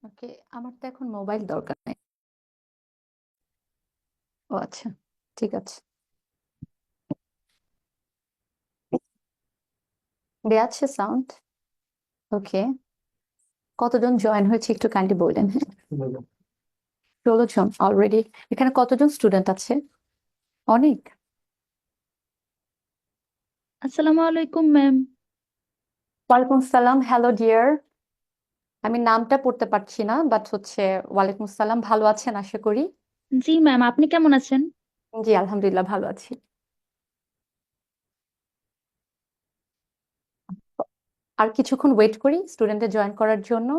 ওকে, আমার তো এখন মোবাইল দরকার নাই। ও আচ্ছা, ঠিক আছে। দেয়া আছে সাউন্ড। ওকে, কতজন জয়েন হয়েছে একটু কাইন্ডলি বললেন? হ্যাঁ, 16 জন অলরেডি। এখানে কতজন স্টুডেন্ট আছে? অনেক। আসসালামু আলাইকুম ম্যাম। ওয়ালাইকুম সালাম, হ্যালো ডিয়ার। আমি নামটা পড়তে পারছি না, বাট হচ্ছে ওয়ালাইকুম সালাম। ভালো আছেন আশা করি? জি ম্যাম, আপনি কেমন আছেন? জি আলহামদুলিল্লাহ ভালো আছি। আর কিছুক্ষণ ওয়েট করি স্টুডেন্টদের জয়েন করার জন্য।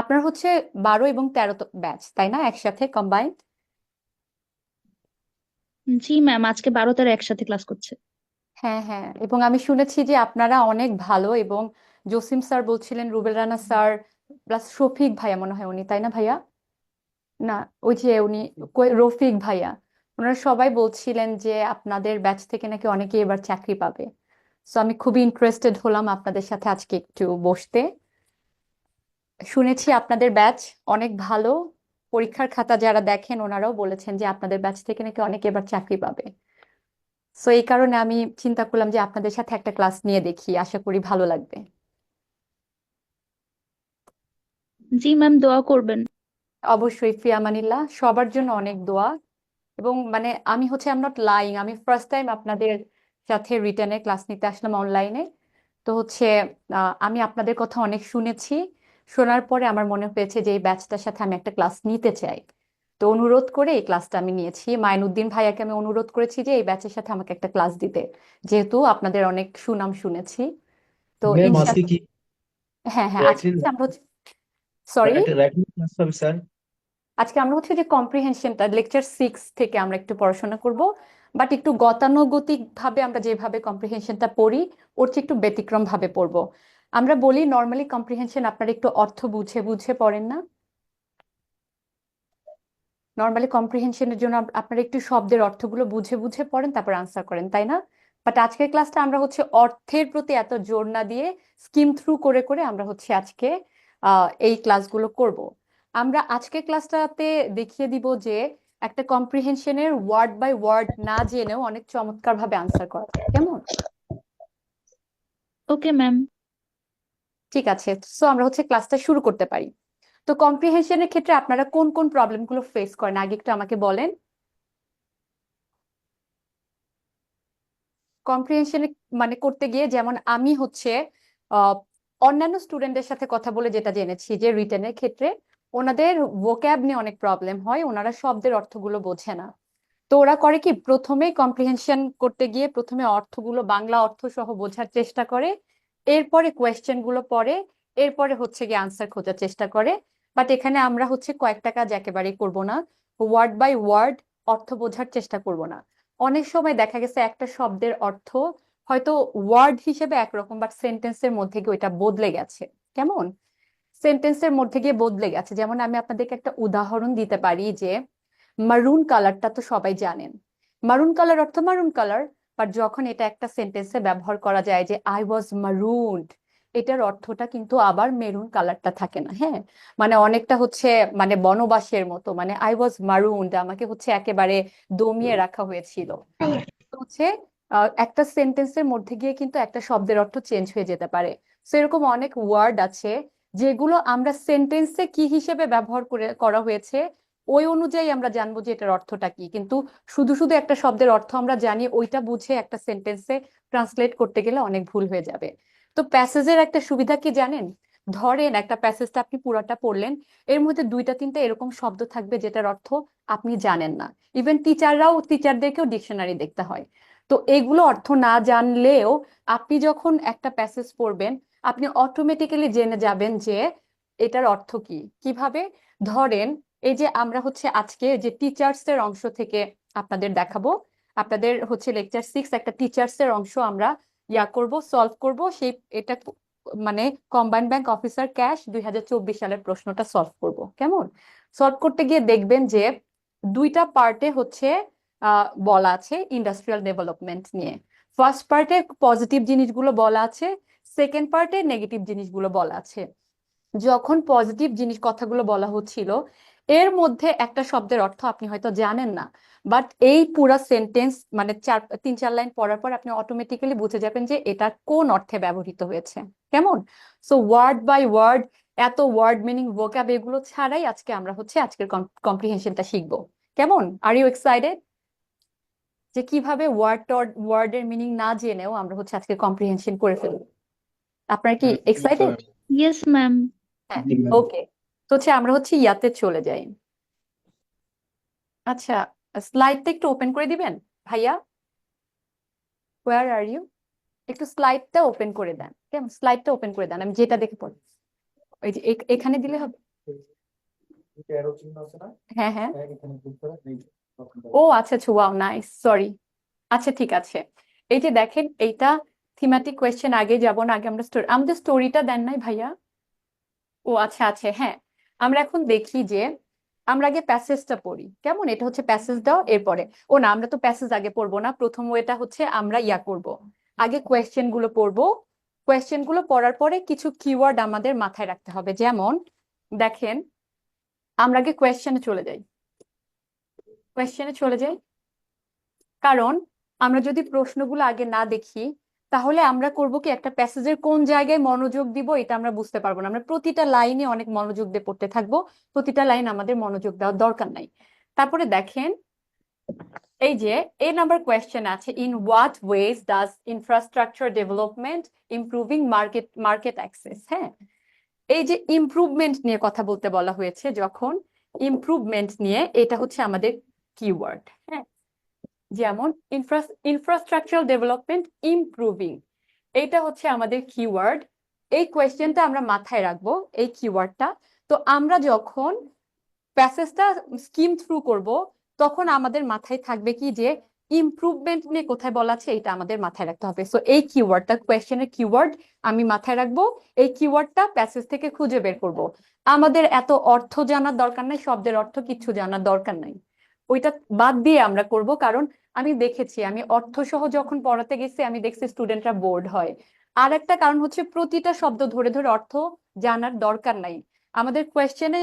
আপনার হচ্ছে 12 এবং 13 ব্যাচ, তাই না, একসাথে কম্বাইন্ড? জি ম্যাম, আজকে 12 তারা একসাথে ক্লাস করছে। হ্যাঁ হ্যাঁ, এবং আমি শুনেছি যে আপনারা অনেক ভালো, এবং জসিম স্যার বলছিলেন, রুবেল রানা স্যার, প্লাস শফিক ভাইয়া মনে হয় উনি, তাই না ভাইয়া? না, ওই যে উনি রফিক ভাইয়া, ওনারা সবাই বলছিলেন যে আপনাদের ব্যাচ থেকে নাকি অনেকে এবার চাকরি পাবে। সো আমি খুবই ইন্টারেস্টেড হলাম আপনাদের সাথে আজকে একটু বসতে। শুনেছি আপনাদের ব্যাচ অনেক ভালো। পরীক্ষার খাতা যারা দেখেন ওনারাও বলেছেন যে আপনাদের ব্যাচ থেকে নাকি অনেকে এবার চাকরি পাবে। সো এই কারণে আমি চিন্তা করলাম যে আপনাদের সাথে একটা ক্লাস নিয়ে দেখি, আশা করি ভালো লাগবে। জি ম্যাম, দোয়া করবেন। অবশ্যই, ফি আমানিল্লাহ, সবার জন্য অনেক দোয়া। এবং মানে আমি হচ্ছে আই এম নট লাইং, আমি ফার্স্ট টাইম আপনাদের সাথে রিটেনে ক্লাস নিতে আসলাম অনলাইনে। তো হচ্ছে আমি আপনাদের কথা অনেক শুনেছি। শোনার পরে আমার মনে হয়েছে যে এই ব্যাচটার সাথে আমি একটা ক্লাস নিতে চাই। তো অনুরোধ করে এই ক্লাসটা আমি নিয়েছি। মাইনুদ্দিন ভাইয়াকে আমি অনুরোধ করেছি যে এই ব্যাচের সাথে আমাকে একটা ক্লাস দিতে, যেহেতু আপনাদের অনেক সুনাম শুনেছি। তো ম্যাম আজকে ইনশাল্লাহ। কি হ্যাঁ হ্যাঁ, আজকে রাইটিং হচ্ছে আমরা সরি, রাইটিং ক্লাস হবে স্যার? আজকে আমরা হচ্ছে যে কম্প্রিহেনশনটা লেকচার 6 থেকে আমরা একটু পড়াশোনা করব। বাট একটু গতানুগতিক ভাবে আমরা যেভাবে কম্প্রিহেনশনটা পড়ি, ওর চেয়ে একটু ব্যতিক্রম ভাবে পড়বো। আমরা বলি নর্মালি কম্প্রিহেনশন আপনারা একটু অর্থ বুঝে বুঝে পড়েন না? নর্মালি কম্প্রিহেনশনের জন্য আপনারা একটু শব্দের অর্থগুলো বুঝে বুঝে পড়েন, তারপর আনসার করেন, তাই না? বাট আজকের ক্লাসটা আমরা হচ্ছে অর্থের প্রতি এত জোর না দিয়ে স্কিম থ্রু করে করে আমরা হচ্ছে আজকে এই ক্লাসগুলো করব। আমরা আজকের ক্লাসটাতে দেখিয়ে দিব যে একটা কম্প্রিহেনশনের ওয়ার্ড বাই ওয়ার্ড না জেনেও অনেক চমৎকার ভাবে আনসার করা যায়, কেমন? Okay ma'am. ঠিক আছে, সো আমরা হচ্ছে ক্লাসটা শুরু করতে পারি। তো কম্প্রিহেনশনের ক্ষেত্রে আপনারা কোন কোন প্রবলেমগুলো ফেস করেন আগে একটু আমাকে বলেন। কম্প্রিহেনশন মানে করতে গিয়ে যেমন আমি হচ্ছে আহ, অন্যান্য স্টুডেন্টদের সাথে কথা বলে যেটা জেনেছি যে রিটেনের ক্ষেত্রে ওনাদের ভোক্যাব নিয়ে অনেক প্রবলেম হয়, ওনারা শব্দের অর্থগুলো বোঝে না। তো ওরা করে কি, প্রথমেই কম্প্রিহেনশন করতে গিয়ে প্রথমে অর্থগুলো বাংলা অর্থ সহ বোঝার চেষ্টা করে, এরপরে কোয়েশ্চেন গুলো পড়ে, এরপরে হচ্ছে গিয়ে আনসার খোঁজার চেষ্টা করে। বাট এখানে আমরা হচ্ছে কয়েকটা কাজ একেবারেই করব না। ওয়ার্ড বাই ওয়ার্ড অর্থ বোঝার চেষ্টা করব না। অনেক সময় দেখা গেছে একটা শব্দের অর্থ হয়তো ওয়ার্ড হিসেবে একরকম, বাট সেন্টেন্সের মধ্যে গিয়ে ওইটা বদলে গেছে। কেমন? সেন্টেন্সের মধ্যে গিয়ে বদলে গেছে। যেমন আমি আপনাদেরকে একটা উদাহরণ দিতে পারি যে মারুন কালারটা তো সবাই জানেন। মারুন কালার অর্থ মারুন কালার, বাট যখন এটা একটা সেন্টেন্সে ব্যবহার করা যায় যে আই ওয়াজ মারুনড, এটার অর্থটা কিন্তু আবার মেরুন কালারটা থাকে না। হ্যাঁ, মানে অনেকটা হচ্ছে মানে বনবাসের মতো, মানে আই ওয়াজ মারুনড, আমাকে হচ্ছে একেবারে দমিয়ে রাখা হয়েছিল। তো হচ্ছে একটা সেন্টেন্সের মধ্যে গিয়ে কিন্তু একটা শব্দের অর্থ চেঞ্জ হয়ে যেতে পারে। সেরকম অনেক ওয়ার্ড আছে যেগুলো আমরা সেন্টেন্সে কি হিসেবে ব্যবহার করে করা হয়েছে ওই অনুযায়ী আমরা জানবো যে এটার অর্থটা কি, কিন্তু শুধু শুধু একটা শব্দের অর্থ আমরা জানি ওইটা বুঝে একটা সেন্টেন্সে ট্রান্সলেট করতে গেলে অনেক ভুল হয়ে যাবে। তো প্যাসেজের একটা সুবিধা কি জানেন? ধরেন একটা প্যাসেজটা আপনি পুরোটা পড়লেন, এর মধ্যে দুইটা তিনটা এরকম শব্দ থাকবে যেটার অর্থ আপনি জানেন না। ইভেন টিচারদেরকেও ডিকশনারি দেখতে হয়। তো এগুলো অর্থ না জানলেও আপনি যখন একটা প্যাসেজ পড়বেন, আপনি অটোমেটিক্যালি জেনে যাবেন যে এটার অর্থ কি। কিভাবে? ধরেন, এই যে আমরা হচ্ছে আজকে যে টিচার্স এর অংশ থেকে আপনাদের দেখাবো, আপনাদের হচ্ছে লেকচার 6 একটা টিচার্স এর অংশ আমরা করব, সলভ করব সেই এটা মানে কম্বাইন্ড ব্যাংক অফিসার ক্যাশ 2024 সালের প্রশ্নটা সলভ করব, কেমন? সলভ করতে গিয়ে দেখবেন যে দুইটা পার্টে হচ্ছে বলা আছে ইন্ডাস্ট্রিয়াল ডেভেলপমেন্ট নিয়ে। ফার্স্ট পার্টে পজিটিভ জিনিসগুলো বলা আছে, সেকেন্ড পার্টে নেগেটিভ জিনিসগুলো বলা আছে। যখন পজিটিভ জিনিস কথাগুলো বলা হচ্ছিল, এর মধ্যে একটা শব্দের অর্থ আপনি হয়তো জানেন না, বাট এই পুরা সেন্টেন্স মানে 3-4 লাইন পড়ার পর আপনি অটোমেটিক্যালি বুঝে যাবেন যে এটা কোন অর্থে ব্যবহৃত হয়েছে। কেমন? সো ওয়ার্ড বাই ওয়ার্ড, এত ওয়ার্ড মিনিং ভোকাব এগুলো ছাড়াই আজকে আমরা হচ্ছে আজকের কম্প্রিহেনশনটা শিখবো। কেমন? আর ইউ এক্সাইটেড যে কিভাবে ওয়ার্ডের মিনিং না জেনেও আমরা হচ্ছে আজকে কম্প্রিহেনশন করে ফেলবো? আপনারা কি এক্সাইটেড? Yes ma'am. হ্যাঁ, ওকে। তো হচ্ছে আমরা হচ্ছে ইয়াতে চলে যাই। আচ্ছা, স্লাইডটা একটু ওপেন করে দিবেন ভাইয়া? Where are you? একটু স্লাইডটা ওপেন করে দেন। কেমন? স্লাইডটা ওপেন করে দেন, আমি যেটা দেখে পড়ি। ওই যে এখানে দিলে হবে? হ্যাঁ হ্যাঁ। ও আচ্ছা আচ্ছা, ওয়াও নাইস, সরি। আচ্ছা ঠিক আছে। এই যে দেখেন, এইটা থিমাটিক কোয়েশ্চেন, আগে যাব না, আগে আমরা আমাদের স্টোরিটা দেন নাই ভাইয়া? ও আচ্ছা আছে, হ্যাঁ। আমরা এখন দেখি যে আমরা আগে প্যাসেজটা পড়ি। কেমন? এটা হচ্ছে প্যাসেজ দাও, এরপরে ও না, আমরা তো প্যাসেজ আগে পড়বো না, প্রথম ওয়েটা হচ্ছে আমরা ইয়া করব, আগে কোয়েশ্চেন গুলো পড়বো। কোয়েশ্চেন গুলো পড়ার পরে কিছু কিওয়ার্ড আমাদের মাথায় রাখতে হবে। যেমন দেখেন, আমরা আগে কোয়েশ্চেনে চলে যাই। কোয়েশ্চেনে চলে যাই, কারণ আমরা যদি প্রশ্নগুলো আগে না দেখি, তাহলে আমরা করব কি, একটা প্যাসেজের কোন জায়গায় মনোযোগ দিব এটা আমরা বুঝতে পারবো না। আমরা প্রতিটা লাইনে অনেক মনোযোগ দিয়ে পড়তে থাকবো, প্রতিটা লাইন আমাদের মনোযোগ দেওয়ার দরকার নাই। তারপরে দেখেন, এই যে এ নাম্বার কোয়েশ্চেন আছে, in what ways does infrastructure development improving market access. হ্যাঁ, এই যে ইমপ্রুভমেন্ট নিয়ে কথা বলতে বলা হয়েছে, যখন ইমপ্রুভমেন্ট নিয়ে, এটা হচ্ছে আমাদের কিওয়ার্ড। হ্যাঁ, যেমন ইনফ্রাস্ট্রাকচারাল ডেভেলপমেন্ট ইমপ্রুভিং, এইটা হচ্ছে আমাদের কিওয়ার্ড। এই কোয়েশ্চেনটা আমরা মাথায় রাখবো, এই কিওয়ার্ডটা। তো আমরা যখন প্যাসেজটা স্কিম থ্রু করব, তখন আমাদের মাথায় থাকবে কি যে ইমপ্রুভমেন্ট নিয়ে কোথায় বলা আছে, এটা আমাদের মাথায় রাখতে হবে। সো এই কিওয়ার্ডটা, কোয়েশ্চেনের কিওয়ার্ড আমি মাথায় রাখবো, এই কিওয়ার্ডটা প্যাসেজ থেকে খুঁজে বের করব। আমাদের এত অর্থ জানার দরকার নাই, শব্দের অর্থ কিচ্ছু জানার দরকার নাই, ওইটা বাদ দিয়ে আমরা করব। কারণ আমি দেখেছি, আমি অর্থ সহ যখন পড়াতে গেছি, আমি দেখছি স্টুডেন্টরা বোর্ড হয়। আর একটা কারণ হচ্ছে, প্রতিটা শব্দ ধরে ধরে অর্থ জানার দরকার নাই। আমাদের কোয়েশ্চেনে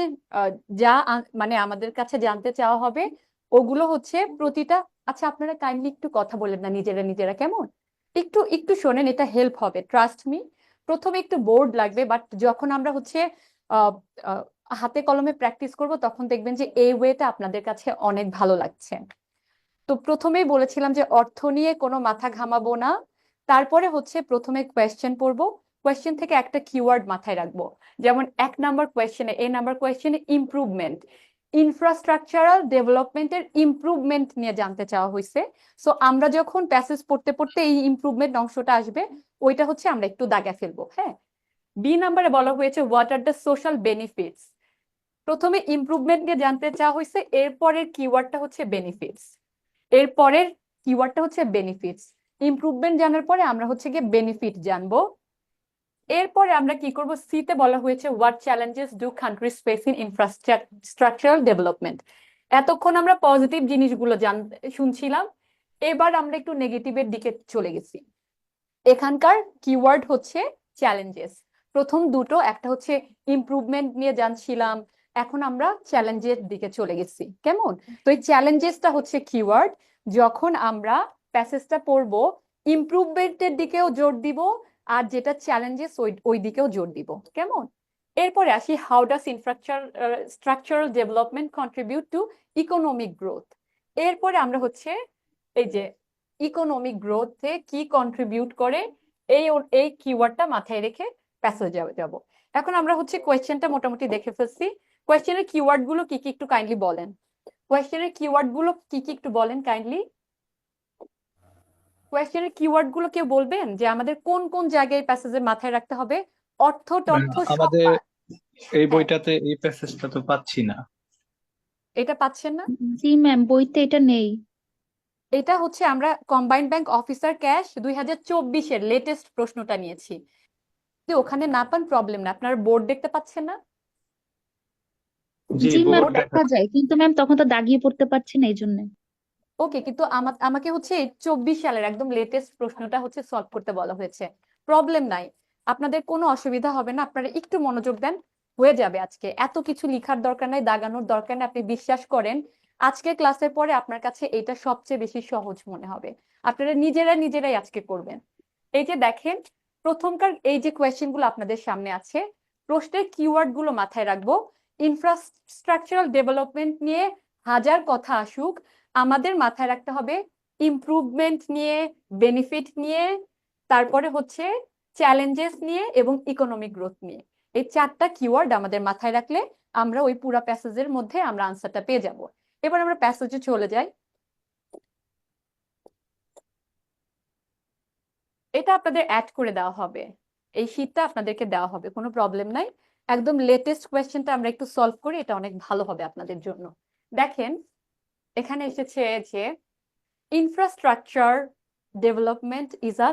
যা মানে আমাদের কাছে জানতে চাওয়া হবে, ওগুলো হচ্ছে প্রতিটা। আচ্ছা, আপনারা কাইন্ডলি একটু কথা বলেন না নিজেরা নিজেরা, কেমন? একটু একটু শোনেন, এটা হেল্প হবে, ট্রাস্ট মি। প্রথমে একটু বোর্ড লাগবে, বাট যখন আমরা হচ্ছে আহ, আহ, হাতে কলমে প্র্যাকটিস করব, তখন দেখবেন যে এই ওয়েটা আপনাদের কাছে অনেক ভালো লাগছে। তো প্রথমেই বলেছিলাম যে অর্থ নিয়ে কোনো মাথা ঘামাবো না। তারপরে হচ্ছে প্রথমে কোয়েশ্চেন পড়বো, কোয়েশ্চেন থেকে একটা কিওয়ার্ড মাথায় রাখবো। যেমন 1 নাম্বার কোয়েশ্চেনে, এ নাম্বার কোয়েশ্চেনে ইমপ্রুভমেন্ট, ইনফ্রাস্ট্রাকচারাল ডেভেলপমেন্টের ইমপ্রুভমেন্ট নিয়ে জানতে চাওয়া হয়েছে। সো আমরা যখন প্যাসেজ পড়তে পড়তে এই ইমপ্রুভমেন্ট অংশটা আসবে, ওইটা হচ্ছে আমরা একটু দাগে ফেলবো। হ্যাঁ, বি নাম্বারে বলা হয়েছে what are the social benefits. প্রথমে ইমপ্রুভমেন্ট নিয়ে জানতে চাওয়া হয়েছে, এরপরের কিওয়ার্ডটা হচ্ছে বেনিফিটস। এরপরের কিওয়ার্ডটা হচ্ছে বেনিফিটস। ইমপ্রুভমেন্ট জানার পরে আমরা হচ্ছে গিয়ে বেনিফিট জানবো। এরপরে আমরা কি করব, সিতে বলা হয়েছে what challenges do countries face in infrastructural development. এতক্ষণ আমরা পজিটিভ জিনিসগুলো শুনছিলাম, এবার আমরা একটু নেগেটিভের দিকে চলে গেছি। এখানকার কিওয়ার্ড হচ্ছে চ্যালেঞ্জেস। প্রথম দুটো, একটা হচ্ছে ইমপ্রুভমেন্ট নিয়ে জানছিলাম, এখন আমরা চ্যালেঞ্জের দিকে চলে গেছি। কেমন? তো এই চ্যালেঞ্জেসটা হচ্ছে কিওয়ার্ড। যখন আমরা প্যাসেজটা পড়বো, ইমপ্রুভমেন্টের দিকেও জোর দিব, আর যেটা চ্যালেঞ্জেস ওই ওই দিকেও জোর দিব। কেমন? এরপরে আসি, how does structural development contribute to economic growth. এরপরে আমরা হচ্ছে এই যে ইকোনমিক গ্রোথে কি কন্ট্রিবিউট করে, এই কিওয়ার্ডটা মাথায় রেখে প্যাসেজে যাব। এখন আমরা হচ্ছে কোয়েশ্চেনটা মোটামুটি দেখে ফেলছি। কোয়েশ্চেনের কিওয়ার্ড গুলো কি কি একটু কাইন্ডলি বলেন। কোয়েশ্চেনের কিওয়ার্ড গুলো কি কি একটু বলেন কাইন্ডলি। কোয়েশ্চেনের কিওয়ার্ড গুলো কেউ বলবেন যে আমাদের কোন কোন জায়গায় প্যাসেজে মাথায় রাখতে হবে? অর্থ টর্থ সব আমাদের এই হ্যাঁ, বইটাতে এই প্যাসেজটা তো পাচ্ছি না। এটা পাচ্ছেন না? জি ম্যাম, বইতে এটা নেই। এটা হচ্ছে আমরা কম্বাইন্ড ব্যাংক অফিসার ক্যাশ 2024-এর লেটেস্ট প্রশ্নটা নিয়েছি। যদি ওখানে না পান, প্রবলেম না, আপনার বোর্ড দেখতে পাচ্ছেন না? জি, জি ম্যাম, বোর্ড বোর্ড দেখা দেখা যায়, কিন্তু ম্যাম তখন তো দাগিয়ে পড়তে পারছি না এই জন্য। ওকে, কিন্তু আমাকে হচ্ছে 24 সালের একদম লেটেস্ট প্রশ্নটা হচ্ছে সলভ করতে বলা হয়েছে। প্রবলেম নাই, আপনাদের কোনো অসুবিধা হবে না, আপনারা একটু মনোযোগ দেন। হয়ে যাবে আজকে, এত কিছু লিখার দরকার নাই, দাগানোর দরকার নাই। আপনি বিশ্বাস করেন আজকে ক্লাসের পরে আপনার কাছে এটা সবচেয়ে বেশি সহজ মনে হবে। আপনারা নিজেরাই আজকে করবেন। এই যে দেখেন প্রথমকার এই যে কোয়েশ্চেন গুলো আপনাদের সামনে আছে, প্রশ্নের কিওয়ার্ড গুলো মাথায় রাখবো। ইনফ্রাস্ট্রাকচারাল ডেভেলপমেন্ট নিয়ে হাজার কথা আসুক, আমাদের মাথায় রাখতে হবে ইমপ্রুভমেন্ট নিয়ে, বেনিফিট নিয়ে, তারপরে হচ্ছে চ্যালেঞ্জেস নিয়ে এবং ইকোনমিক গ্রোথ নিয়ে। এই চারটা কিওয়ার্ড আমাদের মাথায় রাখলে আমরা ওই পুরা প্যাসেজের মধ্যে আমরা আনসারটা পেয়ে যাব। এবার আমরা প্যাসেজে চলে যাই। এটা আপনাদের অ্যাড করে দেওয়া হবে, এই শীটটা আপনাদেরকে দেওয়া হবে, কোনো প্রবলেম নাই। একদম লেটেস্ট কোয়েশ্চেনটা আমরা একটু সলভ করি, এটা অনেক ভালো হবে আপনাদের জন্য। দেখেন এখানে এসেছে যে infrastructure development is a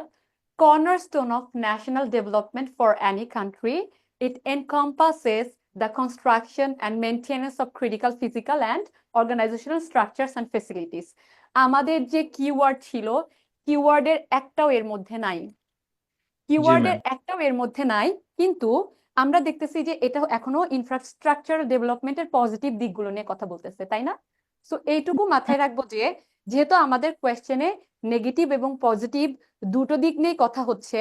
cornerstone of national development for any country. It encompasses the construction and maintenance of critical physical and organizational structures and facilities. আমাদের যে কিওয়ার্ড ছিল, কিওয়ার্ডের একটাও এর মধ্যে নাই, কিওয়ার্ডের ম্যাম। একটাও এর মধ্যে নাই, কিন্তু আমরা দেখতেছি যে এটা এখনো ইনফ্রাস্ট্রাকচার ডেভেলপমেন্টের পজিটিভ দিকগুলো নিয়ে কথা বলতেছে, তাই না? সো এইটুকু মাথায় রাখবো যে যেহেতু আমাদের কোয়েশ্চেনে নেগেটিভ এবং পজিটিভ দুটো দিক নিয়ে কথা হচ্ছে,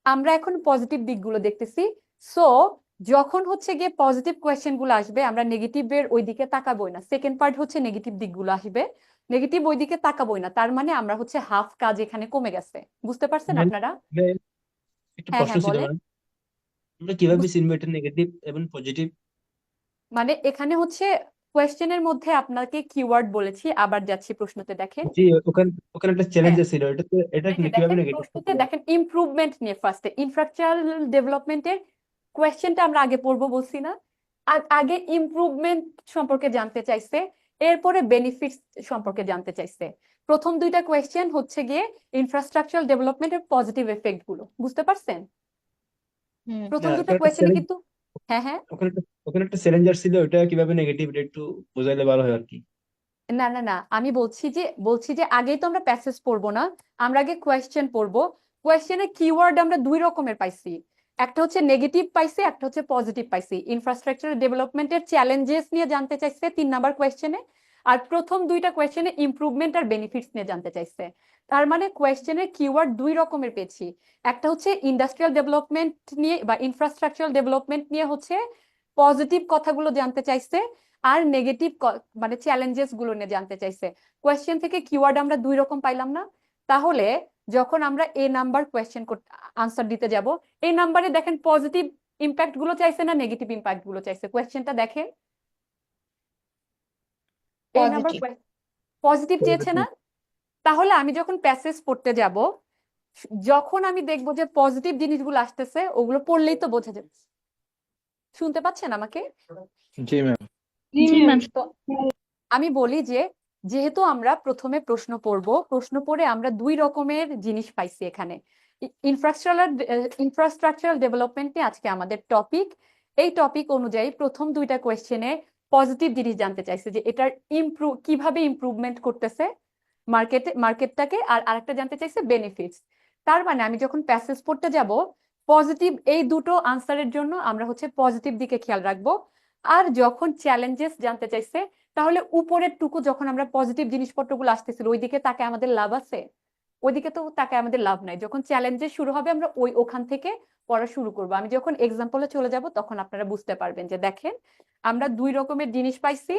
আমরা এখন পজিটিভ দিকগুলো দেখতেছি। সো যখন হচ্ছে গিয়ে পজিটিভ কোয়েশ্চেন গুলো আসবে আমরা নেগেটিভের ওই দিকে তাকাবোই না, সেকেন্ড পার্ট হচ্ছে নেগেটিভ দিকগুলো আসবে, নেগেটিভ ওই দিকে তাকাবোই না, তার মানে আমরা হচ্ছে হাফ কাজ এখানে কমে গেছে। বুঝতে পারছেন ম্যাম, আপনারা? ম্যাম, একটা হ্যাঁ প্রশ্ন হ্যাঁ ছিল বলেন। ম্যাম, আমরা কিভাবে চিনবো এটা নেগেটিভ এবং পজিটিভ? মানে এখানে হচ্ছে কোয়েশ্চেনের মধ্যে আপনাকে কিওয়ার্ড বলেছি, আবার যাচ্ছি প্রশ্নতে দেখেন। জি, ওখানে ওখানে একটা চ্যালেঞ্জ হ্যাঁ ছিল, এটা এই যে কিভাবে দেখেন নেগেটিভ প্রশ্নতে দেখেন ইমপ্রুভমেন্ট নিয়ে, ফার্স্টে ইনফ্রাস্ট্রাকচারাল ডেভেলপমেন্টের কোয়েশ্চেনটা আমরা আগে পড়বো বলছি না? আগে ইমপ্রুভমেন্ট সম্পর্কে জানতে চাইছে, এরপরে বেনিফিটস সম্পর্কে জানতে চাইছে। প্রথম দুইটা কোয়েশ্চেন হচ্ছে গিয়ে ইনফ্রাস্ট্রাকচারাল ডেভেলপমেন্টের পজিটিভ এফেক্ট গুলো, বুঝতে পারছেন? প্রথম দুটো ওখানে একটা কোয়েশ্চেনে চ্যালেঞ্জ কিন্তু হ্যাঁ হ্যাঁ ওখানে একটা চ্যালেঞ্জার ছিল, ওটা কিভাবে নেগেটিভ, এটা একটু বোঝাইলে ভালো হয় আর কি। না না না, আমি বলছি যে আগেই তো আমরা প্যাসেজ পড়বো না, আমরা আগে কোয়েশ্চেন পড়বো। কোয়েশ্চেনে কিওয়ার্ড আমরা দুই রকমের পাইছি, একটা হচ্ছে নেগেটিভ পাইছি, একটা হচ্ছে পজিটিভ পাইছি। ইনফ্রাস্ট্রাকচার ডেভেলপমেন্টের চ্যালেঞ্জেস নিয়ে জানতে চাইছে 3 নাম্বার কোয়েশ্চেনে, আর প্রথম দুইটা কোয়েশ্চেনে ইমপ্রুভমেন্ট আর বেনিফিটস নিয়ে জানতে চাইছে। তার মানে কোয়েশ্চেনের কিওয়ার্ড দুই রকমের পেয়েছি, একটা হচ্ছে ইন্ডাস্ট্রিয়াল ডেভেলপমেন্ট নিয়ে বা ইনফ্রাস্ট্রাকচারাল ডেভেলপমেন্ট নিয়ে হচ্ছে পজিটিভ কথাগুলো জানতে চাইছে, আর নেগেটিভ মানে চ্যালেঞ্জেস গুলো নিয়ে জানতে চাইছে। কোয়েশ্চেন থেকে কিওয়ার্ড আমরা দুই রকম পাইলাম না? তাহলে যখন আমরা নাম্বার কোয়েশ্চেন আনসার দিতে যাব, এই নাম্বারে দেখেন পজিটিভ ইম্প্যাক্ট গুলো চাইছে না নেগেটিভ ইম্প্যাক্ট গুলো চাইছে? কোয়েশ্চেনটা দেখেন, এই নাম্বার পজিটিভ চেয়েছে না? তাহলে আমি যখন প্যাসেজ পড়তে যাব, যখন আমি দেখবো যে পজিটিভ জিনিসগুলো আসতেছে, ওগুলো পড়লেই তো বোঝা যাবে। শুনতে পাচ্ছেন আমাকে? জি ম্যাম। জি ম্যাম। তো আমি বলি যে যেহেতু আমরা প্রথমে প্রশ্ন পড়ব, প্রশ্ন পড়ে আমরা দুই রকমের জিনিস পাইছি এখানে। ইনফ্রাস্ট্রাকচারাল ডেভেলপমেন্টে আজকে আমাদের টপিক, এই টপিক অনুযায়ী প্রথম দুইটা কোয়েশ্চেনে পজিটিভ জিনিস জানতে চাইছে, যে এটার কিভাবে ইমপ্রুভমেন্ট করতেছে মার্কেটটাকে, আর আরেকটা জানতে চাইছে বেনিফিটস। তার মানে আমি যখন প্যাসেজ পড়তে যাব, পজিটিভ এই দুটো আনসারের জন্য আমরা হচ্ছে পজিটিভ দিকে খেয়াল রাখবো। আর যখন চ্যালেঞ্জেস জানতে চাইছে, তাহলে উপরের টুকু যখন আমরা পজিটিভ জিনিসপত্রগুলো আসতেছিল ওইদিকে তাকে আমাদের লাভ আছে? ওইদিকে তো তাকে আমাদের লাভ নাই। যখন চ্যালেঞ্জেস শুরু হবে আমরা ওখান থেকে পড়া শুরু করবো। আমি যখন এক্সাম্পলে চলে যাব তখন আপনারা বুঝতে পারবেন যে দেখেন আমরা দুই রকমের জিনিস পাইছি,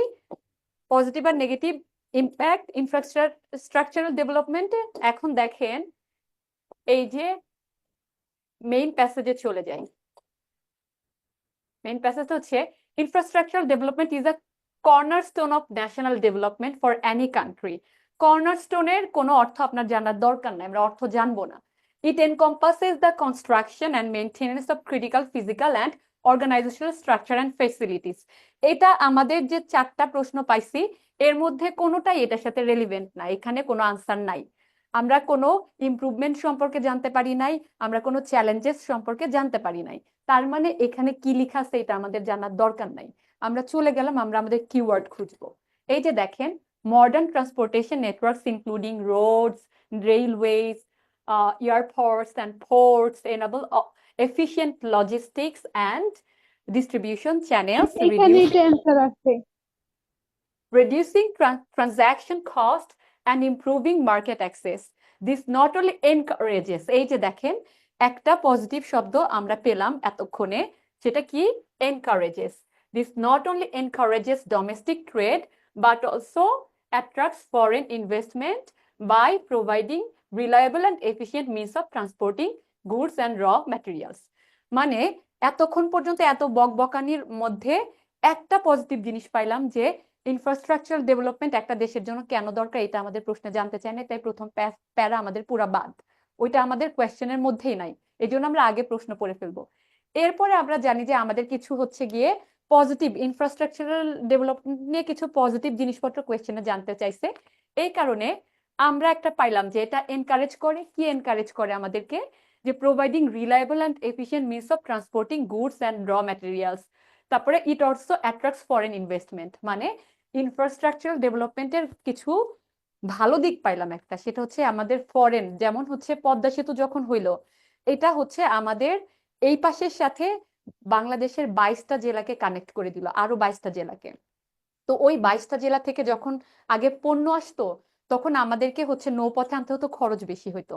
পজিটিভ আর নেগেটিভ ইম্প্যাক্ট ইনফ্রাস্ট্রাকচারাল ডেভেলপমেন্টে। এখন দেখেন এই যে মেইন প্যাসেজে চলে যাই। মেইন প্যাসেজটা হচ্ছে infrastructural development is a cornerstone of national development for any country. কর্নারস্টোনের কোনো অর্থ আপনার জানার দরকার নাই, আমরা অর্থ জানবো না। It encompasses the construction and maintenance of critical physical and organisational structure and facilities. এটা আমাদের যে চারটা প্রশ্ন পাইছি এর মধ্যে কোনোটাই এটার সাথে রেলিভেন্ট না, এখানে কোনো আনসার নাই। আমরা কোনো ইমপ্রুভমেন্ট সম্পর্কে জানতে পারি নাই, আমরা কোনো চ্যালেঞ্জেস সম্পর্কে জানতে পারি নাই। তার মানে এখানে কি লেখা আছে এটা আমাদের জানার দরকার নাই। আমরা চলে গেলাম, আমরা আমাদের কিওয়ার্ড খুঁজবো। এই যে দেখেন modern transportation networks including roads, railways, airports and ports enable efficient logistics and distribution channels, এখানে এটা অ্যান্সার আছে। reducing transaction cost and improving market access. This not only encourages, এই যে দেখেন একটা পজিটিভ শব্দ আমরা পেলাম এতক্ষণে, সেটা কি? encourages. This not only encourages domestic trade but also attracts foreign investment by providing reliable and efficient means of transporting goods and raw materials. মানে এতক্ষণ পর্যন্ত এত বকবকানির মধ্যে একটা পজিটিভ জিনিস পাইলাম যে ইনফ্রাস্ট্রাকচারাল ডেভেলপমেন্ট একটা দেশের জন্য কেন দরকার, এটা আমাদের প্রশ্নে জানতে চাই না, তাই প্রথম প্যারা আমাদের পুরা বাদ, ওইটা আমাদের কোয়েশ্চেনের মধ্যেই নাই, এই জন্য আমরা আগে প্রশ্ন পড়ে ফেলবো। এরপরে আমরা জানি যে আমাদের কিছু হচ্ছে গিয়ে পজিটিভ ইনফ্রাস্ট্রাকচারাল ডেভেলপমেন্ট নিয়ে কিছু পজিটিভ জিনিসপত্র কোয়েশ্চেনে জানতে চাইছে, এই কারণে আমরা একটা পাইলাম যে এটা এনকারেজ করে, কি এনকারেজ করে আমাদেরকে, যে providing reliable and efficient means of transporting goods and raw materials. তারপরে it also attracts foreign investment, মানে ইনফ্রাস্ট্রাকচারাল ডেভেলপমেন্টের কিছু ভালো দিক পাইলাম একটা, সেটা হচ্ছে আমাদের ফরেন, যেমন হচ্ছে পদ্মা সেতু যখন হইলো, এটা হচ্ছে আমাদের এই পাশের সাথে বাংলাদেশের 22টা জেলাকে কানেক্ট করে দিল, আরো 22টা জেলাকে। তো ওই 22টা জেলা থেকে যখন আগে পণ্য আসতো তখন আমাদেরকে হচ্ছে নৌপথে আনতে হতো, খরচ বেশি হইতো।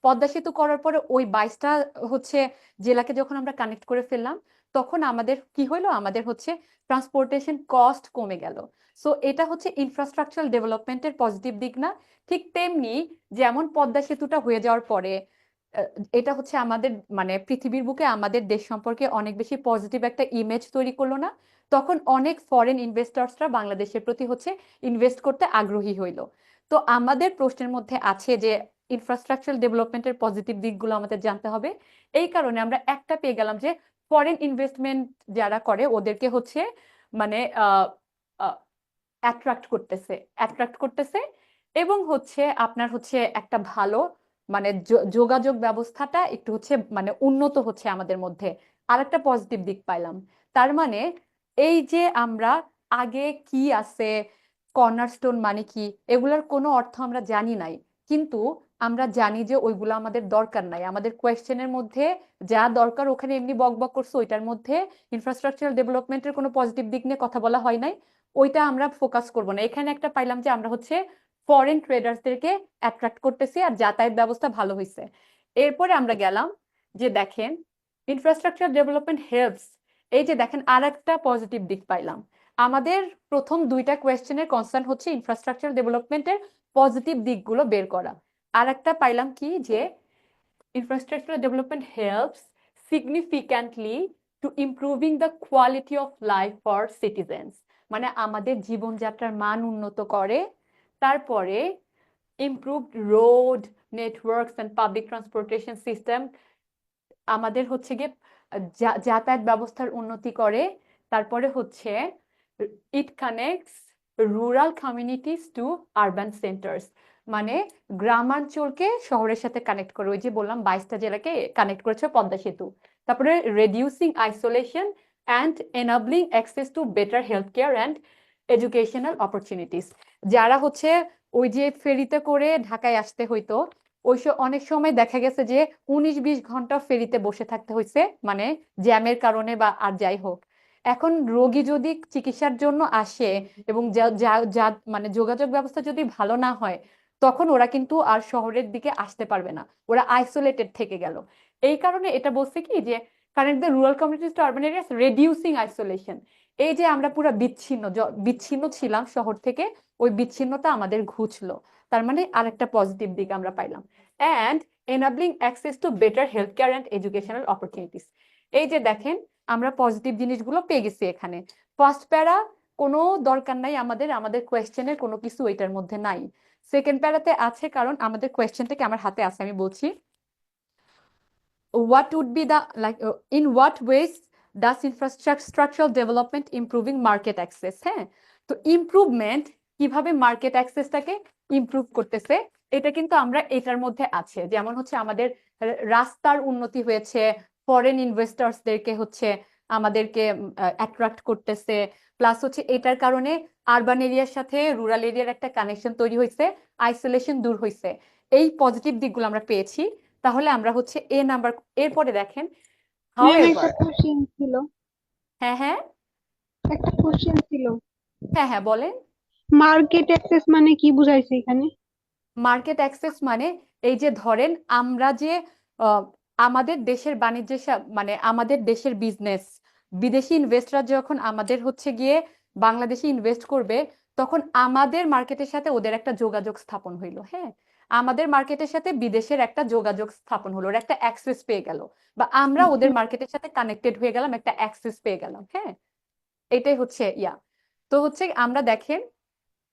পদ্মা সেতু করার পরে ওই 22টা হচ্ছে জেলাকে যখন আমরা কানেক্ট করে ফেললাম, তখন আমাদের কি হইলো, আমাদের হচ্ছে ট্রান্সপোর্টেশন কস্ট কমে গেল। সো এটা হচ্ছে ইনফ্রাস্ট্রাকচারাল ডেভেলপমেন্টের পজিটিভ দিক না? ঠিক তেমনি যেমন পদ্মা সেতুটা হয়ে যাওয়ার পরে এটা হচ্ছে আমাদের মানে পৃথিবীর বুকে আমাদের দেশ সম্পর্কে অনেক বেশি পজিটিভ একটা ইমেজ তৈরি করলো না? তখন অনেক ফরেন ইনভেস্টরসরা বাংলাদেশের প্রতি হচ্ছে ইনভেস্ট করতে আগ্রহী হইলো। তো আমাদের প্রশ্নের মধ্যে আছে যে ইনফ্রাস্ট্রাকচারাল ডেভেলপমেন্টের পজিটিভ দিকগুলো আমাদের জানতে হবে, এই কারণে আমরা একটা পেয়ে গেলাম যে ফরেন ইনভেস্টমেন্ট যারা করে ওদেরকে হচ্ছে মানে অ্যাট্রাক্ট করতেছে এবং হচ্ছে আপনার হচ্ছে একটা ভালো মানে যোগাযোগ ব্যবস্থাটা একটু হচ্ছে মানে উন্নত হচ্ছে আমাদের মধ্যে, আরেকটা পজিটিভ দিক পাইলাম। তার মানে এই যে আমরা আগে কি আছে, কর্নারস্টোন মানে কি, এগুলোর কোনো অর্থ আমরা জানি নাই, কিন্তু আমরা জানি যে ওইগুলো আমাদের দরকার নাই। আমাদের কোয়েশ্চেনের মধ্যে যা দরকার ওখানে এমনি বকবক করছে, ওইটার মধ্যে ইনফ্রাস্ট্রাকচারাল ডেভেলপমেন্টের কোনো পজিটিভ দিক নিয়ে কথা বলা হয় নাই, ওইটা আমরা ফোকাস করব না। এখানে একটা পাইলাম যে আমরা হচ্ছে ফরেন ট্রেডার্সদেরকে অ্যাট্রাক্ট করতেছি আর যাতায়াত ব্যবস্থা ভালো হয়েছে। এরপরে আমরা গেলাম যে দেখেন ইনফ্রাস্ট্রাকচার ডেভেলপমেন্ট হেল্পস, এই যে দেখেন আর একটা পজিটিভ দিক পাইলাম। আমাদের প্রথম দুইটা কোয়েশ্চেনের কনসার্ন হচ্ছে ইনফ্রাস্ট্রাকচার ডেভেলপমেন্টের পজিটিভ দিকগুলো বের করা, আর একটা পাইলাম কি যে infrastructure development helps significantly to improving the quality of life for citizens, মানে আমাদের জীবনযাত্রার মান উন্নত করে। তারপরে improved road networks and public transportation system, আমাদের হচ্ছে গিয়ে যাতায়াত ব্যবস্থার উন্নতি করে। তারপরে হচ্ছে it connects rural communities to urban centers, মানে গ্রামাঞ্চলকে শহরের সাথে কানেক্ট করে, ওই যে বললাম 22টা জেলাকে কানেক্ট করেছে পদ্মা সেতু। তারপরে reducing isolation and enabling access to better health care and educational opportunities. যারা হচ্ছে ওই যে ফেরিতে করে ঢাকায় আসতে হইতো, ওই অনেক সময় দেখা গেছে যে 19-20 ঘন্টা ফেরিতে বসে থাকতে হয়েছে, মানে জ্যামের কারণে বা আর যাই হোক। এখন রোগী যদি চিকিৎসার জন্য আসে এবং মানে যোগাযোগ ব্যবস্থা যদি ভালো না হয়, তখন ওরা কিন্তু আর শহরের দিকে আসতে পারবে না, ওরা আইসোলেটেড থেকে গেল। এই কারণে এটা বলছে কি যে connect the rural communities to urban areas, reducing isolation. এই যে আমরা পুরো বিচ্ছিন্ন ছিলাম শহর থেকে, ওই বিচ্ছিন্নতা আমাদের ঘুচলো, তার মানে আরেকটা পজিটিভ দিক আমরা পাইলাম। And enabling access to better health care and educational opportunities. এই যে দেখেন আমরা পজিটিভ জিনিসগুলো পেয়ে গেছি এখানে। ফার্স্ট প্যারা কোনো দরকার নাই আমাদের, আমাদের কোয়েশ্চেনের কোনো কিছু এটার মধ্যে নাই। সেকেন্ড প্যারাতে আছে, কারণ আমাদের কোয়েশ্চেনটাকে আমার হাতে আছে, আমি বলছি what would be the in what ways does infrastructural development improving market access? হ্যাঁ, তো ইমপ্রুভমেন্ট কিভাবে মার্কেট অ্যাক্সেসটাকে ইমপ্রুভ করতেছে, এটা কিন্তু আমরা এটার মধ্যে আছে। যেমন হচ্ছে আমাদের রাস্তার উন্নতি হয়েছে, ফরেন ইনভেস্টরসদেরকে হচ্ছে আমাদেরকে অ্যাট্রাক্ট করতেছে, প্লাস হচ্ছে এটার কারণে আরবান এরিয়ার সাথে রুরাল এরিয়ার একটা কানেকশন তৈরি হয়েছে, আইসোলেশন দূর হয়েছে, এই পজিটিভ দিকগুলো আমরা পেয়েছি। তাহলে আমরা হচ্ছে এ নাম্বার, এরপরে দেখেন ম্যাম একটা however কোশ্চেন ছিল। হ্যাঁ হ্যাঁ একটা কোশ্চেন ছিল, হ্যাঁ হ্যাঁ বলেন। মার্কেট অ্যাক্সেস মানে কি বুঝাইছে এখানে? মার্কেট অ্যাক্সেস মানে এই যে ধরেন আমরা যে আহ, আমাদের দেশের বাণিজ্যের মানে আমাদের দেশের বিজনেস বিদেশি ইনভেস্টর যখন আমাদের হচ্ছে গিয়ে বাংলাদেশে ইনভেস্ট করবে, তখন আমাদের মার্কেটের সাথে ওদের একটা যোগাযোগ স্থাপন হইলো। হ্যাঁ, আমাদের মার্কেটের সাথে বিদেশের একটা যোগাযোগ স্থাপন হলো, ওরা একটা অ্যাক্সেস পেয়ে গেল, বা আমরা ওদের মার্কেটের সাথে কানেক্টেড হয়ে গেলাম, একটা অ্যাক্সেস পেয়ে গেলাম। হ্যাঁ, এটাই হচ্ছে তো হচ্ছে আমরা দেখেন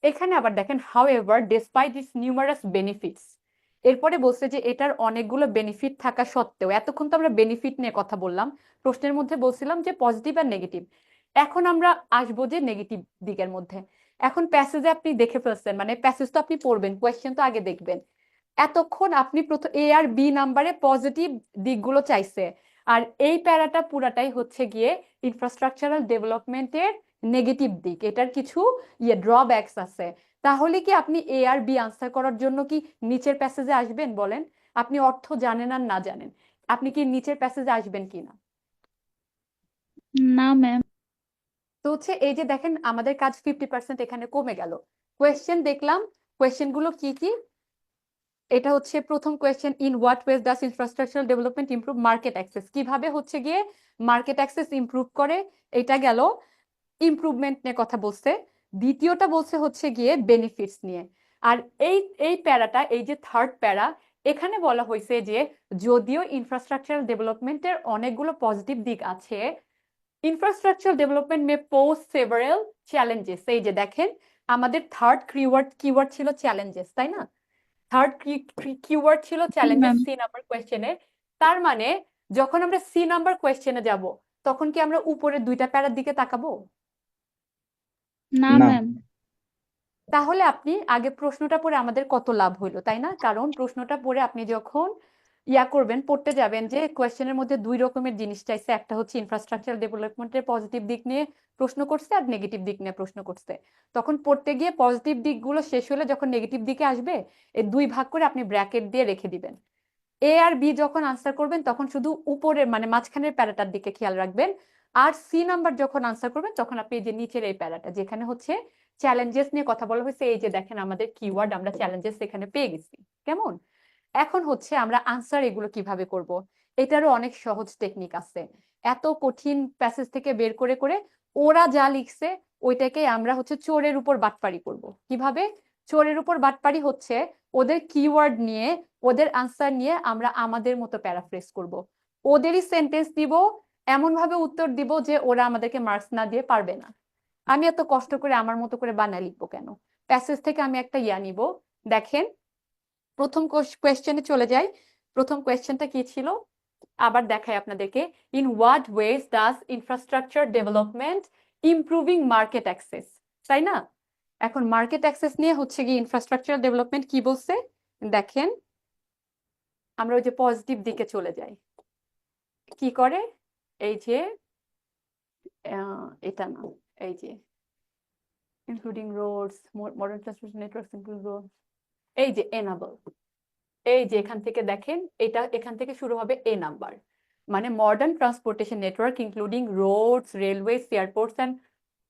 এখানে আবার দেখেন however despite its numerous benefits, এরপরে বলছে যে এটার অনেকগুলো বেনিফিট থাকা সত্ত্বেও, এতক্ষণ তো আমরা বেনিফিট নিয়ে কথা বললাম, প্রশ্নের মধ্যে বলছিলাম যে পজিটিভ আর নেগেটিভ, এখন আমরা আসবো যে নেগেটিভ দিকের মধ্যে। এখন প্যাসেজে আপনি দেখে ফেলছেন, মানে প্যাসেজ তো আপনি পড়বেন, কোয়েশ্চেন তো আগে দেখবেন। এতক্ষণ আপনি প্রথম এ আর বি নাম্বারে পজিটিভ দিকগুলো চাইছে, আর এই প্যারাটা পুরাটাই হচ্ছে গিয়ে ইনফ্রাস্ট্রাকচারাল ডেভেলপমেন্টের নেগেটিভ দিক, এটার কিছু ড্রব্যাকস আছে। তাহলে কি আপনি এ আর বি আনসার করার জন্য কি নিচের প্যাসেজে আসবেন বলেন? আপনি অর্থ জানেন আর না জানেন, আপনি কি নিচের প্যাসেজে আসবেন কিনা? না ম্যাম। তো হচ্ছে এই যে দেখেন আমাদের কাজ 50% এখানে কমে গেল। কোয়েশ্চেন দেখলাম, কোয়েশ্চেন গুলো কি কি? এটা হচ্ছে প্রথম question, in what ways does infrastructural development improve market access, কিভাবে হচ্ছে গিয়ে মার্কেট অ্যাক্সেস ইমপ্রুভ করে, এটা গেল ইমপ্রুভমেন্ট নিয়ে কথা বলছে। দ্বিতীয়টা বলছে হচ্ছে গিয়ে বেনিফিটস নিয়ে। আর এই এই প্যারাটা, এই যে থার্ড প্যারা, এখানে বলা হয়েছে যে যদিও ইনফ্রাস্ট্রাকচারাল ডেভেলপমেন্টের অনেকগুলো পজিটিভ দিক আছে, ইনফ্রাস্ট্রাকচার ডেভেলপমেন্ট মে পোজ সেভারাল চ্যালেঞ্জেস। এই যে দেখেন আমাদের থার্ড কিওয়ার্ড ছিল চ্যালেঞ্জেস, তাই না? থার্ড কিওয়ার্ড ছিল চ্যালেঞ্জেস ম্যাম। সি নাম্বার কোয়েশ্চেনে। তার মানে যখন আমরা সি নাম্বার কোয়েশ্চেনে যাব, তখন কি আমরা উপরের দুইটা প্যারার দিকে তাকাবো? না না। ম্যাম। তাহলে আপনি আগে প্রশ্নটা পড়ে আমাদের কত লাভ হইলো, তাই না? কারণ প্রশ্নটা পড়ে আপনি যখন করবেন, পড়তে যাবেন যে কোয়েশ্চেনের মধ্যে দুই রকমের জিনিস চাইছে, একটা হচ্ছে ইনফ্রাস্ট্রাকচার ডেভেলপমেন্টের পজিটিভ দিক নিয়ে প্রশ্ন করছে আর নেগেটিভ দিক নিয়ে প্রশ্ন করছে। তখন পড়তে গিয়ে পজিটিভ দিকগুলো শেষ হলে যখন নেগেটিভ দিকে আসবে, এই দুই ভাগ করে আপনি ব্র্যাকেট দিয়ে রেখে দিবেন। এ আর বি যখন আনসার করবেন তখন শুধু উপরের মানে মাঝখানের প্যারাটার দিকে খেয়াল রাখবেন। আর সি নাম্বার যখন আনসার করবেন তখন আপনি এই যে নিচের এই প্যারাটা যেখানে হচ্ছে চ্যালেঞ্জেস নিয়ে কথা বলা হয়েছে, এই যে দেখেন আমাদের কিওয়ার্ড আমরা চ্যালেঞ্জেস এখানে পেয়ে গেছি। কেমন? এখন হচ্ছে আমরা আনসার এগুলো কিভাবে করব, এটারও অনেক সহজ টেকনিক আছে। এত কঠিন প্যাসেজ থেকে বের করে করে ওরা যা লিখছে ওইটাকে আমরা হচ্ছে চোরের উপর বাটপারি করব। কিভাবে চোরের উপর বাটপারি হচ্ছে? ওদের কিওয়ার্ড নিয়ে, ওদের আনসার নিয়ে আমরা আমাদের মতো প্যারাফ্রেজ করব, ওদেরই সেন্টেন্স দিব, এমন ভাবে উত্তর দিব যে ওরা আমাদেরকে মার্কস না দিয়ে পারবে না। আমি এত কষ্ট করে আমার মতো করে বানায় লিখবো কেন? প্যাসেজ থেকে আমি একটা নিব। দেখেন প্রথম কোয়েশ্চেনে চলে যাই। প্রথম কোয়েশ্চেনটা কি ছিল আবার দেখাই আপনাদেরকে, in what ways does infrastructure development improving market access, তাই না? এখন মার্কেট অ্যাক্সেস নিয়ে হচ্ছে কি ইনফ্রাস্ট্রাকচার ডেভেলপমেন্ট কি বলছে দেখেন। আমরা ওই যে পজিটিভ দিকে চলে যাই, কি করে? এই যে এটা না, এই যে including roads modern transportation networks including road, এই যে এনাবল, এই যে এখান থেকে দেখেন এটা এখান থেকে শুরু হবে এ নাম্বার, মানে modern transportation network including roads railways airports and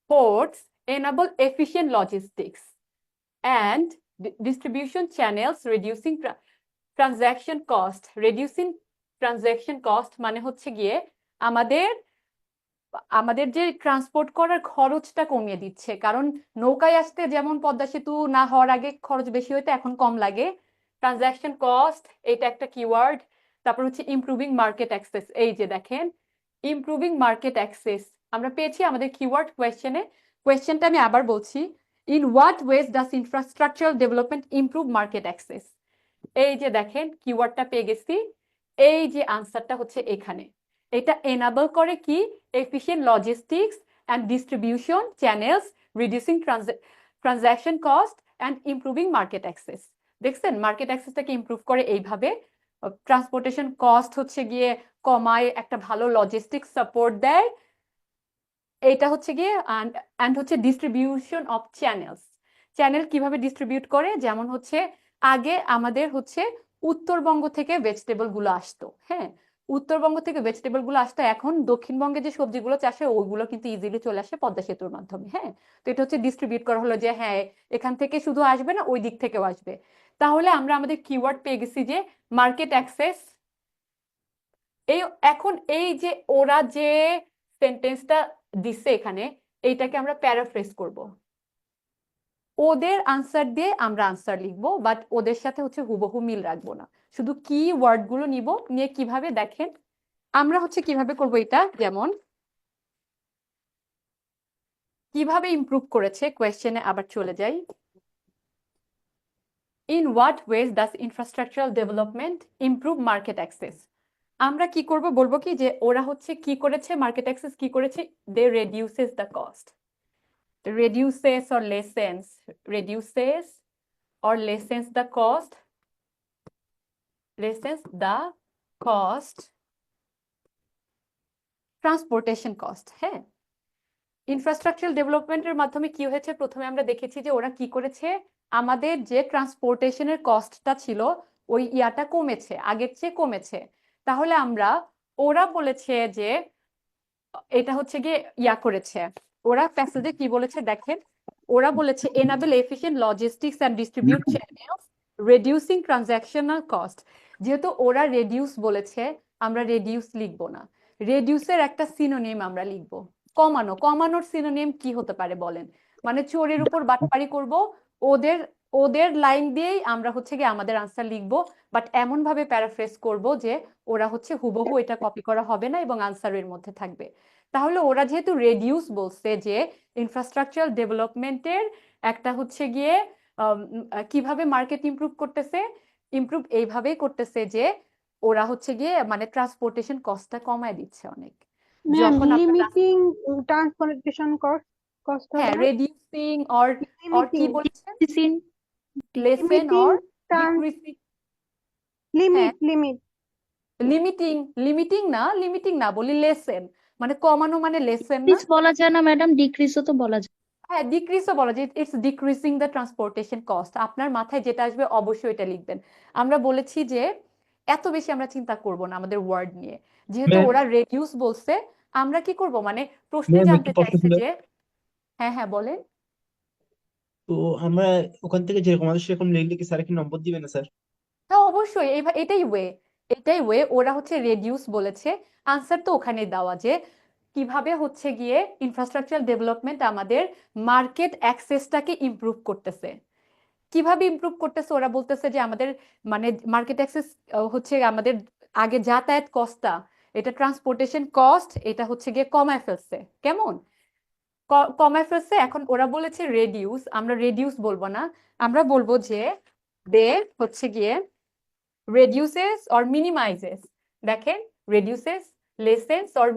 ports enable efficient logistics and distribution channels, reducing transaction cost. Reducing transaction cost মানে হচ্ছে গিয়ে আমাদের আমাদের যে ট্রান্সপোর্ট করার খরচটা কমিয়ে দিচ্ছে, কারণ নৌকায় আসতে যেমন পদ্মা সেতু না হওয়ার আগে খরচ বেশি হইতো, এখন কম লাগে। ট্রানজাকশন কস্ট এটা একটা কিওয়ার্ড। তারপর হচ্ছে ইমপ্রুভিং মার্কেট অ্যাক্সেস, এই যে দেখেন ইমপ্রুভিং মার্কেট অ্যাক্সেস আমরা পেয়েছি আমাদের কিওয়ার্ড কোয়েশ্চেনে। কোয়েশ্চেনটা আমি আবার বলছি, in what ways does infrastructural development improve market access, এই যে দেখেন কিওয়ার্ডটা পেয়ে গেছি। এই যে আনসারটা হচ্ছে এখানে, এটা এনাবল করে কি efficient logistics and distribution channels, reducing transaction cost and improving market access. দেখছেন মার্কেট অ্যাক্সেসটাকে ইমপ্রুভ করে এইভাবে, ট্রান্সপোর্টেশন কস্ট হচ্ছে গিয়ে কমায়, একটা ভালো লজিস্টিক্স সাপোর্ট দেয়, এইটা হচ্ছে গিয়ে অ্যান্ড হচ্ছে ডিস্ট্রিবিউশন অফ চ্যানেলস। চ্যানেল কিভাবে ডিস্ট্রিবিউট করে, যেমন হচ্ছে আগে আমাদের হচ্ছে উত্তরবঙ্গ থেকে ভেজিটেবল গুলো আসতো, হ্যাঁ, উত্তরবঙ্গ থেকে ভেজিটেবল গুলো আসতো, এখন দক্ষিণবঙ্গে যে সবজিগুলো চাষ হয় ওইগুলো কিন্তু ইজিলি চলে আসে পদ্মা সেতুর মাধ্যমে। হ্যাঁ, তো এটা হচ্ছে ডিস্ট্রিবিউট করা হলো যে হ্যাঁ এখান থেকে শুধু আসবে না, ওই দিক থেকেও আসবে। তাহলে আমরা আমাদের কিওয়ার্ড পেয়ে গেছি যে মার্কেট অ্যাক্সেস। এই এখন এই যে ওরা যে সেন্টেন্সটা দিচ্ছে এখানে, এইটাকে আমরা প্যারাফ্রেজ করব। ওদের আনসার দিয়ে আমরা আনসার লিখবো, বাট ওদের সাথে হচ্ছে হুবহু মিল রাখবো না, শুধু কি ওয়ার্ড গুলো নিব, নিয়ে কিভাবে দেখেন আমরা হচ্ছে কিভাবে করব এটা। যেমন কিভাবে ইমপ্রুভ করেছে, কোয়েশ্চেনে আবার চলে যাই। In what ways does infrastructural development improve market access. আমরা কি করব, বলবো কি যে ওরা হচ্ছে কি করেছে, মার্কেট অ্যাক্সেস কি করেছে, they reduces the cost, reduces or lessens, reduces or lessens the cost, lessens the cost, transportation cost। হ্যাঁ, ইনফ্রাস্ট্রাকচারাল ডেভেলপমেন্টের মাধ্যমে কি হয়েছে, প্রথমে আমরা দেখেছি যে ওরা কি করেছে, আমাদের যে ট্রান্সপোর্টেশনের কস্টটা ছিল ওই ইয়াটা কমেছে, আগের চেয়ে কমেছে। তাহলে আমরা, ওরা বলেছে যে এটা হচ্ছে গিয়ে ইয়া করেছে, ওরা প্যাসেজে কি বলেছে দেখেন, ওরা বলেছে enable efficient logistics and distribute channels reducing transactional cost। যেহেতু ওরা রেডিউস বলেছে, আমরা রেডিউস লিখবো না, রেডিউসের একটা সিনোনিম আমরা লিখবো কমানো। কমানোর সিনোনিম কি হতে পারে বলেন, মানে চোরের উপর বাটপারি করব, ওদের ওদের লাইন দিয়েই আমরা হচ্ছে গিয়ে আমাদের আনসার লিখবো, বাট এমন ভাবে প্যারাফ্রেজ করব যে ওরা হচ্ছে হুবহু এটা কপি করা হবে না এবং আনসারের মধ্যে থাকবে। তাহলে ওরা যেহেতু রেডিউস বলছে, যে ইনফ্রাস্ট্রাকচারাল ডেভেলপমেন্টের একটা হচ্ছে গিয়ে কিভাবে মার্কেট ইমপ্রুভ করতেছে, ইমপ্রুভ এইভাবেই করতেছে যে ওরা হচ্ছে গিয়ে মানে ট্রান্সপোর্টেশন কস্টটা কমায় দিচ্ছে অনেক। ম্যাম, যখন আমরা লিমিটিং ট্রান্সপোর্টেশন কস্ট হবে হ্যাঁ না? রেডিউসিং অর কি লিমিটিং বলছেন, Decreasing lesson limiting or trans decreasing. Limit limit limiting, limiting না বলি লেসেন, মানে কমানো মানে লেসেন না। decrease বলা যায় না ম্যাডাম, ডিক্রিজও তো বলা যায়। হ্যাঁ ডিক্রিজও বলা যায়, it's decreasing the transportation cost. আপনার মাথায় যেটা আসবে অবশ্যই এটা লিখবেন। আমরা বলেছি যে এত বেশি আমরা চিন্তা করব না আমাদের ওয়ার্ড নিয়ে, যেহেতু ম্যাম ওরা রেডিউস বলছে। আমরা কি করব, মানে প্রশ্নে ম্যাম জানতে একটু প্রশ্ন চাইছে ছিল। যে, হ্যাঁ হ্যাঁ বলেন। তো আমরা ওখান থেকে যেরকম আমাদের সেরকম লিখলে কি স্যার কি নম্বর দিবে না স্যার? হ্যাঁ অবশ্যই, এটাই ওয়ে। ওরা হচ্ছে রেডিউস বলেছে, আনসার তো ওখানে দেওয়া যে কিভাবে হচ্ছে গিয়ে ইনফ্রাস্ট্রাকচার ডেভেলপমেন্ট আমাদের মার্কেট অ্যাক্সেসটাকে ইমপ্রুভ করতেছে। কিভাবে ইমপ্রুভ করতেছে, ওরা বলতেছে যে আমাদের মানে মার্কেট অ্যাক্সেস হচ্ছে আমাদের আগে যাতায়াত কস্টটা, এটা ট্রান্সপোর্টেশন কস্ট, এটা হচ্ছে গিয়ে কমায় ফেলছে। কেমন কমায় ফেলছে? এখন ওরা বলেছে রেডিউস, আমরা রেডিউস বলবো না, আমরা বলবো যে দে হচ্ছে গিয়ে reduces or minimizes। দেখেন, reduces, lessens or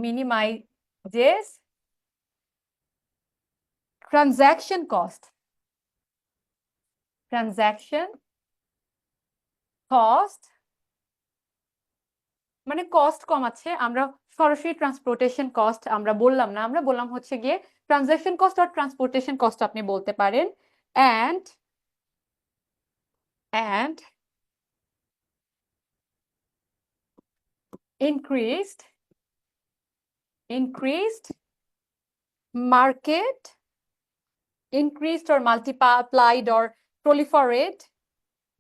minimizes transaction cost মানে কস্ট কমাচ্ছে। আমরা সরাসরি ট্রান্সপোর্টেশন কস্ট আমরা বললাম না, আমরা বললাম হচ্ছে গিয়ে ট্রানজাকশন কস্ট আর ট্রান্সপোর্টেশন কস্ট আপনি বলতে পারেন। and increased market, increased or multiplied or proliferate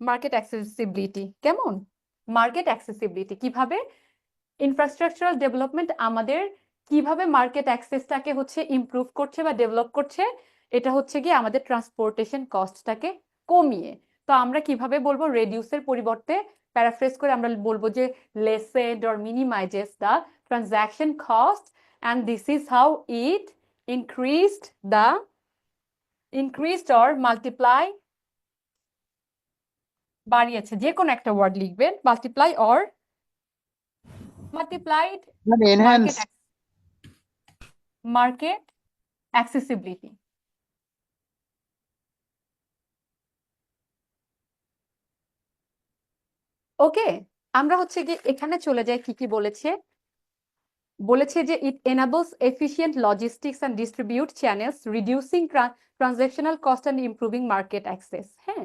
market accessibility. কেমন মার্কেট অ্যাক্সেসিবিলিটি, কিভাবে ইনফ্রাস্ট্রাকচারাল ডেভেলপমেন্ট আমাদের কিভাবে মার্কেট অ্যাক্সেসটাকে হচ্ছে ইমপ্রুভ করছে বা ডেভেলপ করছে, এটা হচ্ছে গিয়ে আমাদের ট্রান্সপোর্টেশন কস্টটাকে কমিয়ে। তো আমরা কিভাবে বলবো, রেডিউসের পরিবর্তে প্যারাফ্রেজ করে আমরা বলবো যে lessened or minimises the transaction cost and this is how it increased or multiply, বাড়িয়েছে। যে কোনো একটা ওয়ার্ড লিখবেন, multiply or multiplied enhance market accessibility। Okay, আমরা হচ্ছে গিয়ে এখানে চলে যাই। কি কি বলেছে, বলেছে যে ইট enables efficient logistics and distribute channels reducing transactional cost and improving market access। হ্যাঁ,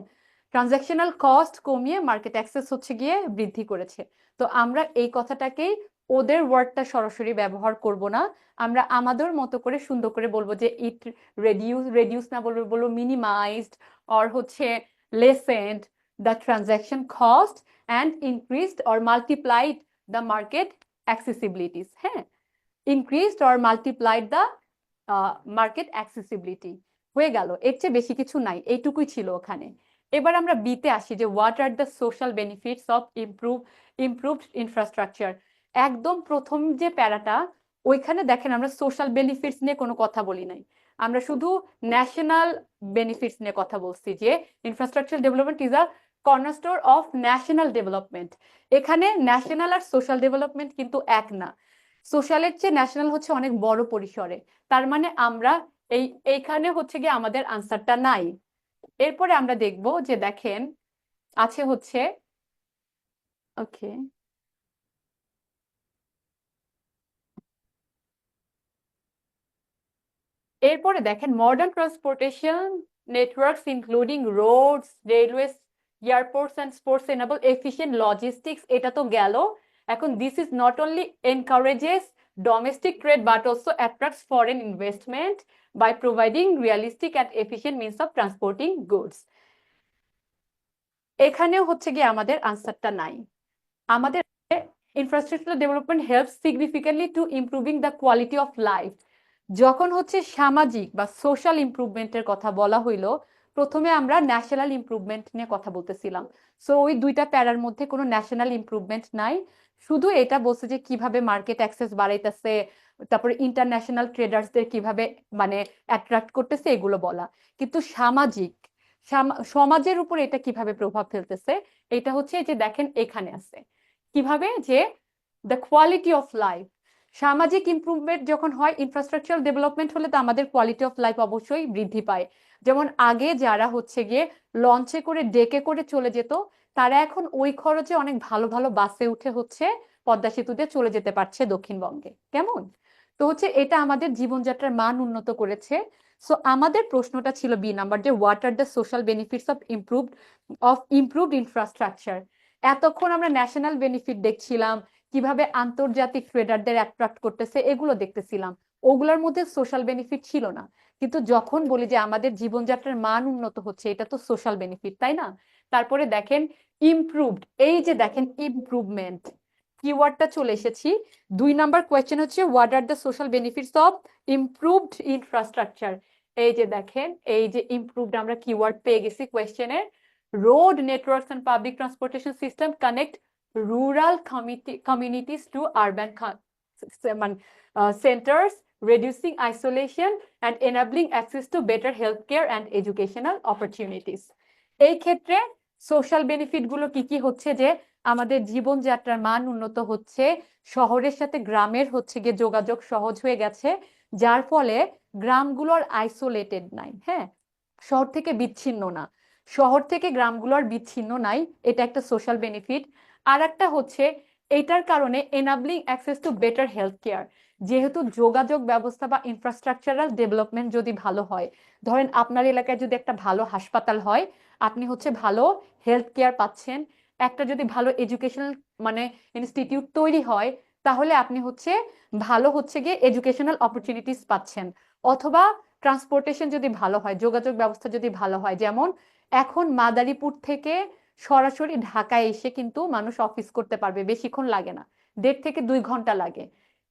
ট্রানজ্যাকশনাল কস্ট কমিয়ে মার্কেট অ্যাক্সেস হচ্ছে গিয়ে বৃদ্ধি করেছে। তো আমরা এই কথাটাকেই ওদের ওয়ার্ডটা সরাসরি ব্যবহার করব না, আমরা আমাদের মতো করে সুন্দর করে বলবো যে ইট রেডিউস না বলবো মিনিমাইজড অর হচ্ছে lessened the transaction cost and increased or multiplied the market accessibilities. হ্যাঁ, increased or multiplied the market accessibility হয়ে গেল, এর চেয়ে বেশি কিছু নাই, এইটুকুই ছিল ওখানে। এবার আমরা বিতে আসি যে what are the social benefits of improved infrastructure. একদম প্রথম যে প্যারাটা, ওইখানে দেখেন আমরা সোশ্যাল বেনিফিটস নিয়ে কোনো কথা বলি নাই, আমরা শুধু ন্যাশনাল বেনিফিটস নিয়ে কথা বলছি যে infrastructure development is a cornerstone of national development. এখানে ন্যাশনাল আর সোশ্যাল ডেভেলপমেন্ট কিন্তু এক না, সোশ্যালের চেয়ে ন্যাশনাল হচ্ছে অনেক বড় পরিসরে। তার মানে আমরা এইখানে হচ্ছে গিয়ে আমাদের আনসারটা নাই। এরপরে আমরা দেখব যে দেখেন আছে হচ্ছে ওকে, এরপরে দেখেন modern transportation networks including roads, railways, airports and ports enable efficient logistics. এটা তো গেল। এখন this is not only encourages domestic trade but also attracts foreign investment by providing realistic and efficient means of transporting goods. এখানেও হচ্ছে গিয়ে আমাদের আনসারটা নাই। আমাদের infrastructure development helps significantly to improving the quality of life. যখন হচ্ছে সামাজিক বা সোশ্যাল ইমপ্রুভমেন্টের কথা বলা হইলো, প্রথমে আমরা ন্যাশনাল ইমপ্রুভমেন্ট নিয়ে কথা বলতেছিলাম। সো ওই দুইটা প্যারার মধ্যে কোনো ন্যাশনাল ইমপ্রুভমেন্ট নাই, শুধু এটা বলছে যে কিভাবে মার্কেট অ্যাক্সেস বাড়াইতেছে, তারপরে ইন্টারন্যাশনাল ট্রেডার্সদের কিভাবে মানে অ্যাট্রাক্ট করতেছে, এগুলো বলা। কিন্তু সমাজের উপর এটা কিভাবে প্রভাব ফেলতেছে, এটা হচ্ছে যে দেখেন এখানে আছে কিভাবে, যে দ্য কোয়ালিটি অফ লাইফ। সামাজিক ইমপ্রুভমেন্ট যখন হয়, ইনফ্রাস্ট্রাকচারাল ডেভেলপমেন্ট হলে তো আমাদের কোয়ালিটি অফ লাইফ অবশ্যই বৃদ্ধি পায়। যেমন আগে যারা হচ্ছে গিয়ে লঞ্চে করে ডেকে করে চলে যেত, তারা এখন ওই খরচে অনেক ভালো ভালো বাসে উঠে হচ্ছে পদ্মা সেতু দিয়ে চলে যেতে পারছে দক্ষিণবঙ্গে। কেমন? তো হচ্ছে এটা আমাদের জীবনযাত্রার মান উন্নত করেছে। সো আমাদের প্রশ্নটা ছিল বি নাম্বার, যে what are the social benefits of improved infrastructure. এতক্ষণ আমরা ন্যাশনাল বেনিফিট দেখছিলাম, কিভাবে আন্তর্জাতিক ট্রেডারদের অ্যাট্রাক্ট করতেছে, এগুলো দেখতেছিলাম, ওগুলোর মধ্যে সোশ্যাল বেনিফিট ছিল না। কিন্তু যখন বলি যে আমাদের জীবনযাত্রার মান উন্নত হচ্ছে, এটা তো সোশ্যাল বেনিফিট, তাই না? তারপরে দেখেন ইমপ্রুভড, এই যে দেখেন ইমপ্রুভমেন্ট কিওয়ার্ডটা চলে এসেছি। 2 নাম্বার কোয়েশ্চেন হচ্ছে what are the social benefits of improved infrastructure. এই যে দেখেন, এই যে ইমপ্রুভড আমরা কিওয়ার্ড পেয়ে গেছি কোয়েশ্চেনের। Road networks and public transportation system connect rural communities to urban centers, reducing isolation and enabling access to better healthcare and educational opportunities. এই ক্ষেত্রে সোশ্যাল বেনিফিট গুলো কি কি হচ্ছে, যে আমাদের জীবনযাত্রার মান উন্নত হচ্ছে, শহরের সাথে গ্রামের হচ্ছে গিয়ে যোগাযোগ সহজ হয়ে গেছে, যার ফলে গ্রামগুলোর আইসোলেটেড নাই। হ্যাঁ, শহর থেকে বিচ্ছিন্ন না, শহর থেকে গ্রামগুলো আর বিচ্ছিন্ন নাই, এটা একটা সোশ্যাল বেনিফিট। আর একটা হচ্ছে এটার কারণে enabling access to better health care. যেহেতু যোগাযোগ ব্যবস্থা বা ইনফ্রাস্ট্রাকচারাল ডেভেলপমেন্ট যদি ভালো হয়, ধরেন আপনার এলাকায় যদি একটা ভালো হাসপাতাল হয়, আপনি হচ্ছে ভালো হেলথ কেয়ার পাচ্ছেন। একটা যদি ভালো এডুকেশনাল মানে ইনস্টিটিউট তৈরি হয়, তাহলে আপনি হচ্ছে ভালো হচ্ছে গিয়ে এডুকেশনাল অপরচুনিটিস পাচ্ছেন। অথবা ট্রান্সপোর্টেশন যদি ভালো হয়, যোগাযোগ ব্যবস্থা যদি ভালো হয়, যেমন এখন মাদারীপুর থেকে সরাসরি ঢাকায় এসে কিন্তু মানুষ অফিস করতে পারবে, বেশিক্ষণ লাগে না, 1.5 থেকে 2 ঘন্টা লাগে।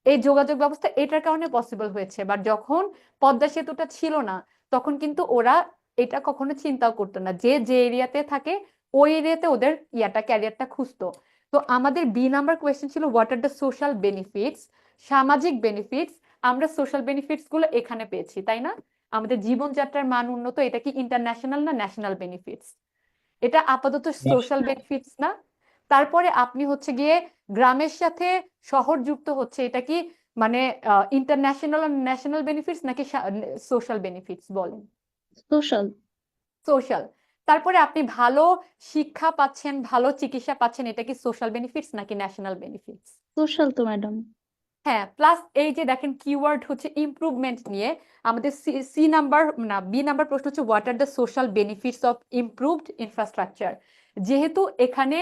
এই যোগাযোগ ব্যবস্থা এটার কারণে পসিবল হয়েছে। বাট যখন পদ্মা সেতুটা ছিল না, তখন কিন্তু ওরা এটা কখনো চিন্তাও করতো না, যে যে এরিয়াতে থাকে ওই এরিয়াতে ওদের ক্যারিয়ারটা খুঁজতো। তো আমাদের বি নাম্বার কোয়েশ্চেন ছিল what are the social benefits, সামাজিক বেনিফিটস। আমরা সোশ্যাল বেনিফিটস গুলো এখানে পেয়েছি, তাই না? আমাদের জীবনযাত্রার মান উন্নত, এটা কি ইন্টারন্যাশনাল না ন্যাশনাল বেনিফিটস? এটা আপাতত সোশ্যাল বেনিফিটস না? তারপরে আপনি হচ্ছে গিয়ে গ্রামের সাথে শহর যুক্ত হচ্ছে, এটা কি মানে ইন্টারন্যাশনাল ন্যাশনাল বেনিফিটস নাকি সোশ্যাল বেনিফিটস বলেন? সোশ্যাল। সোশ্যাল। তারপরে আপনি ভালো শিক্ষা পাচ্ছেন, ভালো চিকিৎসা পাচ্ছেন, এটা কি সোশ্যাল বেনিফিটস নাকি ন্যাশনাল বেনিফিটস? সোশ্যাল তো ম্যাডাম। হ্যাঁ, প্লাস এই যে দেখেন কিওয়ার্ড হচ্ছে ইমপ্রুভমেন্ট নিয়ে আমাদের সি নাম্বার না বি নাম্বার প্রশ্ন হচ্ছে what are the social benefits of improved infrastructure. যেহেতু এখানে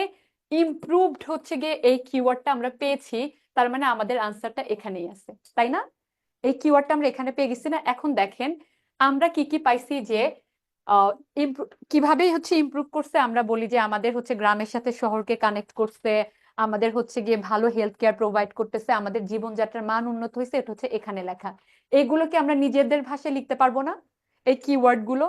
ইমপ্রুভড হচ্ছে গিয়ে এই কিওয়ার্ডটা আমরা পেয়েছি, তার মানে আমাদের আনসারটা এখানেই আছে, তাই না? এই কিওয়ার্ডটা আমরা এখানে পেয়ে গেছি না? এখন দেখেন আমরা কি কি পাইছি যে কিভাবে হচ্ছে ইমপ্রুভ করছে। আমরা বলি যে আমাদের হচ্ছে গ্রামের সাথে শহরকে কানেক্ট করছে, আমাদের হচ্ছে গিয়ে ভালো হেলথ কেয়ার প্রোভাইড করতেছে, আমাদের জীবনযাত্রার মান উন্নত হয়েছে, এটা হচ্ছে এখানে লেখা। এগুলোকে আমরা নিজেদের ভাষায় লিখতে পারবো না? এই কিওয়ার্ড গুলো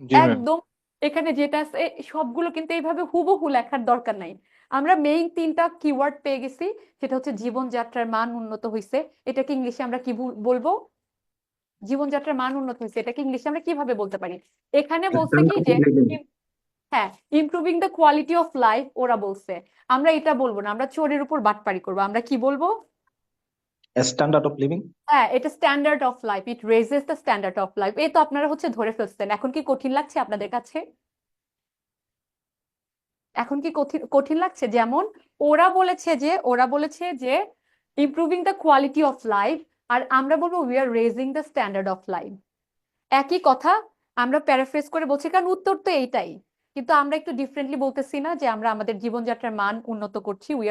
জি ম্যাম। একদম এখানে যেটা আছে সবগুলো কিন্তু এইভাবে হুবহু লেখার দরকার নাই। আমরা মেইন 3টা কিওয়ার্ড পেয়ে গেছি, সেটা হচ্ছে জীবনযাত্রার মান উন্নত হয়েছে। এটাকে ইংলিশে আমরা কি বলবো? জীবনযাত্রার মান উন্নত হয়েছে, এটাকে ইংলিশে আমরা কিভাবে বলতে পারি? এখানে বলছে কি যে হ্যাঁ, improving the quality of life ওরা বলছে। আমরা এটা বলবো না, আমরা চোরের উপর বাটপারি করবো। আমরা কি বলবো? Standard of living. হ্যাঁ, এটা standard of life, it raises the standard of life. এই তো আপনারা হচ্ছে ধরে ফেলছেন। এখন কি কঠিন লাগছে আপনাদের কাছে? এখন কি কঠিন কঠিন লাগছে? যেমন ওরা বলেছে যে improving the quality of life, আর আমরা বলবো we are raising the standard of life. একই কথা আমরা প্যারাফ্রেজ করে বলছি, কারণ উত্তর তো এইটাই, কিন্তু আমরা একটু ডিফারেন্টলি বলতেছি না যে আমরা আমাদের জীবনযাত্রার মান উন্নত করছি। We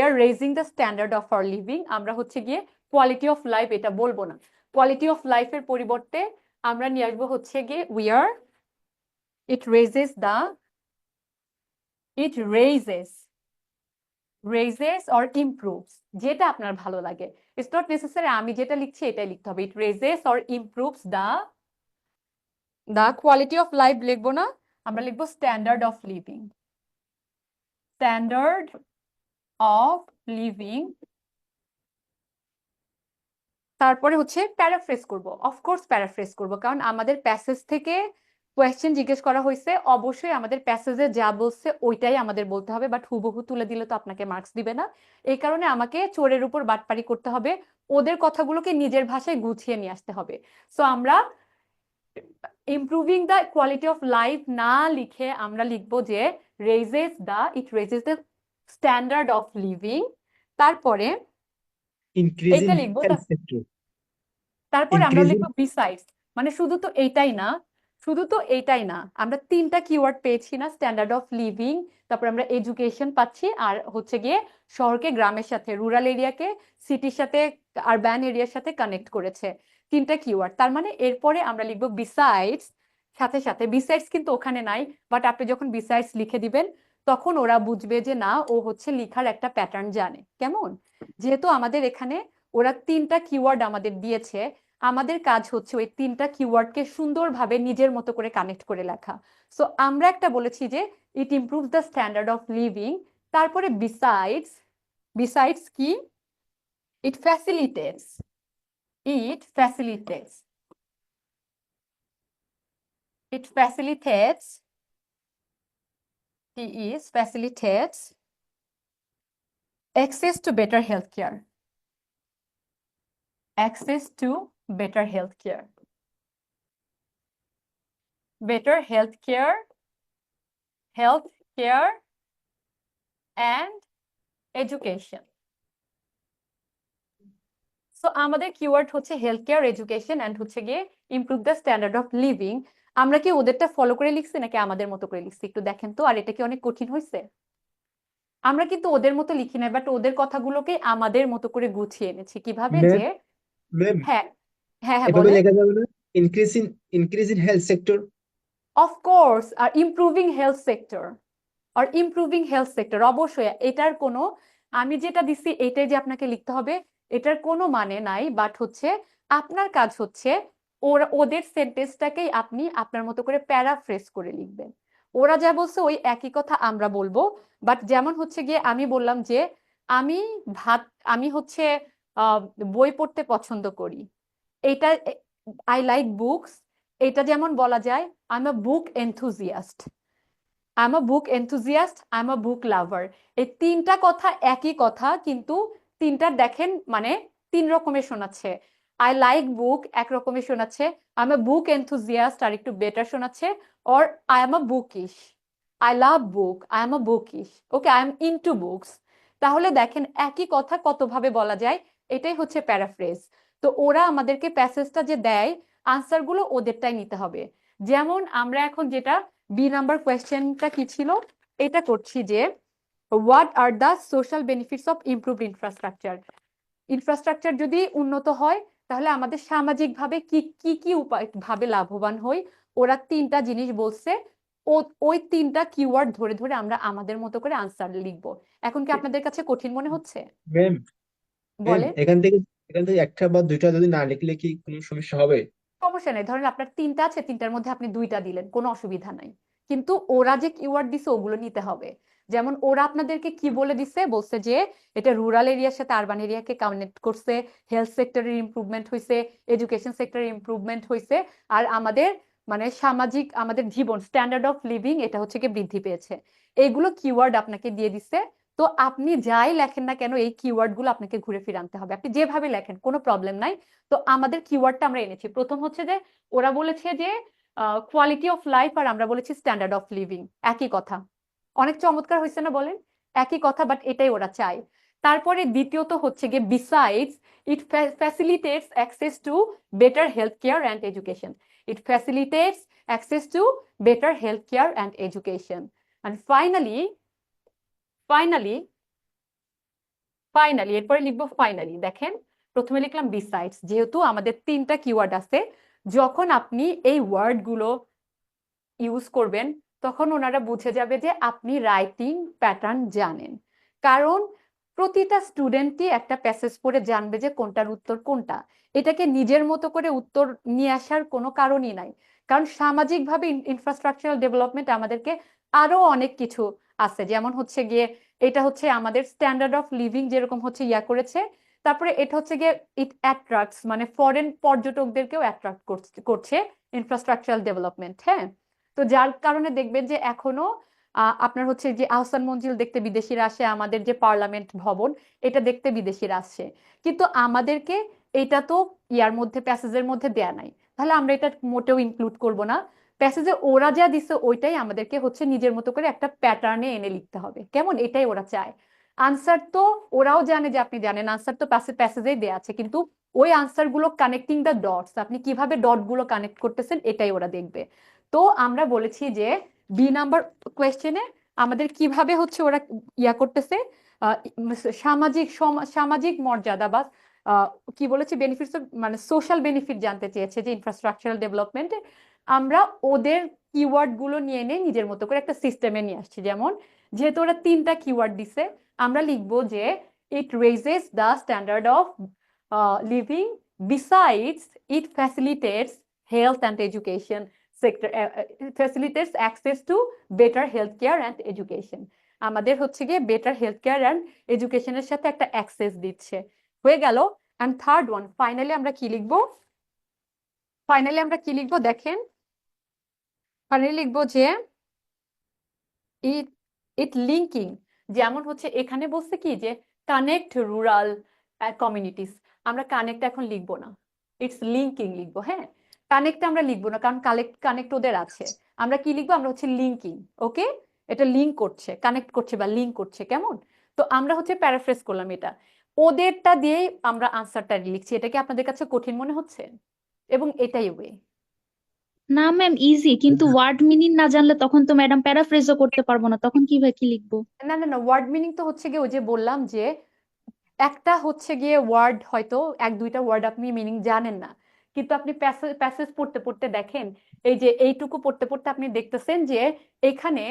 are raising the standard of our living. আমরা হচ্ছে গিয়ে কোয়ালিটি অফ লাইফ এটা বলবো না। কোয়ালিটি অফ লাইফের পরিবর্তে আমরা নিয়ে আসবো হচ্ছে গিয়ে ইট রেজেস অর ইমপ্রুভস, যেটা আপনার ভালো লাগে। ইটস নট নেসেসারি আমি যেটা লিখছি এটাই লিখতে হবে। It raises or improves the quality of life লিখবো না, আমরা লিখবো standard of living. Standard of living. তারপরে হচ্ছে প্যারাফ্রেজ করব, অফকোর্স প্যারাফ্রেজ করব, কারণ আমাদের প্যাসেজ থেকে কোয়েশ্চেন জিজ্ঞেস করা হয়েছে, অবশ্যই আমাদের প্যাসেজে যা বলছে ওইটাই আমাদের বলতে হবে। বাট হুবহু তুলে দিলে তো আপনাকে মার্কস দিবে না। এই কারণে আমাকে চোরের উপর বাটপারি করতে হবে, ওদের কথাগুলোকে নিজের ভাষায় গুছিয়ে নিয়ে আসতে হবে। সো আমরা improving the quality of life না লিখে আমরা লিখবো যে it raises the standard of living. তারপরে ইনক্রিজ এইটা ইন লিখবো। Health sector. তারপরে আমরা ইনক্রিজ ইন লিখবো বিসাইডস। মানে শুধু তো এইটাই না, আমরা 3টা কিওয়ার্ড পেয়েছি না? স্ট্যান্ডার্ড অফ লিভিং, তারপর আমরা এডুকেশন পাচ্ছি, আর হচ্ছে গিয়ে শহরকে গ্রামের সাথে, রুরাল এরিয়াকে সিটির সাথে, আরবান এরিয়ার সাথে কানেক্ট করেছে। 3টা কিওয়ার্ড, তার মানে এরপরে আমরা লিখবো বিসাইডস। সাথে সাথে বিসাইডস কিন্তু ওখানে নাই, বাট আপনি যখন বিসাইডস লিখে দিবেন তখন ওরা বুঝবে যে না, ও হচ্ছে লিখার একটা প্যাটার্ন জানে। কেমন? যেহেতু আমাদের এখানে ওরা 3টা কিওয়ার্ড আমাদের দিয়েছে, আমাদের কাজ হচ্ছে ওই 3টা কিওয়ার্ডকে সুন্দরভাবে নিজের মতো করে কানেক্ট করে লেখা। সো আমরা একটা বলেছি যে it improve the standard of living. তারপরে বিসাইডস কি? It facilitates it facilitates it facilitates facilitates access to better healthcare. Access to better healthcare. Better healthcare and education. So আমাদের কিওয়ার্ড হচ্ছে হেলথ কেয়ার, এডুকেশন এন্ড হচ্ছে গিয়ে improve the standard of living. আমরা কি ওদেরটা follow করে লিখছি নাকি আমাদের মতো করে লিখছি? একটু দেখেন তো। আর এটা কি অনেক কঠিন হয়েছে? আমরা কিন্তু ওদের মতো লিখি নাই, বাট ওদের কথাগুলোকে আমাদের মতো করে গুছিয়ে এনেছি। কিভাবে? ম্যাম, যে ম্যাম, হ্যাঁ হ্যাঁ হ্যাঁ এভাবে বলেন। লেখা যাবে না? Increase in health sector. Of course, আর ইমপ্রুভিং হেলথ সেক্টর অবশ্যই। এটার কোনো, আমি যেটা দিছি এটাই যে আপনাকে লিখতে হবে, এটার কোনো মানে নাই। বাট হচ্ছে আপনার কাজ হচ্ছে ওদের সেন্টেন্সটাকেই আপনি আপনার মতো করে প্যারাফ্রেজ করে লিখবেন। ওরা যা বলছে ওই একই কথা আমরা বলবো। বাট যেমন হচ্ছে গিয়ে আমি বললাম যে আমি আমি হচ্ছে বই পড়তে পছন্দ করি, এটা আই লাইক বুকস। এটা যেমন বলা যায় I am a book enthusiast, I am a book enthusiast, I am a book lover. এই 3টা কথা একই কথা, কিন্তু 3টার দেখেন মানে 3 রকমের শোনাচ্ছে। আই লাইক বুক এক রকমের শোনাচ্ছে, I am a book enthusiast আর একটু বেটার শোনাচ্ছে, or I am a bookish, I love book, I am a bookish, okay, I am into books. তাহলে দেখেন একই কথা কতভাবে বলা যায়, এটাই হচ্ছে প্যারাফ্রেজ। তো ওরা আমাদেরকে প্যাসেজটা যে দেয়, আনসারগুলো ওদেরটাই নিতে হবে। যেমন আমরা এখন যেটা বি নাম্বার কোয়েশ্চেনটা কি ছিল, এটা করছি যে what are the social benefits of improved infrastructure. Infrastructure যদি উন্নত হয় তাহলে আমাদের সামাজিকভাবে কি কি কি উপায় ভাবে লাভবান হই। ওরা তিনটা জিনিস বলছে, ওই তিনটা কিওয়ার্ড ধরে ধরে আমরা আমাদের মতো করে আনসার লিখবো। এখন কি আপনাদের কাছে কঠিন মনে হচ্ছে? ম্যাম বলেন। এখান থেকে একটা বা দুইটা যদি না লিখলে কি কোনো সমস্যা হবে? সমস্যা নেই, ধরেন আপনার তিনটা আছে, তিনটার মধ্যে আপনি দুইটা দিলেন, কোনো অসুবিধা নাই। কিন্তু ওরা যে কিওয়ার্ড দিছে ওগুলো নিতে হবে। যেমন ওরা আপনাদেরকে কি বলে দিছে, বলছে যে এটা রুরাল এরিয়ার সাথে আরবান এরিয়াকে কানেক্ট করছে, হেলথ সেক্টরের ইমপ্রুভমেন্ট হয়েছে, এডুকেশন সেক্টরের ইমপ্রুভমেন্ট হয়েছে, আর আমাদের মানে সামাজিক আমাদের জীবন স্ট্যান্ডার্ড অফ লিভিং এটা হচ্ছে কি বৃদ্ধি পেয়েছে। এইগুলো কিওয়ার্ড আপনাকে দিয়ে দিছে। তো আপনি যাই লেখেন না কেন এই কিওয়ার্ড গুলো আপনাকে ঘুরে ফিরে আনতে হবে, আপনি যেভাবে লেখেন কোনো প্রবলেম নাই। তো আমাদের কিওয়ার্ডটা আমরা এনেছি। প্রথম হচ্ছে যে ওরা বলেছে যে কোয়ালিটি অফ লাইফ, আর আমরা বলেছি স্ট্যান্ডার্ড অফ লিভিং, একই কথা। অনেক চমৎকার হয়েছে না বলেন? একই কথা, বাট এটাই ওরা চায়। তারপরে দ্বিতীয়ত হচ্ছে গিয়ে besides it facilitates access to better health care and education. It facilitates access to better health care and education. And finally finally finally এরপরে লিখবো ফাইনালি। দেখেন প্রথমে লিখলাম বিসাইডস, যেহেতু আমাদের তিনটা কিওয়ার্ড আছে, যখন আপনি এই ওয়ার্ড গুলো ইউজ করবেন তখন ওনারা বুঝে যাবে যে আপনি রাইটিং প্যাটার্ন জানেন। কারণ প্রতিটা স্টুডেন্টই একটা প্যাসেজ পড়ে জানবে যে কোনটার উত্তর কোনটা। এটাকে নিজের মতো করে উত্তর নিয়ে আসার কোনো কারণই নাই। কারণ সামাজিকভাবে ইনফ্রাস্ট্রাকচারাল ডেভেলপমেন্ট আমাদেরকে আরো অনেক কিছু আছে, যেমন হচ্ছে গিয়ে এটা হচ্ছে আমাদের স্ট্যান্ডার্ড অফ লিভিং যেরকম হচ্ছে করেছে। তারপরে এটা হচ্ছে গিয়ে ইট অ্যাট্রাক্টস, মানে ফরেন পর্যটকদেরকেও অ্যাট্রাক্ট করছে ইনফ্রাস্ট্রাকচারাল ডেভেলপমেন্ট। হ্যাঁ, তো যার কারণে দেখবেন যে এখনো আপনার হচ্ছে যে আহসান মঞ্জিল দেখতে বিদেশিরা আসে, আমাদের যে পার্লামেন্ট ভবন এটা দেখতে বিদেশিরা আসে। কিন্তু আমাদেরকে এটা তো ইয়ার মধ্যে প্যাসেজের মধ্যে দেয়া নাই, তাহলে আমরা এটা মোটেও ইনক্লুড করব না। প্যাসেজে ওরা যা দিচ্ছে ওইটাই আমাদেরকে হচ্ছে নিজের মতো করে একটা প্যাটার্নে এনে লিখতে হবে, কেমন? এটাই ওরা চায়। আনসার তো ওরাও জানে যে আপনি জানেন আনসার তো প্যাসেজেই দেয়া আছে, কিন্তু ওই আনসার গুলো কানেক্টিং দ্য ডটস, আপনি কিভাবে ডট গুলো কানেক্ট করতেছেন এটাই ওরা দেখবে। তো আমরা বলেছি যে বি নাম্বার কোয়েশ্চেনে আমাদের কিভাবে হচ্ছে ওরা করতেছে, সামাজিক মর্যাদা বা কি বলেছে বেনিফিটস, মানে সোশ্যাল বেনিফিট জানতে চেয়েছে যে ইনফ্রাস্ট্রাকচারাল ডেভেলপমেন্টে। আমরা ওদের কিওয়ার্ড গুলো নিয়ে এনে নিজের মতো করে একটা সিস্টেমে নিয়ে আসছি। যেমন যেহেতু ওরা তিনটা কিওয়ার্ড দিছে, আমরা লিখবো যে it raises the standard of living, besides it facilitates health and education sector, facilitates access to better health care and education. আমাদের হচ্ছে গিয়ে বেটার হেলথ কেয়ার অ্যান্ড এডুকেশনের সাথে একটা অ্যাক্সেস দিচ্ছে। হয়ে গেল। অ্যান্ড থার্ড ওয়ান, ফাইনালি আমরা কি লিখবো? দেখেন ফাইনালি লিখবো যে ইট ইট লিঙ্কিং, যেমন হচ্ছে এখানে বলছে কি যে কানেক্ট রুরাল কমিউনিটিস, আমরা কানেক্ট এখন লিখবো না, ইটস লিঙ্কিং লিখবো। হ্যাঁ, কানেক্ট আমরা লিখবো না, কারণ কানেক্ট ওদের আছে। আমরা কি লিখবো? আমরা হচ্ছে লিঙ্কিং। ওকে, এটা লিঙ্ক করছে, কানেক্ট করছে বা লিঙ্ক করছে, কেমন? তো আমরা হচ্ছে প্যারাফ্রেজ করলাম এটা, ওদেরটা দিয়েই আমরা আনসারটা লিখছি। এটা কি আপনাদের কাছে কঠিন মনে হচ্ছে? এবং এটাই ওয়ে। না ম্যাম, ইজি, কিন্তু ওয়ার্ড মিনিং না জানলে তখন তো ম্যাডাম প্যারাফ্রেজও করতে পারবো না, তখন কিভাবে কি লিখবো? না না না, ওয়ার্ড মিনিং তো হচ্ছে গিয়ে ওই যে বললাম যে একটা হচ্ছে গিয়ে ওয়ার্ড, হয়তো এক দুইটা ওয়ার্ড আপনি মিনিং জানেন না, কিন্তু আপনি প্যাসেজ পড়তে পড়তে দেখেন, এই যে এইটুকু পড়তে পড়তে আপনি দেখতেছেন যে এখানে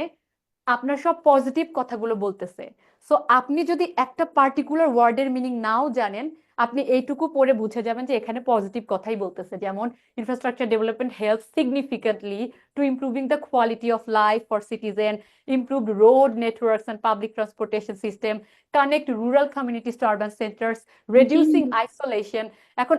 আপনার সব পজিটিভ কথাগুলো বলতেছে। সো আপনি যদি একটা পার্টিকুলার ওয়ার্ডের মিনিং নাও জানেন, আপনি এইটুকু পড়ে বুঝে যাবেন যে এখানে পজিটিভ কথাই বলতেছে। যেমন infrastructure development help significantly to improving the quality of life for citizen, improved road networks and public transportation system, connect rural communities to urban centers, reducing isolation. এখন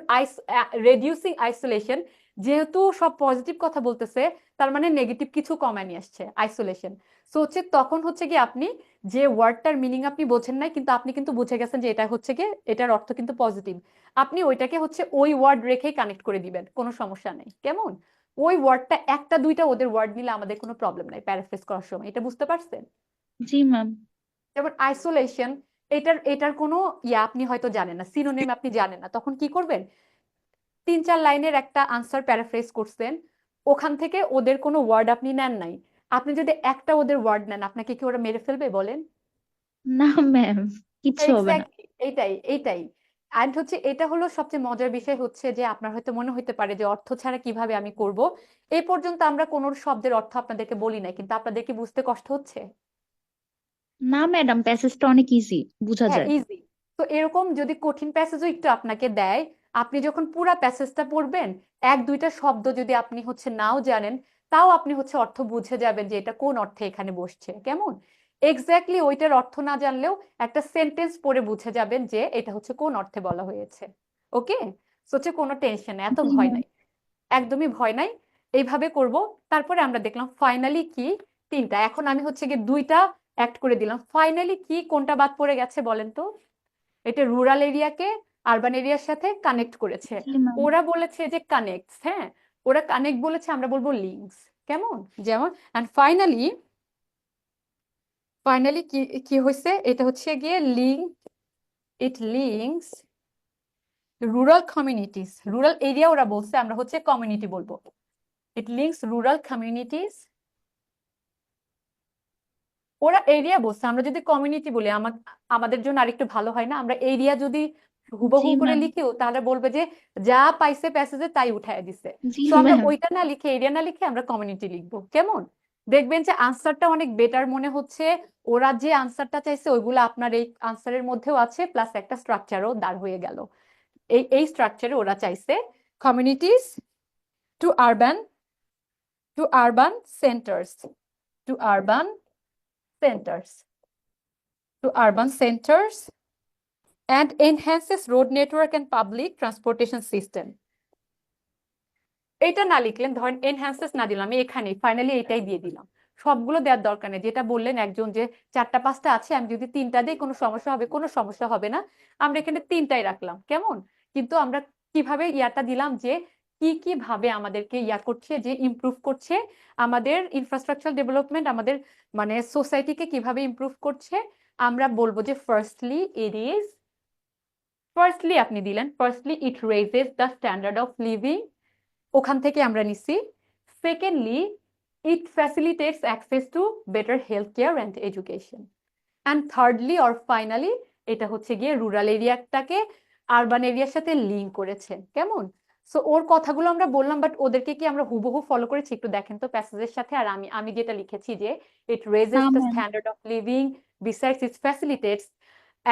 reducing isolation যেহেতু সব পজিটিভ কথা বলতেছে, তার মানে নেগেটিভ কিছু কমায় নিয়ে আসছে, আইসোলেশন। সো হচ্ছে তখন হচ্ছে কি আপনি যে ওয়ার্ডটার মিনিং আপনি বোঝেন নাই, কিন্তু আপনি কিন্তু বুঝে গেছেন যে এটা হচ্ছে কি এটার অর্থ কিন্তু পজিটিভ, আপনি ওইটাকে হচ্ছে ওই ওয়ার্ড রেখেই কানেক্ট করে দিবেন, কোনো সমস্যা নেই, কেমন? ওই ওয়ার্ডটা একটা দুইটা ওদের ওয়ার্ড নিলে আমাদের কোনো প্রবলেম নাই প্যারাফ্রেজ করার সময়, এটা বুঝতে পারছেন? জি ম্যাম। যেমন আইসোলেশন, এটার কোনো আপনি হয়তো জানেন না, সিনোনিম আপনি জানেন না, তখন কি করবেন? 3-4 লাইনের একটা আনসার প্যারাফ্রেজ করছেন, ওখান থেকে ওদের কোনো ওয়ার্ড আপনি নেন নাই, আপনি যদি একটা ওদের ওয়ার্ড নেন, আপনাকে কি ওরা মেরে ফেলবে বলেন? না ম্যাম, কিচ্ছু হবে না। এক্স্যাক্টলি, এইটাই অ্যান্ড হচ্ছে এটা হলো সবচেয়ে মজার বিষয় হচ্ছে যে আপনার হয়তো মনে হতে পারে যে অর্থ ছাড়া কিভাবে আমি করব। এই পর্যন্ত আমরা কোনো শব্দের অর্থ আপনাদেরকে বলি নাই, কিন্তু আপনাদের কি বুঝতে কষ্ট হচ্ছে? না ম্যাডাম, প্যাসেজটা অনেক ইজি, বোঝা হ্যাঁ, যায়। ইজি। তো এরকম যদি কঠিন প্যাসেজও একটু আপনাকে দেয়, আপনি যখন পুরা প্যাসেজটা পড়বেন, 1-2টা শব্দ যদি আপনি হচ্ছে নাও জানেন, তাও আপনি হচ্ছে অর্থ বুঝে যাবেন যে এটা কোন অর্থে এখানে বসছে। কেমন? এক্স্যাক্টলি ওইটার অর্থ না জানলেও একটা সেন্টেন্স পড়ে বুঝে যাবেন যে এটা হচ্ছে কোন অর্থে বলা হয়েছে। ওকে, হচ্ছে কোনো টেনশন এত জি ভয় ম্যাম। নাই, একদমই ভয় নাই। এইভাবে করব। তারপরে আমরা দেখলাম ফাইনালি কি, 3টা। এখন আমি হচ্ছে গিয়ে 2টা অ্যাক্ট করে দিলাম। ফাইনালি কি কোনটা বাদ পড়ে গেছে বলেন তো? এটা রুরাল এরিয়াকে আরবান এরিয়ার সাথে কানেক্ট করেছে। জি ম্যাম। ওরা বলেছে যে কানেক্টস, হ্যাঁ, ওরা কানেক্ট বলেছে, আমরা বলবো লিঙ্কস। কেমন? যেমন এন্ড ফাইনালি কি কি হয়েছে, এটা হচ্ছে গিয়ে it links rural communities. Rural area ওরা বলছে, আমরা হচ্ছে কমিউনিটি বলবো। It links rural communities. ওরা এরিয়া বলছে, আমরা যদি কমিউনিটি বলি আমাদের জন্য আরেকটু ভালো হয় না? আমরা এরিয়া যদি হুবহু জি করে ম্যাম। লিখিও তাহলে বলবে যে যা পাইছে প্যাসেজে তাই উঠায় দিছে। জি সো আমরা ম্যাম। ওইটা না লিখে, এরিয়া না লিখে আমরা কমিউনিটি লিখবো। কেমন? দেখবেন যে আনসারটা অনেক বেটার মনে হচ্ছে। ওরা যে আনসারটা চাইছে ওইগুলো আপনার এই আনসারের মধ্যেও আছে, প্লাস একটা স্ট্রাকচারও দাঁড় হয়ে গেল। এই স্ট্রাকচারে ওরা চাইছে communities to urban centres, to urban centres, to urban centres and enhances road network and public transportation system. এটা না লিখলেন, ধরেন এনহ্যান্সেস না দিলাম, আমি এখানে ফাইনালি এটাই দিয়ে দিলাম। সবগুলো দেওয়ার দরকার নেই। যেটা বললেন একজন যে 4টা-5টা আছে, আমি যদি 3টা দিই কোনো সমস্যা হবে? কোনো সমস্যা হবে না। আমরা এখানে 3টাই রাখলাম। কেমন? কিন্তু আমরা কিভাবে ইয়াটা দিলাম যে কি কি ভাবে আমাদেরকে করছে, যে ইমপ্রুভ করছে আমাদের ইনফ্রাস্ট্রাকচার ডেভেলপমেন্ট, আমাদের মানে সোসাইটিকে কিভাবে ইমপ্রুভ করছে। আমরা বলবো যে ফার্স্টলি আপনি দিলেন, firstly it raises the standard of living, ওখান থেকে আমরা নিছি। Secondly it facilitates access to better health care and education. And thirdly or finally এটা হচ্ছে গিয়ে রুরাল এরিয়াটাকে আরবান এরিয়ার সাথে লিঙ্ক করেছে। কেমন? সো ওর কথাগুলো আমরা বললাম, বাট ওদেরকে কি আমরা হুবহু ফলো করেছি? একটু দেখেন তো প্যাসেজের সাথে। আর আমি যেটা লিখেছি যে ইট না raises the ma'am. Standard of living, besides it facilitates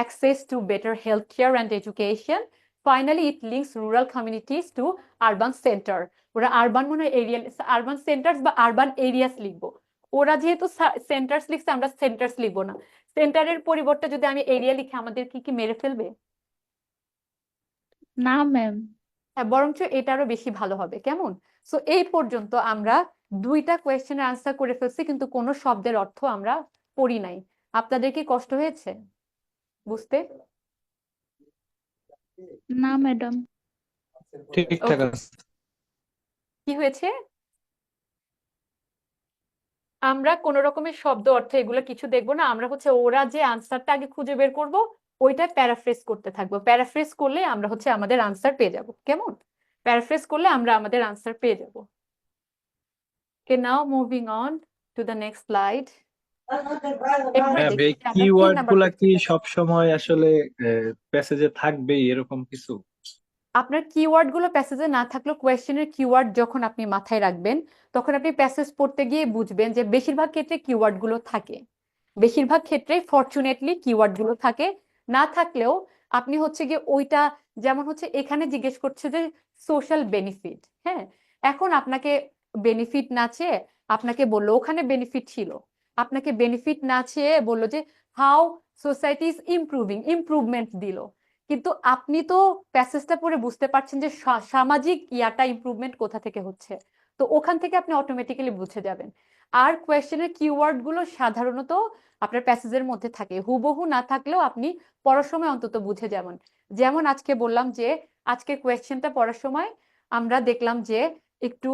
access to better healthcare and education. Finally, it links rural communities to urban center. ওরা আরবান মনে হয় এরিয়া, আরবান সেন্টার্স বা আরবান এরিয়াস লিখবো। ওরা যেহেতু সেন্টার্স লিখছে, আমরা সেন্টার্স লিখবো না। সেন্টারের পরিবর্তে যদি আমি এরিয়া লিখি, আমাদের কি মেরে ফেলবে? না ম্যাম। হ্যাঁ, বরঞ্চ এটারও বেশি ভালো হবে। কেমন? সো এই পর্যন্ত আমরা 2টা কোয়েশ্চেনের আনসার করে ফেলছি, কিন্তু কোনো শব্দের অর্থ আমরা পড়ি নাই। আপনাদের কি কষ্ট হয়েছে বুঝতে? না ম্যাডাম। ঠিকঠাক ওকে, আছে। কি হয়েছে? আমরা কোন রকমের শব্দ অর্থ এগুলো কিছু দেখবো না। আমরা হচ্ছে ওরা যে আনসারটা আগে খুঁজে বের করব, ওইটা প্যারাফ্রেজ করতে থাকবো। প্যারাফ্রেজ করলে আমরা হচ্ছে আমাদের আনসার পেয়ে যাব। কেমন? প্যারাফ্রেজ করলে আমরা আমাদের আনসার পেয়ে যাব। Okay, now moving on to the next slide. এরপরে ম্যাম, দেখি এই যে আমরা 3 কিওয়ার্ড নাম্বার গুলা কি কোয়েশ্চেনটা। সব সময় আসলে প্যাসেজে থাকবে এরকম কিছু? আপনার কিওয়ার্ড গুলো প্যাসেজে না থাকলেও কোয়েশ্চেনের কিওয়ার্ড যখন আপনি মাথায় রাখবেন, তখন আপনি প্যাসেজ পড়তে গিয়ে বুঝবেন যে বেশিরভাগ ক্ষেত্রে কিওয়ার্ড গুলো থাকে। বেশিরভাগ ক্ষেত্রে ফরচুনেটলি কিওয়ার্ড গুলো থাকে। না থাকলেও আপনি হচ্ছে গিয়ে ওইটা, যেমন হচ্ছে এখানে জিজ্ঞেস করছে যে সোশ্যাল বেনিফিট, হ্যাঁ, এখন আপনাকে বেনিফিট না চেয়ে আপনাকে বললো ওখানে বেনিফিট ছিল, আপনাকে বেনিফিট না চেয়ে বললো যে how society is improving, improvement দিল। কিন্তু আপনি তো প্যাসেজটা পড়ে বুঝতে পারছেন যে সামাজিক ইমপ্রুভমেন্ট কোথা থেকে হচ্ছে। তো ওখান থেকে আপনি অটোমেটিক্যালি বুঝে যাবেন। আর কোয়েশ্চেনের কিওয়ার্ড গুলো সাধারণত আপনার প্যাসেজের মধ্যে থাকে, হুবহু না থাকলেও আপনি পড়ার সময় অন্তত বুঝে যাবেন। যেমন আজকে বললাম যে আজকে কোয়েশ্চেনটা পড়ার সময় আমরা দেখলাম যে একটু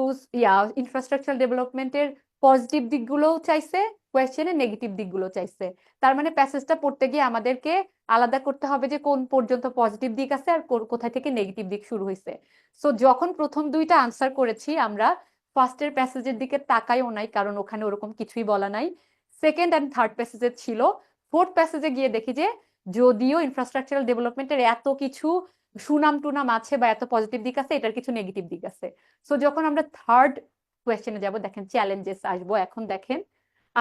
ইনফ্রাস্ট্রাকচার ডেভেলপমেন্টের পজিটিভ দিকগুলোও চাইছে, কোয়েশ্চেনে নেগেটিভ দিকগুলো চাইছে। তার মানে প্যাসেজটা পড়তে গিয়ে আমাদেরকে আলাদা করতে হবে যে কোন পর্যন্ত পজিটিভ দিক আছে আর কোথায় থেকে নেগেটিভ দিক শুরু হয়েছে। সো যখন প্রথম দুইটা আনসার করেছি আমরা ফার্স্টের প্যাসেজের দিকে তাকাইও নাই, কারণ ওখানে ওরকম কিছুই বলা নাই। সেকেন্ড অ্যান্ড থার্ড প্যাসেজে ছিল। ফোর্থ প্যাসেজে গিয়ে দেখি যে যদিও ইনফ্রাস্ট্রাকচারাল ডেভেলপমেন্টের এত কিছু সুনাম টুনাম আছে বা এত পজিটিভ দিক আছে, এটার কিছু নেগেটিভ দিক আছে। সো যখন আমরা থার্ড কোয়েশ্চেনে যাব, দেখেন চ্যালেঞ্জেস আসবো। এখন দেখেন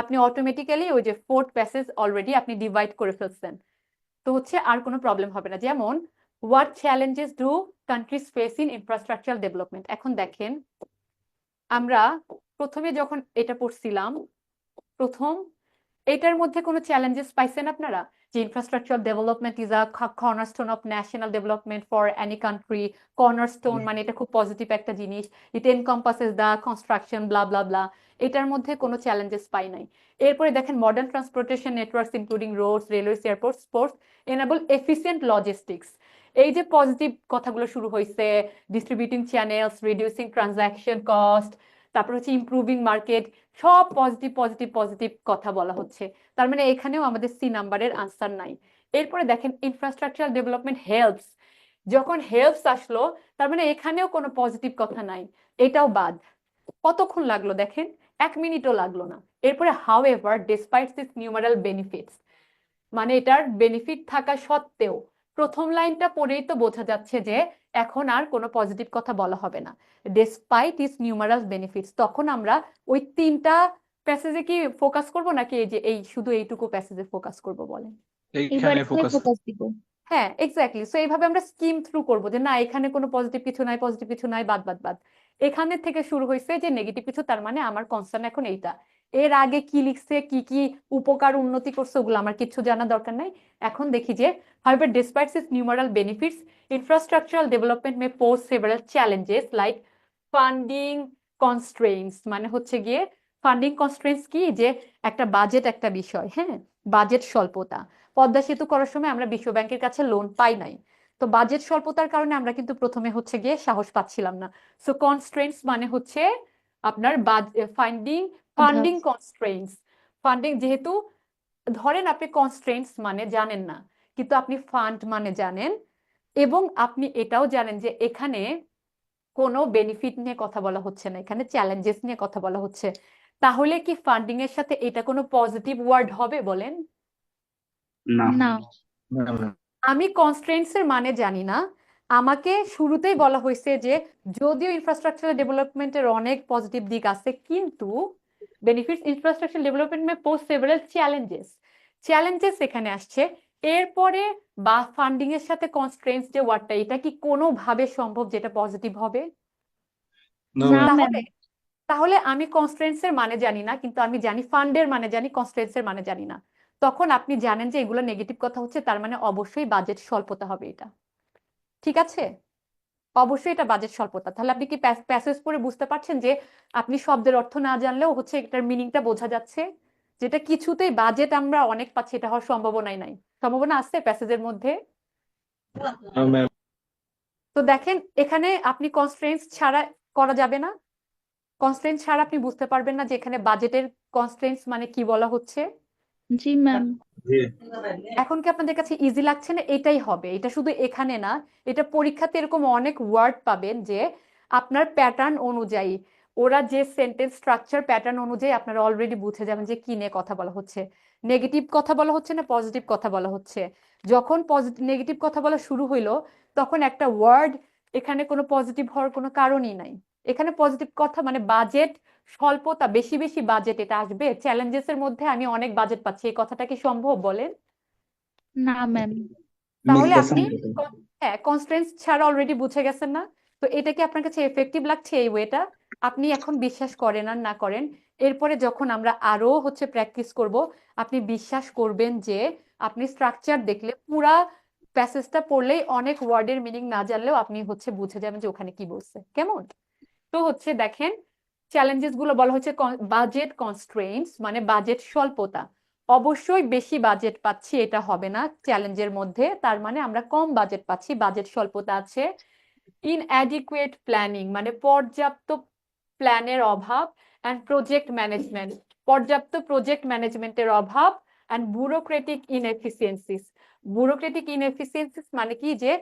আপনি অটোমেটিক্যালি ওই যে ফোর্থ প্যাসেজ অলরেডি আপনি ডিভাইড করে ফেলছেন, তো হচ্ছে আর কোনো প্রবলেম হবে না। যেমন what challenges do countries face in infrastructural development. এখন দেখেন আমরা প্রথমে যখন এটা পড়ছিলাম, প্রথম এটার মধ্যে কোনো চ্যালেঞ্জেস পাইছেন আপনারা? যে infrastructure development is a cornerstone of national development for any country. Cornerstone মানে এটা খুব পজিটিভ একটা জিনিস, it encompasses the construction blah blah blah. এটার মধ্যে কোনো চ্যালেঞ্জেস পাই নাই। এরপরে দেখেন modern transportation networks including roads, railways, airports, ports enable efficient logistics. এই যে পজিটিভ কথাগুলো শুরু হয়েছে, distributing channels, reducing transaction cost, তারপর হচ্ছে ইমপ্রুভিং মার্কেট, সব পজিটিভ পজিটিভ পজিটিভ কথা বলা হচ্ছে। তার মানে এখানেও আমাদের সি নাম্বারের আনসার নাই। এরপরে দেখেন ইনফ্রাস্ট্রাকচারাল ডেভেলপমেন্ট হেল্পস, যখন হেল্পস আসলো তার মানে এখানেও কোনো পজিটিভ কথা নাই, এটাও বাদ। কতক্ষণ লাগলো দেখেন, 1 মিনিটও লাগলো না। এরপরে how ever despite this numeral benefits, মানে এটার বেনিফিট থাকা সত্ত্বেও প্রথম লাইনটা পড়েই তো বোঝা যাচ্ছে যে এখন আর কোনো পজিটিভ কথা বলা হবে না। ডেসপাইট ইস নিউমারাল বেনিফিটস, তখন আমরা ওই তিনটা প্যাসেজে কি ফোকাস করব নাকি এই যে এই শুধু এইটুকু প্যাসেজে ফোকাস করব বলেন? এবার এইখানে এখানে ফোকাস। ফোকাস দিব। হ্যাঁ এক্স্যাক্টলি। সো এইভাবে আমরা স্কিম থ্রু করব যে না এখানে কোনো পজিটিভ কিছু নাই, পজিটিভ কিছু নাই, বাদ বাদ বাদ। এখানে থেকে শুরু হয়েছে যে নেগেটিভ কিছু, তার মানে আমার কনসার্ন এখন এইটা। এর আগে কি লিখছে, কি কি উপকার উন্নতি করছে, ওগুলো আমার কিছু জানা দরকার নাই। এখন দেখি যে however despite its numerous benefits infrastructural development may pose several challenges like funding constraints। মানে হচ্ছে গিয়ে ফান্ডিং কনস্ট্রেন্টস কি, যে একটা বাজেট একটা বিষয়, হ্যাঁ বাজেট স্বল্পতা। পদ্মা সেতু করার সময় আমরা বিশ্ব ব্যাংকের কাছে লোন পাই নাই, তো বাজেট স্বল্পতার কারণে আমরা কিন্তু প্রথমে হচ্ছে গিয়ে সাহস পাচ্ছিলাম না। সো কনস্ট্রেন্টস মানে হচ্ছে আপনার ফান্ডিং বাধা। কনস্ট্রেন্টস। ফান্ডিং যেহেতু ধরেন আপনি কনস্ট্রেন্টস মানে জানেন না, কিন্তু আপনি ফান্ড মানে জানেন, এবং আপনি এটাও জানেন যে এখানে কোনো বেনিফিট নিয়ে কথা বলা হচ্ছে না, এখানে চ্যালেঞ্জেস নিয়ে কথা বলা হচ্ছে। তাহলে কি ফান্ডিং এর সাথে এটা কোনো পজিটিভ ওয়ার্ড হবে বলেন? না না, না। আমি কনস্ট্রেন্টস এর মানে জানি না, আমাকে শুরুতেই বলা হয়েছে যে যদিও ইনফ্রাস্ট্রাকচার ডেভেলপমেন্টের অনেক পজিটিভ দিক আছে, কিন্তু বেনিফিটস ইনফ্রাস্ট্রাকচার ডেভেলপমেন্ট মে পোজ সেভারাল চ্যালেঞ্জেস। চ্যালেঞ্জেস এখানে আসছে। এরপরে বা ফান্ডিং এর সাথে কনস্ট্রেন্টস যে ওয়ার্ডটা, এটা কি কোনোভাবে সম্ভব যেটা পজিটিভ হবে? No, না ma'am. ম্যাম। তাহলে তাহলে আমি কনস্ট্রেন্টস এর মানে জানি না, কিন্তু আমি জানি ফান্ডের মানে জানি, কনস্ট্রেন্টস এর মানে জানি না। তখন আপনি জানেন যে এগুলো নেগেটিভ কথা হচ্ছে, তার মানে অবশ্যই বাজেট স্বল্পতা হবে এটা। ঠিক আছে, অবশ্যই এটা বাজেট স্বল্পতা। তাহলে আপনি কি প্যাসেজ পড়ে বুঝতে পারছেন যে আপনি শব্দের অর্থ না জানলেও হচ্ছে এটার মিনিংটা বোঝা যাচ্ছে, যেটা কিছুতেই বাজেট আমরা অনেক পাচ্ছি, এটা হওয়ার সম্ভাবনাই নাই। সম্ভাবনা আছে প্যাসেজের মধ্যে? No, ma'am. তো দেখেন এখানে আপনি কনস্ট্রেন্টস ছাড়া করা যাবে না, কনস্ট্রেন্টস ছাড়া আপনি বুঝতে পারবেন না যে এখানে বাজেটের কনস্ট্রেন্টস মানে কি বলা হচ্ছে। জি ম্যাম। জি। এখন কি আপনাদের কাছে ইজি লাগছে না? এটাই হবে, এটা শুধু এখানে না, এটা পরীক্ষাতে এরকম অনেক ওয়ার্ড পাবেন যে আপনার প্যাটার্ন অনুযায়ী, ওরা যে সেন্টেন্স স্ট্রাকচার প্যাটার্ন অনুযায়ী আপনারা অলরেডি বুঝে যাবেন যে কি নিয়ে কথা বলা হচ্ছে, নেগেটিভ কথা বলা হচ্ছে না পজিটিভ কথা বলা হচ্ছে। যখন নেগেটিভ কথা বলা শুরু হইলো তখন একটা ওয়ার্ড, এখানে কোনো পজিটিভ হওয়ার কোনো কারণই নাই। এখানে পজিটিভ কথা মানে বাজেট স্বল্পতা, বেশি বেশি বাজেট এটা আসবে। চ্যালেঞ্জেস এর মধ্যে আমি অনেক বাজেট পাচ্ছি, এই কথাটা কি সম্ভব বলেন? না ম্যাম। তাহলে Make the আপনি sum. হ্যাঁ কনস্ট্রেন্টস ছাড়া অলরেডি বুঝে গেছেন না? তো এটা কি আপনার কাছে এফেক্টিভ লাগছে এই ওয়েটা? আপনি এখন বিশ্বাস করেন আর না করেন, এরপরে যখন আমরা আরো হচ্ছে প্র্যাকটিস করব, আপনি বিশ্বাস করবেন যে আপনি স্ট্রাকচার দেখলে পুরা প্যাসেজটা পড়লেই অনেক ওয়ার্ডের মিনিং না জানলেও আপনি হচ্ছে বুঝে যাবেন যে ওখানে কি বলছে। কেমন? তো হচ্ছে দেখেন চ্যালেঞ্জেস গুলো বলা হচ্ছে বাজেট কনস্ট্রেইনটস মানে বাজেট স্বল্পতা। অবশ্যই বেশি বাজেট পাচ্ছি এটা হবে না চ্যালেঞ্জের মধ্যে, তার মানে আমরা কম বাজেট পাচ্ছি, বাজেট স্বল্পতা আছে। ইনঅ্যাডিকুয়েট প্ল্যানিং মানে পর্যাপ্ত প্ল্যানের অভাব, অ্যান্ড প্রজেক্ট ম্যানেজমেন্ট পর্যাপ্ত প্রজেক্ট ম্যানেজমেন্টের অভাব অ্যান্ড ব্যুরোক্রেটিক ইনএফিসিয়েন্সিস। ব্যুরোক্রেটিক ইনএফিসিয়েন্সিস মানে কি, যে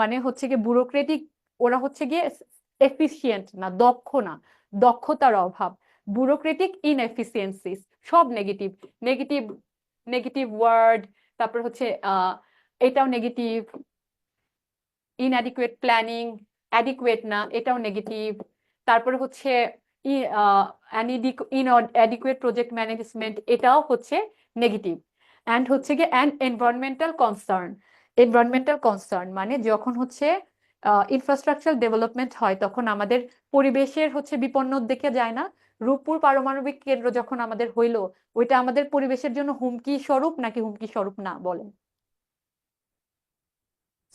মানে হচ্ছে গিয়ে ব্যুরোক্রেটিক, ওরা হচ্ছে গিয়ে এফিশিয়েন্ট না, দক্ষ না, দক্ষতার অভাব। ব্যুরোক্রেটিক ইনএফিসিয়েন্সিস সব নেগেটিভ, নেগেটিভ, নেগেটিভ ওয়ার্ড। তারপর হচ্ছে এটাও নেগেটিভ। ইনঅ্যাডিকুয়েট প্ল্যানিং, অ্যাডিকুয়েট না, এটাও নেগেটিভ। তারপরে হচ্ছে ইনঅ্যাডিকুয়েট প্রজেক্ট ম্যানেজমেন্ট, এটাও হচ্ছে নেগেটিভ। অ্যান্ড হচ্ছে গিয়ে and environmental concern. Environmental concern মানে যখন হচ্ছে ইনফ্রাস্ট্রাকচার ডেভেলপমেন্ট হয় তখন আমাদের পরিবেশের হচ্ছে বিপন্নের দিকে যায় না। রূপপুর পারমাণবিক কেন্দ্র যখন আমাদের হইলো, ওইটা আমাদের পরিবেশের জন্য হুমকি স্বরূপ নাকি হুমকি স্বরূপ না, বলেন?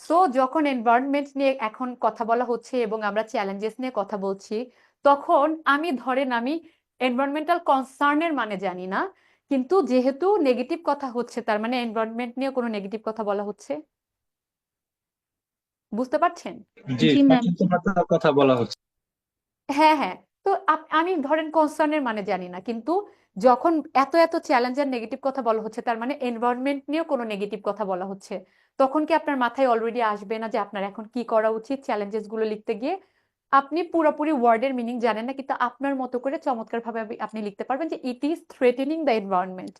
সো যখন এনভায়রনমেন্ট নিয়ে এখন কথা বলা হচ্ছে এবং আমরা চ্যালেঞ্জেস নিয়ে কথা বলছি, তখন ধরেন আমি এনভায়রনমেন্টাল কনসার্নের মানে জানি না, কিন্তু যেহেতু নেগেটিভ কথা হচ্ছে তার মানে এনভায়রনমেন্ট নিয়ে কোনো নেগেটিভ কথা বলা হচ্ছে। বুঝতে পারছেন? জি, জি ম্যাম। সচেতনতার কথা বলা হচ্ছে। হ্যাঁ হ্যাঁ। তো আমি ধরেন কনসার্নের মানে জানি না, কিন্তু যখন এত এত চ্যালেঞ্জ আর নেগেটিভ কথা বলা হচ্ছে তার মানে এনভায়রনমেন্ট নিয়েও কোনো নেগেটিভ কথা বলা হচ্ছে, তখন কি আপনার মাথায় অলরেডি আসবে না যে আপনার এখন কি করা উচিত চ্যালেঞ্জেস গুলো লিখতে গিয়ে? আপনি পুরোপুরি ওয়ার্ডের মিনিং জানেন না, কিন্তু আপনার মতো করে চমৎকার ভাবে আপনি লিখতে পারবেন যে it is threatening the environment.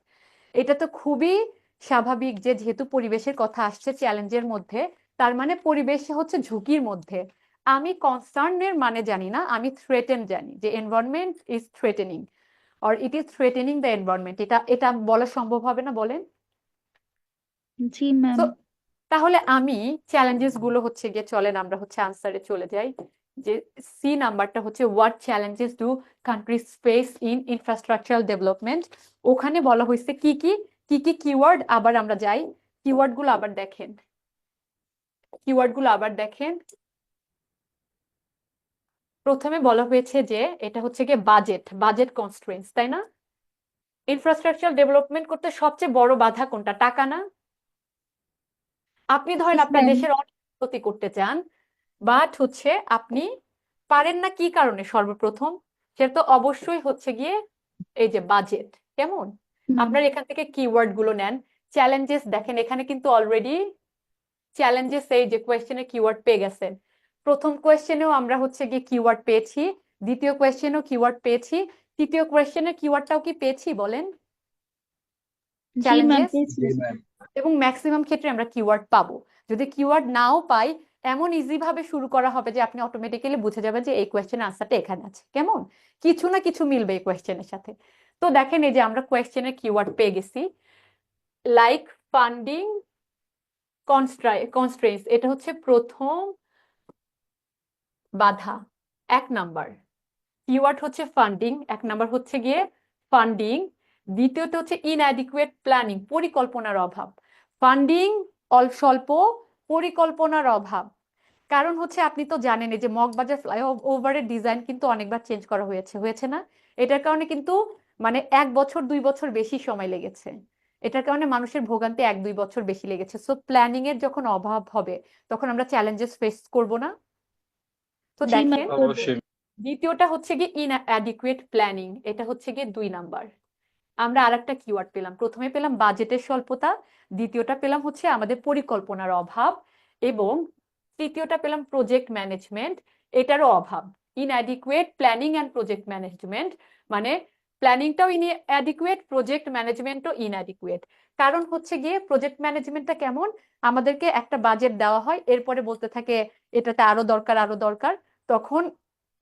এটা তো খুবই স্বাভাবিক যে যেহেতু পরিবেশের কথা আসছে চ্যালেঞ্জের মধ্যে, তার মানে পরিবেশ হচ্ছে ঝুঁকির মধ্যে। আমি কনসার্নের মানে জানি না, আমি থ্রেটেন জানি, যে environment is threatening or it is threatening the environment. এটা এটা বলা সম্ভব হবে না, বলেন? জি ম্যাম। তো তাহলে আমি চ্যালেঞ্জেস গুলো হচ্ছে গিয়ে, চলেন আমরা হচ্ছে আনসারে চলে যাই। যে সি নাম্বারটা হচ্ছে what challenges do countries face in infrastructural development. ওখানে বলা হয়েছে কি কি কি কি কিওয়ার্ড। আবার আমরা যাই, কিওয়ার্ড গুলো আবার দেখেন, কিওয়ার্ড গুলো আবার দেখেন। প্রথমে বলা হয়েছে যে এটা হচ্ছে গিয়ে বাজেট, বাজেট কনস্ট্রেন্টস, তাই না? ইনফ্রাস্ট্রাকচার ডেভেলপমেন্ট করতে সবচেয়ে বড় বাধা কোনটা? টাকা না? আপনি ধরেন আপনার ম্যাম। দেশের অনেক উন্নতি করতে চান, বাট হচ্ছে আপনি পারেন না, কি কারণে? সর্বপ্রথম সেটা তো অবশ্যই হচ্ছে গিয়ে এই যে বাজেট। কেমন? আপনার এখান থেকে কিওয়ার্ড গুলো নেন। চ্যালেঞ্জেস দেখেন, এখানে কিন্তু অলরেডি চ্যালেঞ্জেস এই যে কোয়েশ্চেনে কিওয়ার্ড পেয়ে গেছেন। প্রথম কোয়েশ্চেনেও আমরা হচ্ছে গিয়ে কিওয়ার্ড পেয়েছি, দ্বিতীয় কোয়েশ্চেনেও কিওয়ার্ড পেয়েছি, তৃতীয় কোয়েশ্চেনের কিওয়ার্ডটাও কি পেয়েছি বলেন? জি ম্যাম চ্যালেঞ্জেস পেয়েছি। জি ম্যাম। এবং ম্যাক্সিমাম ক্ষেত্রে আমরা কিওয়ার্ড পাবো। যদি কিওয়ার্ড নাও পাই, এমন ইজি ভাবে শুরু করা হবে যে আপনি অটোমেটিক্যালি বুঝে যাবেন যে এই কোয়েশ্চেনের আনসারটা এখানে আছে। কেমন? কিছু না কিছু মিলবে এই কোয়েশ্চেনের সাথে। তো দেখেন এই যে আমরা কোয়েশ্চেনের কিওয়ার্ড পেয়ে গেছি, লাইক ফান্ডিং কনস্ট্রেন্টস, এটা হচ্ছে প্রথম বাধা, 1 নাম্বার। কিওয়ার্ড হচ্ছে ফান্ডিং, 1 নাম্বার হচ্ছে গিয়ে ফান্ডিং। দ্বিতীয়ত হচ্ছে ইনঅ্যাডিকুয়েট প্ল্যানিং, পরিকল্পনার অভাব। ফান্ডিং স্বল্প, পরিকল্পনার অভাব। কারণ হচ্ছে আপনি তো জানেন এই যে মগবাজার ফ্লাইওভারের ডিজাইন কিন্তু অনেকবার চেঞ্জ করা হয়েছে, হয়েছে না? এটার কারণে কিন্তু মানে 1 বছর 2 বছর বেশি সময় লেগেছে। এটার কারণে মানুষের ভোগান্তি 1-2 বছর বেশি লেগেছে। সো প্ল্যানিং এর যখন অভাব হবে তখন আমরা চ্যালেঞ্জেস ফেস করব না? তো জি ম্যাম দেখেন, করবো। অবশ্যই। দ্বিতীয়টা হচ্ছে গিয়ে ইনঅ্যাডিকুয়েট প্ল্যানিং, এটা হচ্ছে গিয়ে 2 নাম্বার। আমরা আরেকটা কিওয়ার্ড পেলাম, প্রথমে পেলাম বাজেটের স্বল্পতা, দ্বিতীয়টা পেলাম হচ্ছে আমাদের পরিকল্পনার অভাব, এবং তৃতীয়টা পেলাম প্রজেক্ট ম্যানেজমেন্ট, এটারও অভাব। Inadequate planning and project management মানে প্ল্যানিংটাও ইনঅ্যাডিকুয়েট, প্রজেক্ট ম্যানেজমেন্টও ইনঅ্যাডিকুয়েট। কারণ হচ্ছে গিয়ে প্রজেক্ট ম্যানেজমেন্টটা কেমন, আমাদেরকে একটা বাজেট দেওয়া হয়, এরপরে বলতে থাকে এটাতে আরো দরকার আরো দরকার। তখন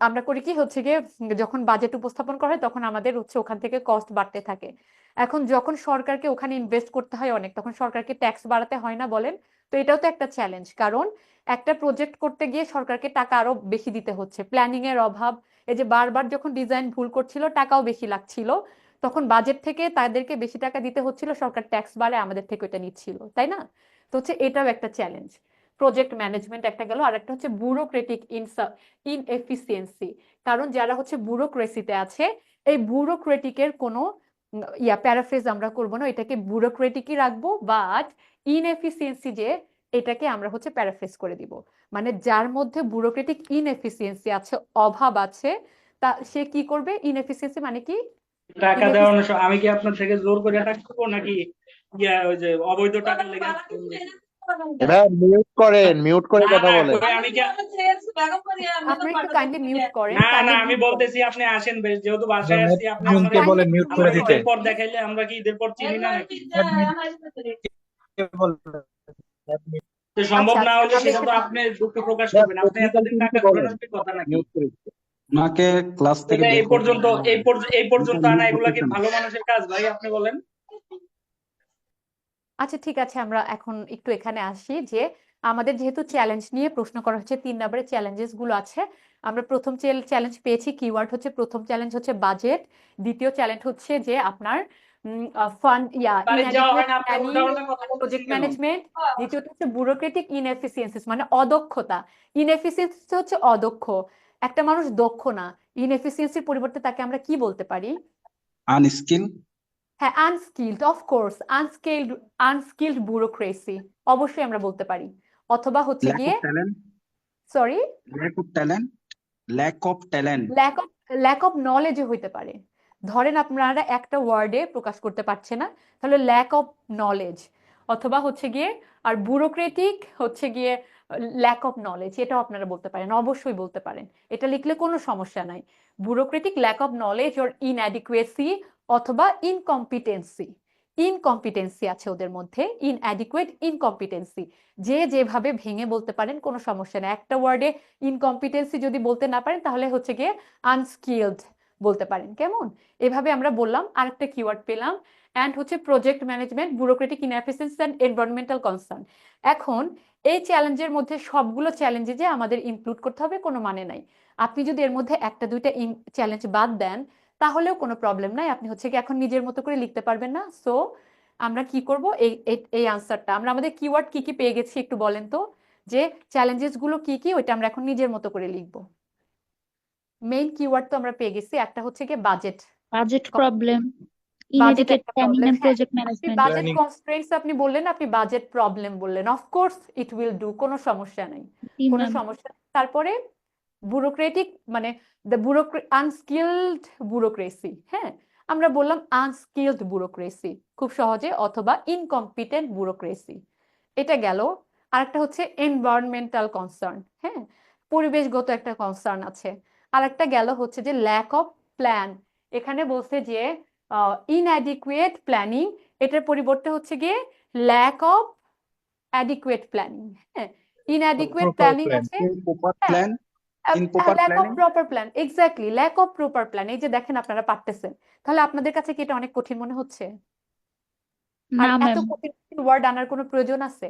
আমরা করি কি হচ্ছে গিয়ে যখন বাজেট উপস্থাপন করা হয় তখন আমাদের হচ্ছে ওখান থেকে কস্ট বাড়তে থাকে। এখন যখন সরকারকে ওখানে ইনভেস্ট করতে হয় অনেক, তখন সরকারকে ট্যাক্স বাড়াতে হয় না, বলেন? তো এটাও তো একটা চ্যালেঞ্জ, কারণ একটা প্রজেক্ট করতে গিয়ে সরকারকে টাকা আরো বেশি দিতে হচ্ছে, প্ল্যানিং এর অভাব। এই যে বারবার যখন ডিজাইন ভুল করছিল টাকাও বেশি লাগছিল, তখন বাজেট থেকে তাদেরকে বেশি টাকা দিতে হচ্ছিল, সরকার ট্যাক্স বাড়ে আমাদের থেকে ওটা নিচ্ছিল, তাই না? তো হচ্ছে এটাও একটা চ্যালেঞ্জ। প্রজেক্ট ম্যানেজমেন্ট একটা গেল, আর একটা হচ্ছে ব্যুরোক্রেটিক ইনএফিসিয়েন্সি। কারণ যারা হচ্ছে ব্যুরোক্রেসিতে আছে, এই ব্যুরোক্রেটিকের কোনো প্যারাফ্রেজ আমরা করব না, এটাকে ব্যুরোক্রেটিকই রাখবো, বাট ইনএফিসিয়েন্সি যে এটাকে আমরা হচ্ছে প্যারাফ্রেজ করে দিব। মানে যার মধ্যে ব্যুরোক্রেটিক ইনএফিসিয়েন্সি আছে, অভাব আছে, তা সে কি করবে? ইনএফিসিয়েন্সি মানে কি? টাকা দেওয়ানোর ইনএফিসিয়েন্ট সময় আমি কি আপনার থেকে জোর করে টাকা করবো নাকি ওই যে অবৈধ টাকার লেগে এটা মিউট করেন, মিউট করে না কথা না বলেন। কই আমি কি আপনারা একটু কাইন্ডলি মিউট করেন, না কাইন্ডলি আমি মিউট করেন। বলতেছি আপনি আসেন বেশ, যেহেতু বাসায় জনাব আসছি আপনি admin কে আমাদের বলেন মিউট করে কাইন্ডলি দিতে। ঈদের পর দেখাইলে আমরা কি ঈদের পর চিনি না নাকি? admin কে বলেন admin তো সম্ভব আচ্ছা না হলে আমরা সেটা তো এখানে আপনি দুঃখ প্রকাশ স্যার, করবেন। আপনি টেকনিক্যাল এতদিন টিমকে টাকা বলেন ঘুরানোর কথা নাকি? মিউট করে দিতে। ওনাকে ক্লাস থেকে এটা বের এই করতে পর্যন্ত এই পর্যন্ত আনা এগুলা কি করতেছেন। ভালো মানুষের কাজ ভাই আপনি বলেন? আচ্ছা ঠিক আছে, আমরা এখন একটু এখানে আসি যে আমাদের যেহেতু চ্যালেঞ্জ নিয়ে প্রশ্ন করা হচ্ছে, 3 নম্বরের চ্যালেঞ্জেস গুলো আছে। আমরা প্রথম চ্যালেঞ্জ পেয়েছি, কিওয়ার্ড হচ্ছে, প্রথম চ্যালেঞ্জ হচ্ছে বাজেট, দ্বিতীয় চ্যালেঞ্জ হচ্ছে যে আপনার ফান্ড বাড়ি যাওয়া হয় ইনঅ্যাডিকুয়েট না, আপনি প্ল্যানিং উল্টাপাল্টা কথা বলতেছেন প্রজেক্ট কেন? ম্যানেজমেন্ট, দ্বিতীয়টা হচ্ছে ব্যুরোক্রেটিক ইনএফিসিয়েন্সিস মানে অদক্ষতা। ইনএফিসিয়েন্সি হচ্ছে অদক্ষ, একটা মানুষ দক্ষ না। ইনএফিসিয়েন্সির পরিবর্তে তাকে আমরা কি বলতে পারি? আনস্কিল, হ্যাঁ, আনস্কিলড, অফকোর্স আনস্কিলড ব্যুরোক্রেসি অবশ্যই আমরা বলতে পারি। অথবা হচ্ছে ল্যাক গিয়ে of talent, sorry lack of talent, lack of talent. Lack of নলেজও হইতে পারে। ধরেন আপনারা একটা ওয়ার্ডে প্রকাশ করতে পারছে না, তাহলে ল্যাক অফ নলেজ। অথবা হচ্ছে গিয়ে আর ব্যুরোক্রেটিক হচ্ছে গিয়ে ল্যাক অফ নলেজ, এটাও আপনারা বলতে পারেন, অবশ্যই বলতে পারেন, এটা লিখলে কোনো সমস্যা নাই। ব্যুরোক্রেটিক ল্যাক অফ নলেজ ওর ইনঅ্যাডিকুয়েসি অথবা ইনকম্পিটেন্সি আছে ওদের মধ্যে, ইনঅ্যাডিকুয়েট ইনকম্পিটেন্সি। যে যেভাবে ভেঙে বলতে পারেন কোনো সমস্যা নেই। একটা ওয়ার্ডে ইনকম্পিটেন্সি যদি বলতে না পারেন তাহলে হচ্ছে গিয়ে আনস্কিলড বলতে পারেন। কেমন? এভাবে আমরা বললাম। আরেকটা কিওয়ার্ড পেলাম, অ্যান্ড হচ্ছে project management, bureaucratic inefficiency and environmental concern. এখন এই চ্যালেঞ্জের মধ্যে সবগুলো চ্যালেঞ্জে যে আমাদের ইনক্লুড করতে হবে কোনো মানে নাই। আপনি যদি এর মধ্যে একটা দুইটা চ্যালেঞ্জ বাদ দেন তাহলেও কোনো প্রবলেম নাই, আপনি হচ্ছে কি এখন নিজের মতো করে লিখতে পারবেন না। সো আমরা কি করব, এই আনসারটা আমরা আমাদের কিওয়ার্ড কি কি পেয়ে গেছি একটু বলেন তো, যে চ্যালেঞ্জেস গুলো কি কি, ওইটা আমরা এখন নিজের মতো করে লিখবো। মেইন কিওয়ার্ড তো আমরা পেয়ে গেছি, একটা হচ্ছে কি budget, budget problem, budget inadequate একটা প্ল্যানিং প্রবলেম। এন্ড হ্যাঁ, প্রজেক্ট আপনি ম্যানেজমেন্ট। বাজেট planning কনস্ট্রেন্টস আপনি বললেন, আপনি বাজেট প্রবলেম বললেন, অফকোর্স ইট উইল ডু, কোনো সমস্যা নাই, জি কোনো ম্যাম। সমস্যা নেই। তারপরে ব্যুরোক্রেটিক মানে আনস্কিলড ব্যুরোক্রেসি, হ্যাঁ আমরা বললাম আনস্কিলড ব্যুরোক্রেসি খুব সহজে, অথবা ইনকম্পিটেন্ট ব্যুরোক্রেসি, এটা গেল। আরেকটা হচ্ছে এনভায়রনমেন্টাল কনসার্ন, হ্যাঁ পরিবেশগত একটা কনসার্ন আছে। আরেকটা গেল হচ্ছে যে ল্যাক অফ প্ল্যান, এখানে বলছে যে ইনঅ্যাডিকুয়েট প্ল্যানিং, এটার পরিবর্তে হচ্ছে গিয়ে ল্যাক অফ অ্যাডিকুয়েট প্ল্যানিং। হ্যাঁ, ইনঅ্যাডিকুয়েট proper প্ল্যানিং plan আছে, ইনপ্রপার হ্যাঁ plan, improper lack of planning. Proper plan, exactly lack of proper plan. এই যে দেখেন আপনারা পারতেছেন, তাহলে আপনাদের কাছে কি এটা অনেক কঠিন মনে হচ্ছে? আর না এত ম্যাম, কঠিন ওয়ার্ড আনার কোনো প্রয়োজন আছে?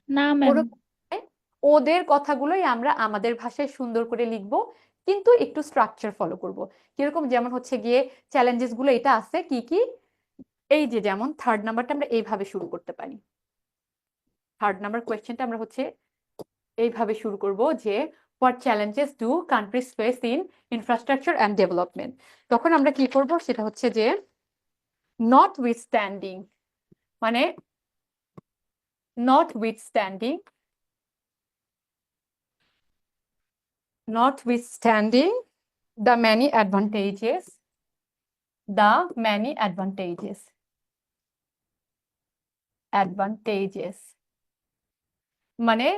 না ম্যাম। কোনো নাই। ওদের কথাগুলোই আমরা আমাদের ভাষায় সুন্দর করে লিখব, কিন্তু একটু স্ট্রাকচার ফলো করব। কিরকম? যেমন হচ্ছে গিয়ে চ্যালেঞ্জেস গুলো এটা আছে কি কি, এই যে যেমন 3rd নাম্বারটা আমরা এইভাবে শুরু করতে পারি। 3rd নাম্বার কোয়েশ্চেনটা আমরা হচ্ছে এইভাবে শুরু করব যে what challenges do countries face in infrastructure and development. তখন আমরা কি করব সেটা হচ্ছে যে নট উইথস্ট্যান্ডিং, মানে notwithstanding the many advantages মানে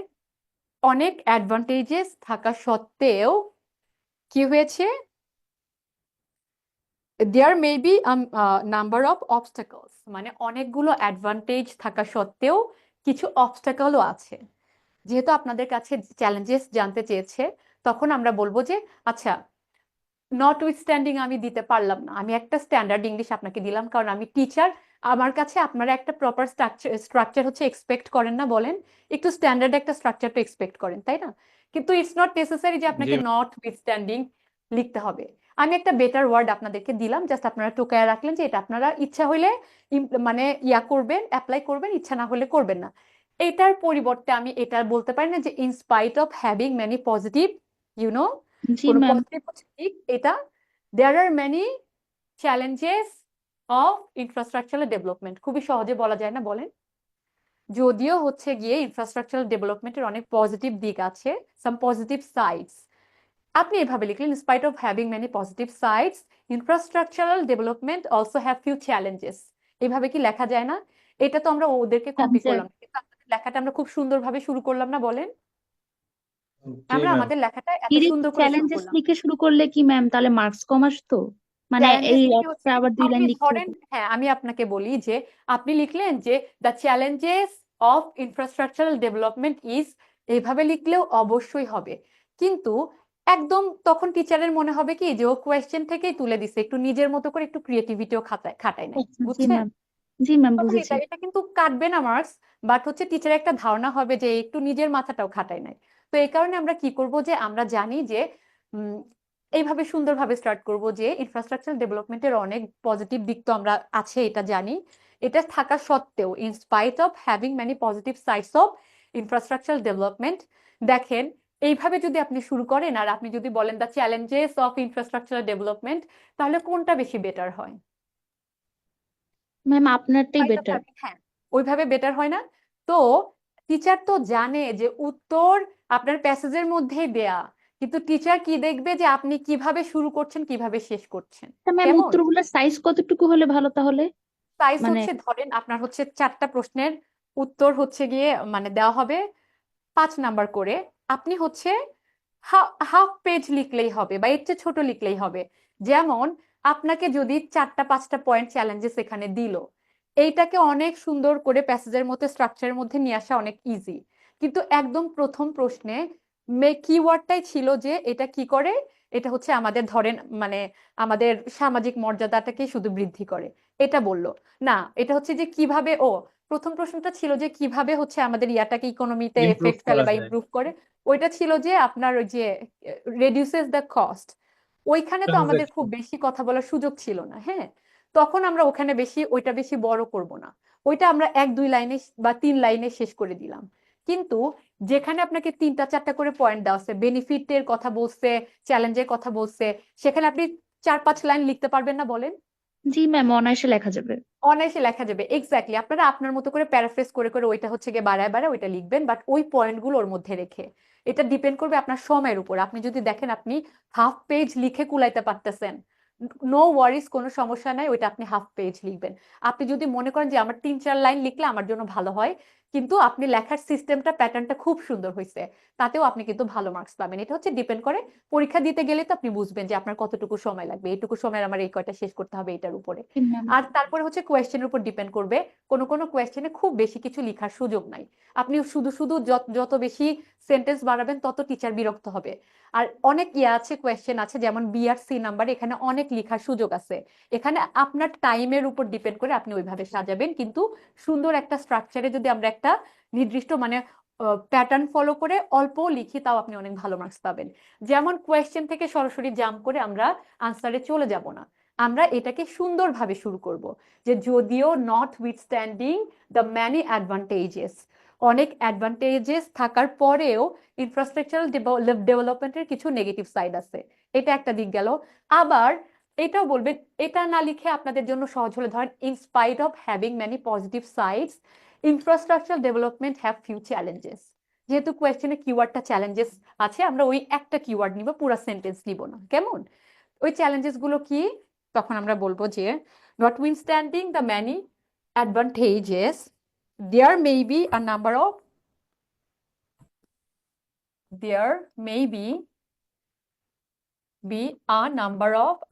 অনেক অ্যাডভান্টেজেস থাকা সত্ত্বেও কি হয়েছে, there may be number of obstacles, মানে অনেকগুলো অ্যাডভান্টেজ থাকা সত্ত্বেও কিছু অবস্টাকলও আছে। যেহেতু আপনাদের কাছে চ্যালেঞ্জেস জানতে চেয়েছে, তখন আমরা বলবো যে আচ্ছা নট উইথস্ট্যান্ডিং আমি দিতে পারলাম না, আমি একটা স্ট্যান্ডার্ড ইংলিশ আপনাকে দিলাম, কারণ আমি টিচার, আমার কাছে আপনারা একটা প্রপার স্ট্রাকচার হচ্ছে এক্সপেক্ট করেন না, বলেন একটু স্ট্যান্ডার্ড একটা স্ট্রাকচার তো এক্সপেক্ট করেন, তাই না? কিন্তু ইটস নট নেসেসারি যে জি আপনাকে নট উইথস্ট্যান্ডিং লিখতে হবে। আমি একটা বেটার ওয়ার্ড আপনাদেরকে দিলাম, জাস্ট আপনারা টোকায় রাখলেন যে এটা আপনারা ইচ্ছা হলে মানে করবেন, অ্যাপ্লাই করবেন, ইচ্ছা না হলে করবেন না। এটার পরিবর্তে আমি এটা বলতে পারি না যে in spite of having many positive you know, জি কোনো ম্যাম। পজিটিভ হচ্ছে ঠিক এটা, there are many challenges of infrastructural development. খুবই সহজে বলা যায় না, বলেন? যদিও হচ্ছে গিয়ে ইনফ্রাস্ট্রাকচারাল ডেভেলপমেন্টের অনেক পজিটিভ দিক আছে, সাম পজিটিভ সাইডস, আপনি এভাবে লিখলেন, in spite of having many positive sides, infrastructural development also have few challenges. এইভাবে কি লেখা যায় না? এটা তো আমরা ওদেরকে কপি আচ্ছা করলাম না, কিন্তু আমাদের লেখাটা আমরা খুব সুন্দরভাবে শুরু করলাম না, বলেন? জি আমরা ম্যাম। আমাদের লেখাটা এত ডিরেক্ট সুন্দর করে শুরু চ্যালেঞ্জেস করলাম। লিখে শুরু করলে কি ম্যাম তাহলে মার্কস কম আসতো? মানে চ্যালেঞ্জেস এই লিখে হচ্ছে একটা আবার 2 লাইন আপনি লিখতে ধরেন, হতো। হ্যাঁ আমি আপনাকে বলি যে আপনি লিখলেন যে the challenges of infrastructural development is, এইভাবে লিখলেও অবশ্যই হবে, কিন্তু একদম তখন টিচারের মনে হবে কি যে ও কোয়েশ্চেন থেকেই তুলে দিছে, একটু নিজের মতো করে একটু ক্রিয়েটিভিটিও খাটায় নাই, আচ্ছা, জি বুঝছেন? ম্যাম, জি ম্যাম তখন বুঝেছি। এটা কিন্তু কাটবে না মার্কস, বাট হচ্ছে টিচারের একটা ধারণা হবে যে একটু নিজের মাথাটাও খাটায় নাই। তো এই কারণে আমরা কি করব যে আমরা জানি যে উম, এইভাবে সুন্দরভাবে স্টার্ট করব যে ইনফ্রাস্ট্রাকচার ডেভেলপমেন্টের অনেক পজিটিভ দিক তো আমরা আছে এটা জানি, এটা থাকা সত্ত্বেও in spite of having many positive sides of infrastructure development, দেখেন এইভাবে যদি আপনি শুরু করেন আর আপনি যদি বলেন the challenges of infrastructure development, তাহলে কোনটা বেশি বেটার হয়? ম্যাম আপনারটাই Spite of বেটার। having, হ্যাঁ ওইভাবে বেটার হয় না? তো টিচার তো জানে যে উত্তর আপনার প্যাসেজের মধ্যেই দেয়া, কিন্তু টিচার কি দেখবে যে আপনি কিভাবে শুরু করছেন কিভাবে শেষ করছেন, তা ম্যাম কেমন? উত্তরগুলোর সাইজ কতটুকু হলে ভালো তাহলে? সাইজ মানে হচ্ছে ধরেন আপনার হচ্ছে 4টা প্রশ্নের উত্তর হচ্ছে গিয়ে মানে দেওয়া হবে 5 নাম্বার করে, আপনি হচ্ছে হাফ পেজ লিখলেই হবে বা এর চেয়ে ছোট লিখলেই হবে। যেমন আপনাকে যদি 4টা 5টা পয়েন্ট চ্যালেঞ্জেস এখানে দিল, এইটাকে অনেক সুন্দর করে প্যাসেজের মধ্যে স্ট্রাকচারের মধ্যে নিয়ে আসা অনেক ইজি, কিন্তু একদম প্রথম প্রশ্নে কিওয়ার্ডটাই ছিল যে এটা কি করে, এটা হচ্ছে আমাদের ধরেন মানে আমাদের সামাজিক মর্যাদাটাকে শুধু বৃদ্ধি করে, এটা বললো না, এটা হচ্ছে যে কিভাবে প্রথম প্রশ্নটা ছিল যে কিভাবে হচ্ছে আমাদের ইয়াটাকে ইকোনমিতে ইমপ্রুভ এফেক্ট ফেলে করা বা যায়। ইমপ্রুভ করে, ওইটা ছিল যে আপনার ওই যে রেডিউসেস দ্য কস্ট। ওইখানে তো আমাদের খুব ট্রানজাকশন। বেশি কথা বলার সুযোগ ছিল না, হ্যাঁ, তখন আমরা ওখানে ওইটা বেশি বড় করব না, ওইটা আমরা 1-2 লাইনে বা 3 লাইনে শেষ করে দিলাম। কিন্তু যেখানে আপনাকে 3টা 4টা করে পয়েন্ট দেওয়া আছে, বেনিফিটের কথা বলছে, চ্যালেঞ্জের কথা বলছে, সেখানে আপনি 4-5 লাইন লিখতে পারবেন না, বলেন? জি ম্যাম অনায়াসে লেখা যাবে। অনায়াসে লেখা যাবে, এক্স্যাক্টলি। আপনারা আপনার মতো করে প্যারাফ্রেজ করে করে ওইটা হচ্ছে গিয়ে বাড়ায় বাড়ায় ওইটা লিখবেন, বাট ওই পয়েন্টগুলো ওর মধ্যে রেখে। এটা ডিপেন্ড করবে আপনার সময়ের উপর। আপনি যদি দেখেন আপনি হাফ পেজ লিখে কুলাইতে পারতেছেন, নো ওয়ারিস, কোনো সমস্যা নাই, ওইটা আপনি হাফ পেজ লিখবেন। আপনি যদি মনে করেন যে আমার 3-4 লাইন লিখলে আমার জন্য ভালো হয়, কিন্তু আপনি লেখার সিস্টেমটা প্যাটার্নটা খুব সুন্দর হয়েছে, তাতেও আপনি কিন্তু ভালো মার্কস পাবেন। এটা হচ্ছে ডিপেন্ড করে, পরীক্ষা দিতে গেলে তো আপনি বুঝবেন যে আপনার কতটুকু সময় লাগবে, এইটুকু সময় আমার এই কয়টা শেষ করতে হবে এটার উপরে। জি ম্যাম। আর তারপরে হচ্ছে কোয়েশ্চেনের উপর ডিপেন্ড করবে, কোনো কোনো কোয়েশ্চেনে খুব বেশি কিছু লেখার সুযোগ নাই, আপনি শুধু শুধু যত বেশি সেন্টেন্স বাড়াবেন তত টিচার বিরক্ত হবে। আর অনেক আছে কোয়েশ্চেন আছে যেমন বি আর সি নাম্বার, এখানে অনেক লেখার সুযোগ আছে, এখানে আপনার টাইমের উপর ডিপেন্ড করে আপনি ওইভাবে সাজাবেন, কিন্তু সুন্দর একটা স্ট্রাকচারে যদি আমরা একটা নির্দিষ্ট মানে প্যাটার্ন ফলো করে অল্প লিখি, তাও আপনি অনেক ভালো মার্কস পাবেন। যেমন কোয়েশ্চেন থেকে সরাসরি জাম্প করে আমরা আনসারে চলে যাব না, আমরা এটাকে সুন্দরভাবে শুরু করব যে যদিও not withstanding the many advantages, অনেক অ্যাডভান্টেজেস থাকার পরেও ইনফ্রাস্ট্রাকচারাল ডেভেলপমেন্টের কিছু নেগেটিভ সাইড আছে, এটা একটা দিক গেল। আবার এটাও বলবেন, এটা না লিখে আপনাদের জন্য সহজ হলে ধরেন in spite of having many positive sides, infrastructural development have few challenges. যেহেতু কোয়েশ্চেনে কিওয়ার্ডটা চ্যালেঞ্জেস আছে, আমরা ওই একটা কিওয়ার্ড নিব, পুরো সেন্টেন্স নিব না, কেমন? ওই চ্যালেঞ্জেস গুলো কি, তখন আমরা বলবো যে notwithstanding the many advantages, there may be a number of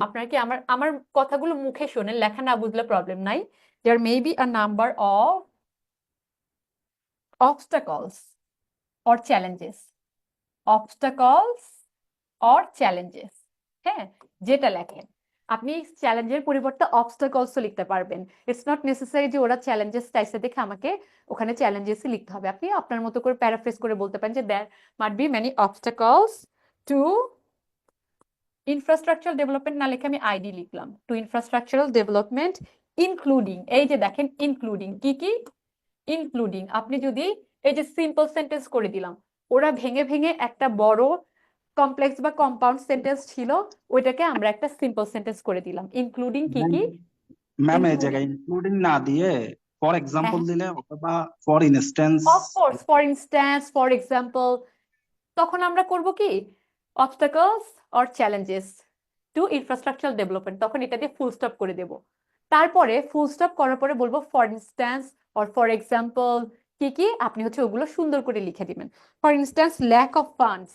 আপনারা কি আমার কথাগুলো মুখে শোনেন, লেখা না বুঝলে প্রবলেম নাই। there may be a number of obstacles or challenges, obstacles or challenges, হ্যাঁ, যেটা লেখেন আপনি চ্যালেঞ্জের পরিবর্তে অবস্টাকলসও লিখতে পারবেন। ইটস নট নেসেসারি যে ওরা চ্যালেঞ্জেস চাইছে দেখে আমাকে ওখানে চ্যালেঞ্জেসই লিখতে হবে, আপনি আপনার মতো করে প্যারাফ্রেজ করে বলতে পারেন যে there might be many obstacles to infrastructural development, না লিখে আমি আইডি লিখলাম, টু ইনফ্রাস্ট্রাকচারাল ডেভেলপমেন্ট ইনক্লুডিং, এই যে দেখেন ইনক্লুডিং কি কি, ইনক্লুডিং আপনি যদি এই যে সিম্পল সেন্টেন্স করে দিলাম, ওরা ভেঙে ভেঙে একটা বড় কমপ্লেক্স বা কম্পাউন্ড সেন্টেন্স ছিল, ওইটাকে আমরা একটা সিম্পল সেন্টেন্স করে দিলাম, ইনক্লুডিং কি কি, ম্যাম এই ইনক্লুডিং, জায়গায় ইনক্লুডিং না দিয়ে ফর এক্সাম্পল হ্যাঁ দিলে অথবা for instance of course, for instance, for example, তখন আমরা করব কি obstacles or challenges two infrastructural development, তখন এটা দিয়ে ফুল স্টপ করে দেব। তারপরে ফুল স্টপ করার পরে বলবো for instance or for example, কি কি আপনি হচ্ছে ওগুলো সুন্দর করে লিখে দিবেন। For instance lack of funds,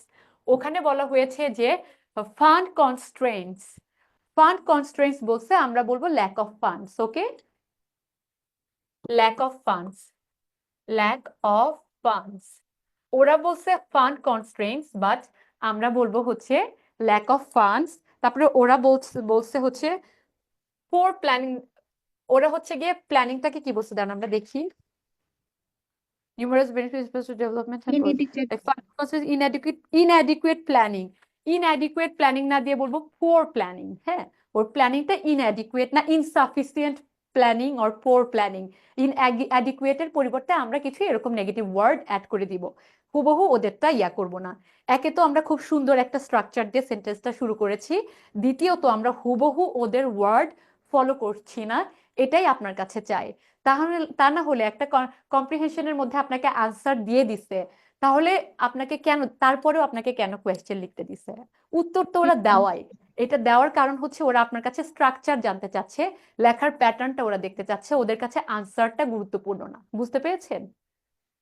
ওখানে বলা হয়েছে যে ফান্ড কনস্ট্রেন্টস, ফান্ড কনস্ট্রেন্টস বলছে, আমরা বলবো lack of funds. Okay, lack of funds, lack of funds. ওরা বলছে ফান্ড কনস্ট্রেন্টস, বাট আমরা বলবো হচ্ছে ল্যাক অফ ফান্ডস। তারপরে ওরা বলছে হচ্ছে পোর প্ল্যানিং, ওরা হচ্ছে গিয়ে প্ল্যানিংটাকে কি বলছে দাঁড়ান আমরা দেখি। numerous benefits to development and inadequate like fund process inadequate planning, inadequate planning না দিয়ে বলবো poor planning। হ্যাঁ, ওর প্ল্যানিংটা inadequate না insufficient planning or poor planning। inadequate এর পরিবর্তে আমরা কিছু এরকম নেগেটিভ ওয়ার্ড অ্যাড করে দিব, হুবহু ওদেরটা করব না। একে তো আমরা খুব সুন্দর একটা স্ট্রাকচার দিয়ে সেন্টেন্সটা শুরু করেছি, দ্বিতীয়ত আমরা হুবহু ওদের ওয়ার্ড ফলো করছি না, এটাই আপনার কাছে চাই। তাহলে তা না হলে একটা কম্প্রিহেনশনের মধ্যে আপনাকে আনসার দিয়ে দিছে, তাহলে আপনাকে কেন, তারপরেও আপনাকে কেন কোয়েশ্চেন লিখতে দিছে? উত্তর তো ওরা দেওয়াই, এটা দেওয়ার কারণ হচ্ছে ওরা আপনার কাছে স্ট্রাকচার জানতে চাচ্ছে, লেখার প্যাটার্নটা ওরা দেখতে চাচ্ছে, ওদের কাছে আনসারটা গুরুত্বপূর্ণ না। বুঝতে পেরেছেন?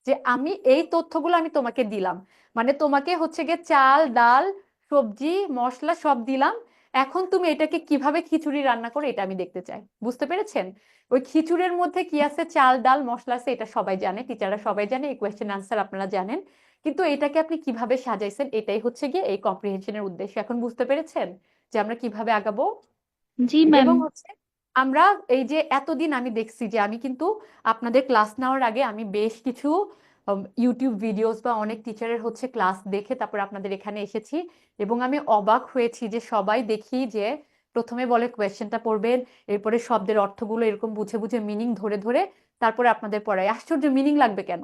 যে আমি এই তথ্যগুলো আমি তোমাকে দিলাম, মানে তোমাকে হচ্ছে গিয়ে চাল ডাল সবজি মশলা সব দিলাম, এখন তুমি এটাকে কিভাবে খিচুড়ি রান্না করে এটা আমি দেখতে চাই। বুঝতে পেরেছেন? ওই খিচুড়ির মধ্যে কি আছে, চাল ডাল মশলা আছে, এটা সবাই জানে, টিচাররা সবাই জানে, এই কোয়েশ্চেন আনসার আপনারা জানেন, কিন্তু এটাকে আপনি কিভাবে সাজাইছেন এটাই হচ্ছে গিয়ে এই কম্প্রিহেনশনের উদ্দেশ্য। এখন বুঝতে পেরেছেন যে আমরা কিভাবে আগাবো? জি ম্যাম। এবং হচ্ছে আমরা এই যে এতদিন আমি দেখছি যে আমি কিন্তু আপনাদের ক্লাস নেওয়ার আগে আমি বেশ কিছু ইউটিউব ভিডিওস বা অনেক টিচারের হচ্ছে ক্লাস দেখে তারপর আপনাদের এখানে এসেছি, এবং আমি অবাক হয়েছি যে সবাই দেখি যে প্রথমে বলে কোয়েশ্চেনটা পড়বেন, এরপরে শব্দের অর্থগুলো এরকম বুঝে বুঝে মিনিং ধরে ধরে তারপরে আপনাদের পড়ায়। আশ্চর্য, মিনিং লাগবে কেন?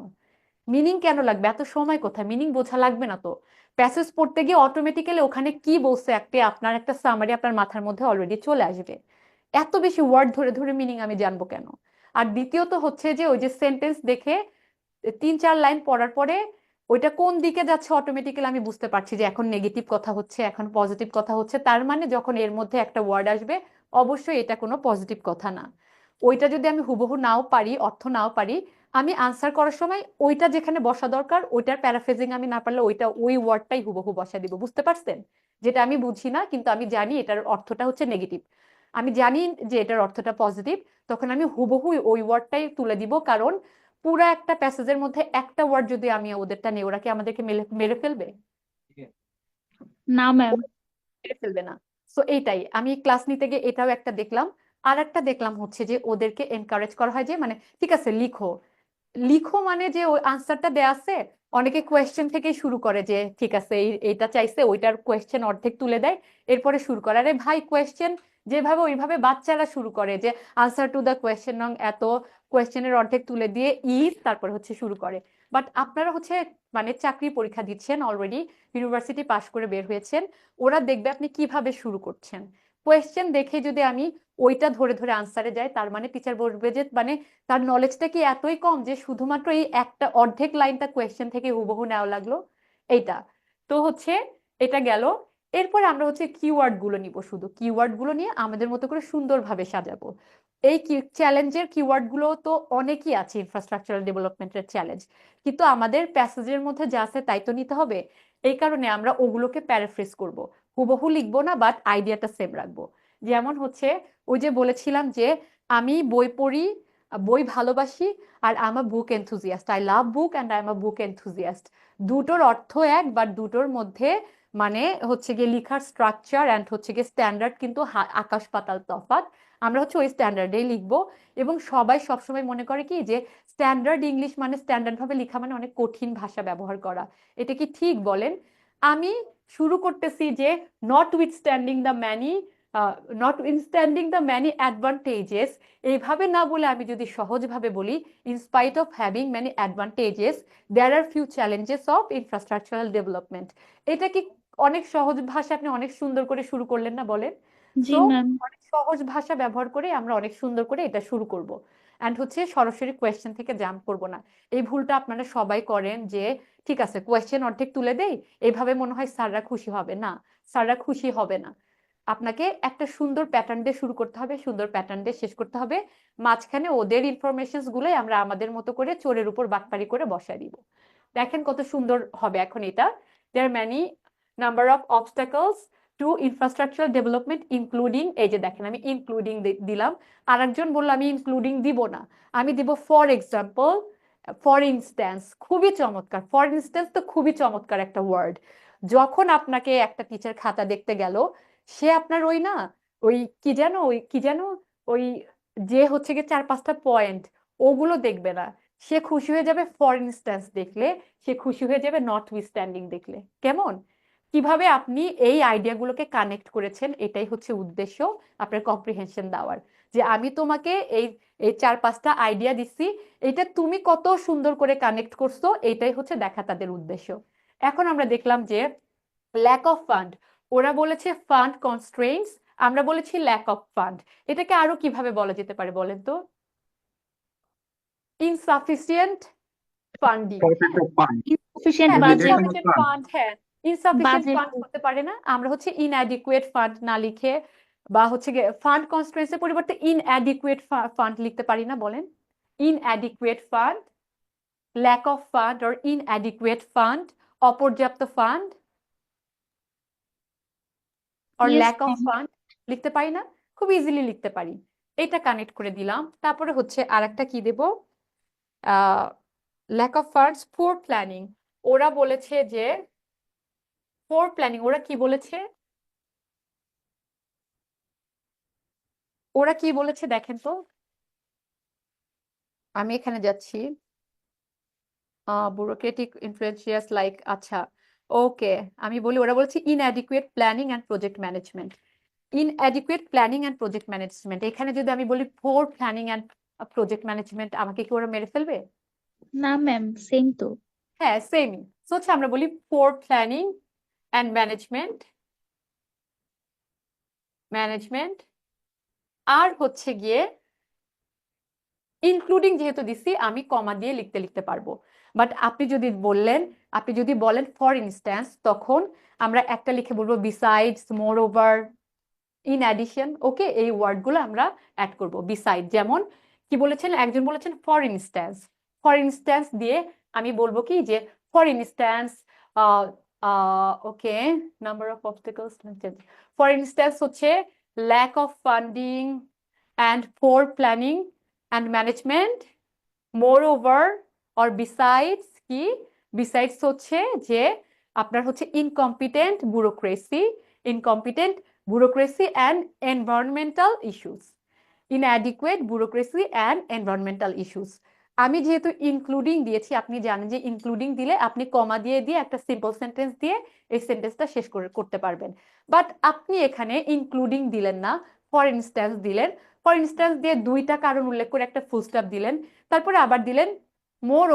মিনিং কেন লাগবে? এত সময় কোথায়? মিনিং বোঝা লাগবে না তো? প্যাসেজ পড়তে গিয়ে অটোমেটিক্যালি ওখানে কি বলছে আপনার একটা সামারি আপনার মাথার মধ্যে অলরেডি চলে আসবে। এত বেশি ওয়ার্ড ধরে ধরে মিনিং আমি জানবো কেন? আর দ্বিতীয়ত হচ্ছে যে ওই যে সেন্টেন্স দেখে 3-4 লাইন পড়ার পরে ওইটা কোন দিকে যাচ্ছে অটোমেটিক্যালি আমি বুঝতে পারছি যে এখন নেগেটিভ কথা হচ্ছে, এখন পজিটিভ কথা হচ্ছে, তার মানে যখন এর মধ্যে একটা ওয়ার্ড আসবে অবশ্যই এটা কোনো পজিটিভ কথা না। ওইটা যদি আমি হুবহু নাও পারি, অর্থ নাও পারি, আমি আনসার করার সময় ওইটা যেখানে বসা দরকার ওইটার প্যারাফ্রেজিং আমি না পারলে ওইটা ওই ওয়ার্ডটাই হুবহু বসা দিব। বুঝতে পারছেন? যেটা আমি বুঝি না কিন্তু আমি জানি এটার অর্থটা হচ্ছে নেগেটিভ, আমি জানি যে এটার অর্থটা পজিটিভ, তখন আমি হুবহু ওই ওয়ার্ডটাই তুলে দিব, কারণ পুরা একটা প্যাসেজের মধ্যে একটা ওয়ার্ড যদি আমি ওদেরটা নিই, ওরা কি আমাদেরকে মেরে ফেলবে? না ম্যাম। মেরে ফেলবে না। সো এইটাই আমি ক্লাস নিতে গিয়ে এটাও একটা দেখলাম। আর একটা দেখলাম হচ্ছে যে ওদেরকে এনকারেজ করা হয় যে মানে ঠিক আছে লিখো, লিখো মানে যে ওই আনসারটা দেয়া আছে, অনেকে কোয়েশ্চেন থেকেই শুরু করে যে ঠিক আছে এইটা চাইছে, ওইটার কোয়েশ্চেন অর্ধেক তুলে দেয়, এরপরে শুরু করে। আরে ভাই, কোয়েশ্চেন যেভাবে ওইভাবে বাচ্চারা শুরু করে যে আনসার টু দ্য কোয়েশ্চেন নং এত, কোয়েশ্চেনের অর্ধেক তুলে দিয়ে তারপরে হচ্ছে শুরু করে। বাট আপনারা হচ্ছে মানে চাকরি পরীক্ষা দিচ্ছেন, অলরেডি ইউনিভার্সিটি পাশ করে বের হয়েছেন, ওরা দেখবে আপনি কিভাবে শুরু করছেন। কোয়েশ্চেন দেখে যদি আমি ওইটা ধরে ধরে আনসারে যাই, তার মানে টিচার বলবে যে মানে তার নলেজটা কি এতই কম যে শুধুমাত্র এই একটা অর্ধেক লাইনটা কোয়েশ্চেন থেকে হুবহু নেওয়া লাগলো। এইটা তো হচ্ছে এটা গেল। এরপরে আমরা হচ্ছে কিওয়ার্ড গুলো নিব, শুধু কিওয়ার্ড গুলো নিয়ে আমাদের মতো করে সুন্দরভাবে সাজাবো। এই চ্যালেঞ্জের কিওয়ার্ড গুলো তো অনেকই আছে, ইনফ্রাস্ট্রাকচারাল ডেভেলপমেন্টের চ্যালেঞ্জ, কিন্তু আমাদের প্যাসেজের মধ্যে যা আছে তাই তো নিতে হবে। এই কারণে আমরা ওগুলোকে প্যারাফ্রেজ করব, হুবহু লিখবো না, বাট আইডিয়াটা সেম রাখবো। যেমন হচ্ছে ওই যে বলেছিলাম যে আমি বই পড়ি, বই ভালোবাসি, আর I am a book enthusiast, I love book and I am a book enthusiast. দুটোর অর্থ এক, বাট দুটোর মধ্যে মানে হচ্ছে গিয়ে লিখার স্ট্রাকচার অ্যান্ড হচ্ছে গিয়ে স্ট্যান্ডার্ড কিন্তু আকাশ পাতাল তফাৎ। আমরা হচ্ছে ওই স্ট্যান্ডার্ডেই লিখবো। এবং সবাই সবসময় মনে করে কি যে স্ট্যান্ডার্ড ইংলিশ মানে স্ট্যান্ডার্ড ভাবে লেখা মানে অনেক কঠিন ভাষা ব্যবহার করা। এটা কি ঠিক বলেন? আমি শুরু করতেছি যে notwithstanding the many notwithstanding the many advantages, এইভাবে না বলে আমি যদি সহজভাবে বলি in spite of having many advantages there are few challenges of infrastructural development. এটা কি অনেক সহজ ভাষা? আপনি অনেক সুন্দর করে শুরু করলেন না, বলেন? জি সো ম্যাম। অনেক সহজ ভাষা ব্যবহার করে আমরা অনেক সুন্দর করে এটা শুরু করব, অ্যান্ড হচ্ছে সরাসরি কোয়েশ্চেন থেকে জাম্প করব না। এই ভুলটা আপনারা সবাই করেন যে ঠিক আছে কোয়েশ্চেন অর্ধেক তুলে দেই, এইভাবে মনে হয় স্যাররা খুশি হবে না, স্যাররা খুশি হবে না। আপনাকে একটা সুন্দর প্যাটার্ন দিয়ে শুরু করতে হবে, সুন্দর প্যাটার্ন দিয়ে শেষ করতে হবে, মাঝখানে ওদের ইনফরমেশনস গুলোই আমরা আমাদের মতো করে চোরের উপর বাটপারি করে বসায় দিব। দেখেন কত সুন্দর হবে এখন এটা। There many number of obstacles to infrastructural development including, এই যে দেখেন আমি ইনক্লুডিং দিলাম, আর একজন বললো আমি ইনক্লুডিং দিব না, আমি দিব ফর এক্সাম্পল, ফর ইনস্ট্যান্স। খুবই চমৎকার, ফর ইনস্ট্যান্স তো খুবই চমৎকার একটা ওয়ার্ড। যখন আপনাকে একটা টিচার খাতা দেখতে গেল, সে আপনার ওই না, ওই কি যেন ওই যে হচ্ছে গিয়ে 4-5টা পয়েন্ট ওগুলো দেখবে না, সে খুশি হয়ে যাবে ফর ইনস্ট্যান্স দেখলে, সে খুশি হয়ে যাবে নট উইথস্ট্যান্ডিং দেখলে। কেমন, কিভাবে আপনি এই আইডিয়াগুলোকে কানেক্ট করেছেন, এটাই হচ্ছে উদ্দেশ্য আপনার কম্প্রিহেনশন দেওয়ার, যে আমি তোমাকে এই এই 4-5টা আইডিয়া দিচ্ছি, এটা তুমি কত সুন্দর করে কানেক্ট করছো, এটাই হচ্ছে দেখা তাদের উদ্দেশ্য। এখন আমরা দেখলাম যে ল্যাক অফ ফান্ড, ওরা বলেছে ফান্ড কনস্ট্রেইনটস, আমরা বলেছি ল্যাক অফ ফান্ড। এটাকে আরো কিভাবে বলা যেতে পারে বলেন তো? Insufficient funding. Shortage of funds. Insufficient হ্যাঁ, বাজেট, ইনসাফিসিয়েন্ট ফান্ড, হ্যাঁ ইনসাফিসিয়েন্ট বাজেট ফান্ড হতে পারে না, আমরা হচ্ছে ইনঅ্যাডিকুয়েট ফান্ড না লিখে, বা হচ্ছে গিয়ে ফান্ড কনস্ট্রেন্টস এর পরিবর্তে ইনঅ্যাডিকুয়েট ফান্ড লিখতে পারি না বলেন? Inadequate fund, lack of fund or inadequate fund, অপর্যাপ্ত fund or yes lack of ma'am. Fund লিখতে পারি না? খুব ইজিলি লিখতে পারি। এটা কানেক্ট করে দিলাম। তারপরে হচ্ছে আরেকটা কি দেব, ল্যাক অফ ফান্ডস, পুর প্ল্যানিং। ওরা বলেছে যে পুর প্ল্যানিং, ওরা কি বলেছে, ওরা কি বলেছে দেখেন তো, আমি এখানে যাচ্ছি, ব্যুরোক্রেটিক ইনফ্লুয়েন্সিয়াস লাইক, আচ্ছা ওকে, আমি বলি ওরা বলছে inadequate planning and project management. Inadequate planning and project management, এখানে যদি আমি বলি পুর প্ল্যানিং অ্যান্ড প্রজেক্ট ম্যানেজমেন্ট, আমাকে কি ওরা মেরে ফেলবে? না ম্যাম, সেম তো। হ্যাঁ সেমই। সো হচ্ছে আমরা বলি পুর প্ল্যানিং অ্যান্ড ম্যানেজমেন্ট, আর হচ্ছে গিয়ে ইনক্লুডিং যেহেতু দিছি আমি কমা দিয়ে লিখতে পারবো। বাট আপনি যদি বলেন ফর ইনস্ট্যান্স, তখন আমরা একটা লিখে বলবো besides, moreover, in addition. Okay, এই ওয়ার্ডগুলো আমরা অ্যাড করব। বিসাইড, যেমন কি বলেছেন, একজন বলেছেন ফর ইনস্ট্যান্স দিয়ে আমি বলবো কি যে for instance, okay, number of obstacles, for instance হচ্ছে lack of funding and poor planning and management, moreover or besides, কি বিসাইডস হচ্ছে যে আপনার হচ্ছে incompetent bureaucracy and environmental issues, inadequate bureaucracy and environmental issues. আমি যেহেতু including দিয়েছি, আপনি জানেন যে ইনক্লুডিং দিলে আপনি কমা দিয়ে একটা সিম্পল সেন্টেন্স দিয়ে এই সেন্টেন্সটা শেষ করতে পারবেন। বাট আপনি এখানে ইনক্লুডিং দিলেন না, ফর ইনস্ট্যান্স দিলেন, ফর ইনস্ট্যান্স দিয়ে 2টা কারণ উল্লেখ করে একটা ফুল স্টপ দিলেন, তারপরে আবার দিলেন মোর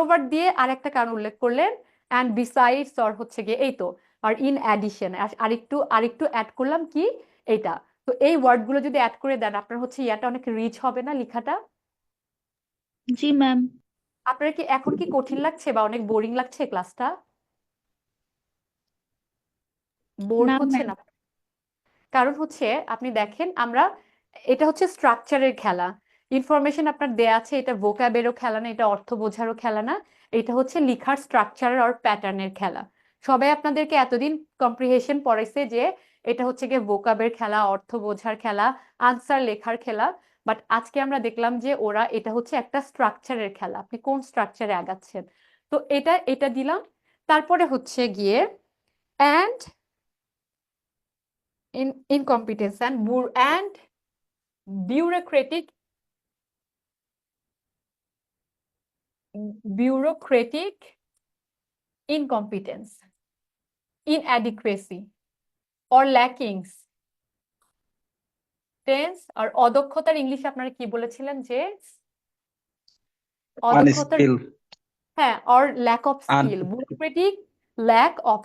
ওভার দিয়ে আর একটা কারণ উল্লেখ করলেন, অ্যান্ড বিসাইডস অর হচ্ছে গিয়ে এই তো, আর ইন অ্যাডিশন আরেকটু অ্যাড করলাম কি এইটা। তো এই ওয়ার্ডগুলো যদি অ্যাড করে দেন, আপনার হচ্ছে ইয়াটা অনেক রিচ হবে না লেখাটা? জি ম্যাম। আপনার কি এখন কি কঠিন লাগছে বা অনেক বোরিং লাগছে ক্লাসটা? বোর না হচ্ছে ম্যাম। না? কারণ হচ্ছে আপনি দেখেন, এটা হচ্ছে স্ট্রাকচারের খেলা। ইনফরমেশন আপনার দেয়া আছে, এটা ভোকাবেরও খেলা না, এটা অর্থ বোঝারও খেলা না, এটা হচ্ছে লিখার স্ট্রাকচার আর প্যাটার্নের খেলা। সবাই আপনাদেরকে এতদিন কম্প্রিহেনশন পড়াইছে যে এটা হচ্ছে গিয়ে ভোকাবের খেলা, অর্থ বোঝার খেলা, আনসার লেখার খেলা। বাট আজকে আমরা দেখলাম যে এটা হচ্ছে একটা স্ট্রাকচারের খেলা, আপনি কোন স্ট্রাকচারে আগাচ্ছেন। তো এটা দিলাম। তারপরে হচ্ছে গিয়ে and incompetence and bureaucratic incompetence, inadequacy or lackings, tense আর অদক্ষতার ইংলিশ আপনারা কি বলেছিলেন যে অদক্ষতার, Unskilled. হ্যাঁ, or lack of skill, Un- bureaucratic lack of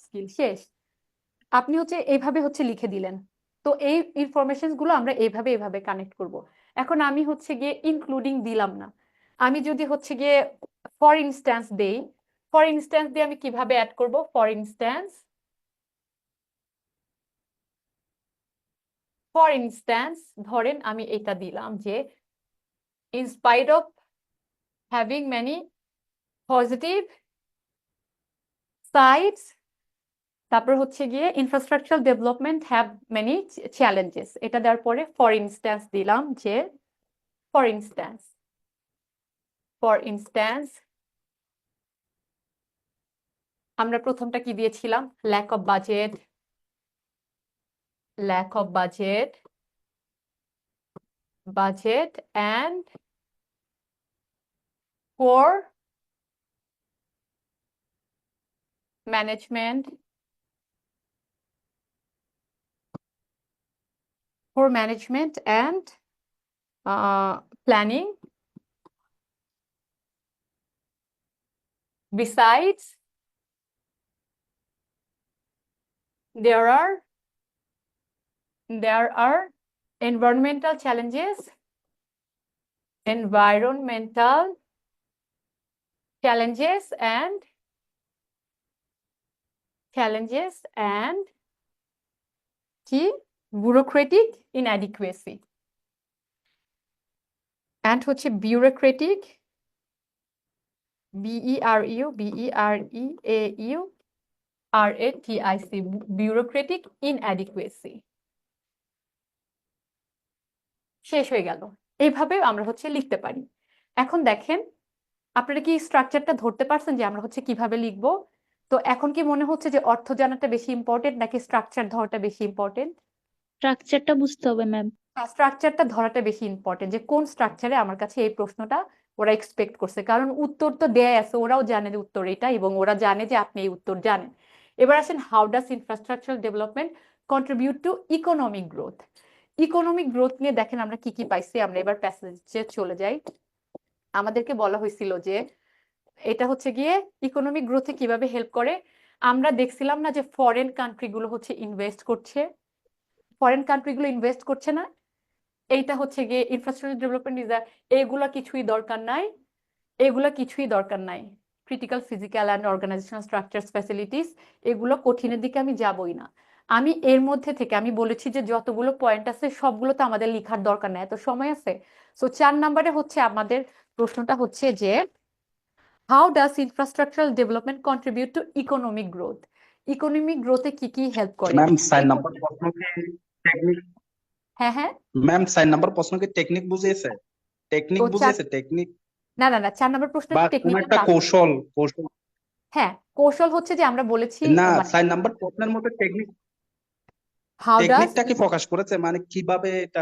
skill, শেষ। আপনি হচ্ছে এইভাবে হচ্ছে লিখে দিলেন। তো এই ইনফরমেশন গুলো আমরা এইভাবে কানেক্ট করব। এখন আমি হচ্ছে গিয়ে ইনক্লুডিং দিলাম না, আমি যদি হচ্ছে গিয়ে ফর ইনস্ট্যান্স দেই, ফর ইনস্ট্যান্স দিয়ে আমি কিভাবে অ্যাড করব? ফর ইনস্ট্যান্স ধরেন আমি এটা দিলাম যে in spite of having many positive sides, তারপর হচ্ছে গিয়ে infrastructural development have many challenges, এটা দেওয়ার পরে ফর ইনস্ট্যান্স দিলাম যে ফর ইনস্ট্যান্স আমরা প্রথমটা কি দিয়েছিলাম? Lack of budget and poor management and planning. Besides, there are environmental challenges and কি bureaucratic inadequacy and হচ্ছে bureaucratic bureaucratic inadequacy শেষ হয়ে গেল। এইভাবে আমরা হচ্ছে লিখতে পারি। এখন দেখেন আপনারা কি স্ট্রাকচারটা ধরতে পারছেন যে আমরা হচ্ছে কিভাবে লিখবো? তো এখন কি মনে হচ্ছে যে অর্থ জানাটা বেশি ইম্পর্টেন্ট নাকি স্ট্রাকচার ধরাটা বেশি ইম্পর্টেন্ট? স্ট্রাকচারটা বুঝতে হবে ম্যাম। স্ট্রাকচারটা ধরাটা বেশি ইম্পর্টেন্ট, যে কোন স্ট্রাকচারে আমার কাছে এই প্রশ্নটা ওরা এক্সপেক্ট করছে, কারণ উত্তর তো দেয়া আছে, ওরাও জানে যে উত্তর এটা এবং ওরা জানে যে আপনি এই উত্তর জানেন। এবার আসেন, how does infrastructural development contribute to economic growth? Economic growth নিয়ে দেখেন আমরা কি কি পাইছি। আমরা এবার প্যাসেজে চলে যাই। আমাদেরকে বলা হয়েছিল যে এটা হচ্ছে গিয়ে ইকোনমিক গ্রোথে কিভাবে হেল্প করে। আমরা দেখছিলাম না যে ফরেন কান্ট্রিগুলো হচ্ছে ইনভেস্ট করছে না, এইটা হচ্ছে গিয়ে ইনফ্রাস্ট্রাকচার ডেভেলপমেন্ট এগুলা কিছুই দরকার নাই। Critical physical and organizational structures facilities, এগুলো কঠিনের দিকে আমি যাবই না। আমি এর মধ্যে থেকে আমি বলেছি যে যতগুলো পয়েন্ট আছে সবগুলো তো আমাদের লেখার দরকার নাই, এত সময় আছে। সো 4 নম্বরে হচ্ছে আমাদের প্রশ্নটা হচ্ছে যে how does infrastructural development contribute to economic growth? Economic গ্রোথে কি কি হেল্প করে? मैम 4 नंबर प्रश्न के टेक्निक হ্যাঁ मैम 4 नंबर प्रश्न के टेक्निक বুঝিয়েছে টেকনিক ও বুঝিয়েছে টেকনিক না 4 নম্বর প্রশ্নের বা কোন টেকনিক্যাল একটা কৌশল হ্যাঁ, কৌশল হচ্ছে যে আমরা বলেছি না মানে 4 নাম্বার প্রশ্নের মধ্যে হাউ ডাজ টেকনিকটা কি প্রকাশ করেছে মানে কিভাবে এটা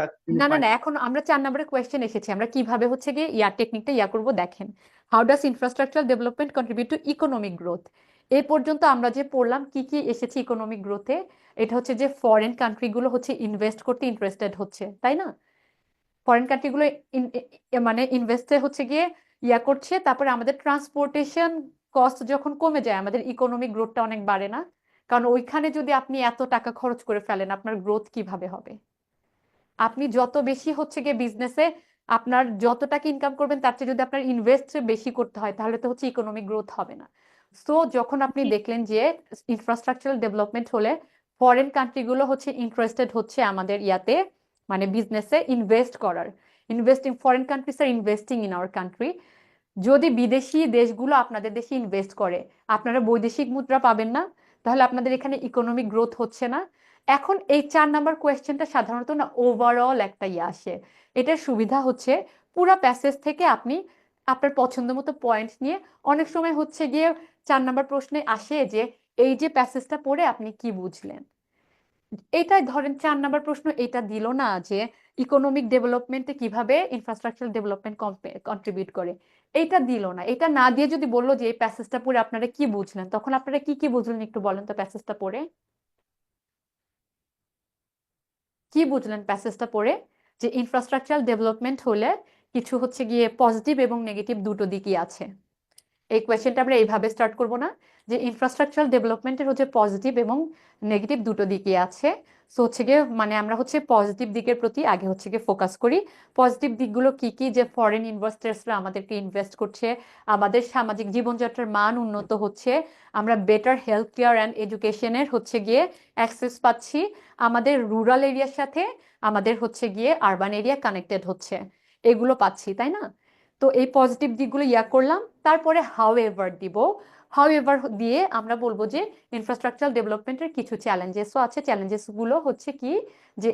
না এখন আমরা 4 নম্বরের কোয়েশ্চেন এসেছি, আমরা কিভাবে হচ্ছে গিয়ে টেকনিকটা করব। দেখেন, how does infrastructural development contribute to economic growth. এই পর্যন্ত আমরা যে পড়লাম কি কি এসেছে ইকোনমিক গ্রোথে, এটা হচ্ছে যে ফরেন কান্ট্রিগুলো হচ্ছে ইনভেস্ট করতে ইন্টারেস্টেড হচ্ছে, তাই না? ফরেন কান্ট্রিগুলো মানে ইনভেস্টে হচ্ছে গিয়ে করছে। তারপরে আমাদের ট্রান্সপোর্টেশন কস্ট যখন কমে যায় আমাদের ইকোনমিক গ্রোথটা অনেক বাড়ে না? কারণ ওইখানে যদি আপনি এত টাকা খরচ করে ফেলেন আপনার গ্রোথ কিভাবে হবে? আপনি যত বেশি হচ্ছে গিয়ে বিজনেসে আপনার যত টাকা ইনকাম করবেন তার চেয়ে যদি আপনার ইনভেস্ট বেশি করতে হয় তাহলে তো হচ্ছে ইকোনমিক গ্রোথ হবে না। সো যখন আপনি দেখলেন যে ইনফ্রাস্ট্রাকচারাল ডেভেলপমেন্ট হলে ফরেন কান্ট্রিগুলো হচ্ছে ইন্টারেস্টেড হচ্ছে আমাদের মানে বিজনেসে ইনভেস্ট করার, foreign countries are investing in our country. যদি বিদেশি দেশগুলো আপনাদের দেশে ইনভেস্ট করে আপনারা বৈদেশিক মুদ্রা পাবেন না, তাহলে আপনাদের এখানে ইকোনমিক গ্রোথ হচ্ছে না। এখন এই 4 নাম্বার কোয়েশ্চেনটা সাধারণত না ওভারঅল একটা আসে। এটার সুবিধা হচ্ছে পুরো প্যাসেজ থেকে আপনি আপনার পছন্দ মতো পয়েন্ট নিয়ে, অনেক সময় হচ্ছে গিয়ে 4 নাম্বার প্রশ্নে আসে যে এই যে প্যাসেজটা পড়ে আপনি কি বুঝলেন। এটাই ধরেন 4 নাম্বার প্রশ্ন এটা দিল না যে ইকোনমিক ডেভেলপমেন্টে কিভাবে ইনফ্রাস্ট্রাকচারাল ডেভেলপমেন্ট কন্ট্রিবিউট করে, এটা দিল না। এটা না দিয়ে যদি বললো যে এই প্যাসেজটা পড়ে আপনারা কি বুঝলেন, তখন আপনারা কি কি বুঝলেন একটু বলেন তো প্যাসেজটা পড়ে কি বুঝলেন? প্যাসেজটা পড়ে যে ইনফ্রাস্ট্রাকচারাল ডেভেলপমেন্ট হলে কিছু হচ্ছে গিয়ে পজিটিভ এবং নেগেটিভ দুটো দিকই আছে। এই কোয়েশ্চেনটা আমরা এইভাবে স্টার্ট করব না, যে ইনফ্রাস্ট্রাকচারাল ডেভেলপমেন্টের হচ্ছে পজিটিভ এবং নেগেটিভ দুটো দিকই আছে। সো হচ্ছে গিয়ে মানে আমরা হচ্ছে পজিটিভ দিকের প্রতি আগে হচ্ছে গিয়ে ফোকাস করি। পজিটিভ দিকগুলো কি কি, যে ফরেন ইনভেস্টার্সরা আমাদেরকে ইনভেস্ট করছে, আমাদের সামাজিক জীবনযাত্রার মান উন্নত হচ্ছে, আমরা বেটার হেলথ কেয়ার অ্যান্ড এডুকেশনের হচ্ছে গিয়ে অ্যাক্সেস পাচ্ছি, আমাদের রুরাল এরিয়ার সাথে আমাদের হচ্ছে গিয়ে আরবান এরিয়া কানেক্টেড হচ্ছে, এগুলো পাচ্ছি, তাই না? তো এই পজিটিভ দিকগুলো করলাম। তারপরে হাউএভার দিব। হাউএভার দিয়ে আমরা বলবো যে ইনফ্রাস্ট্রাকচারাল ডেভেলপমেন্টের কিছু চ্যালেঞ্জেসও আছে। চ্যালেঞ্জেসগুলো হচ্ছে কি, যে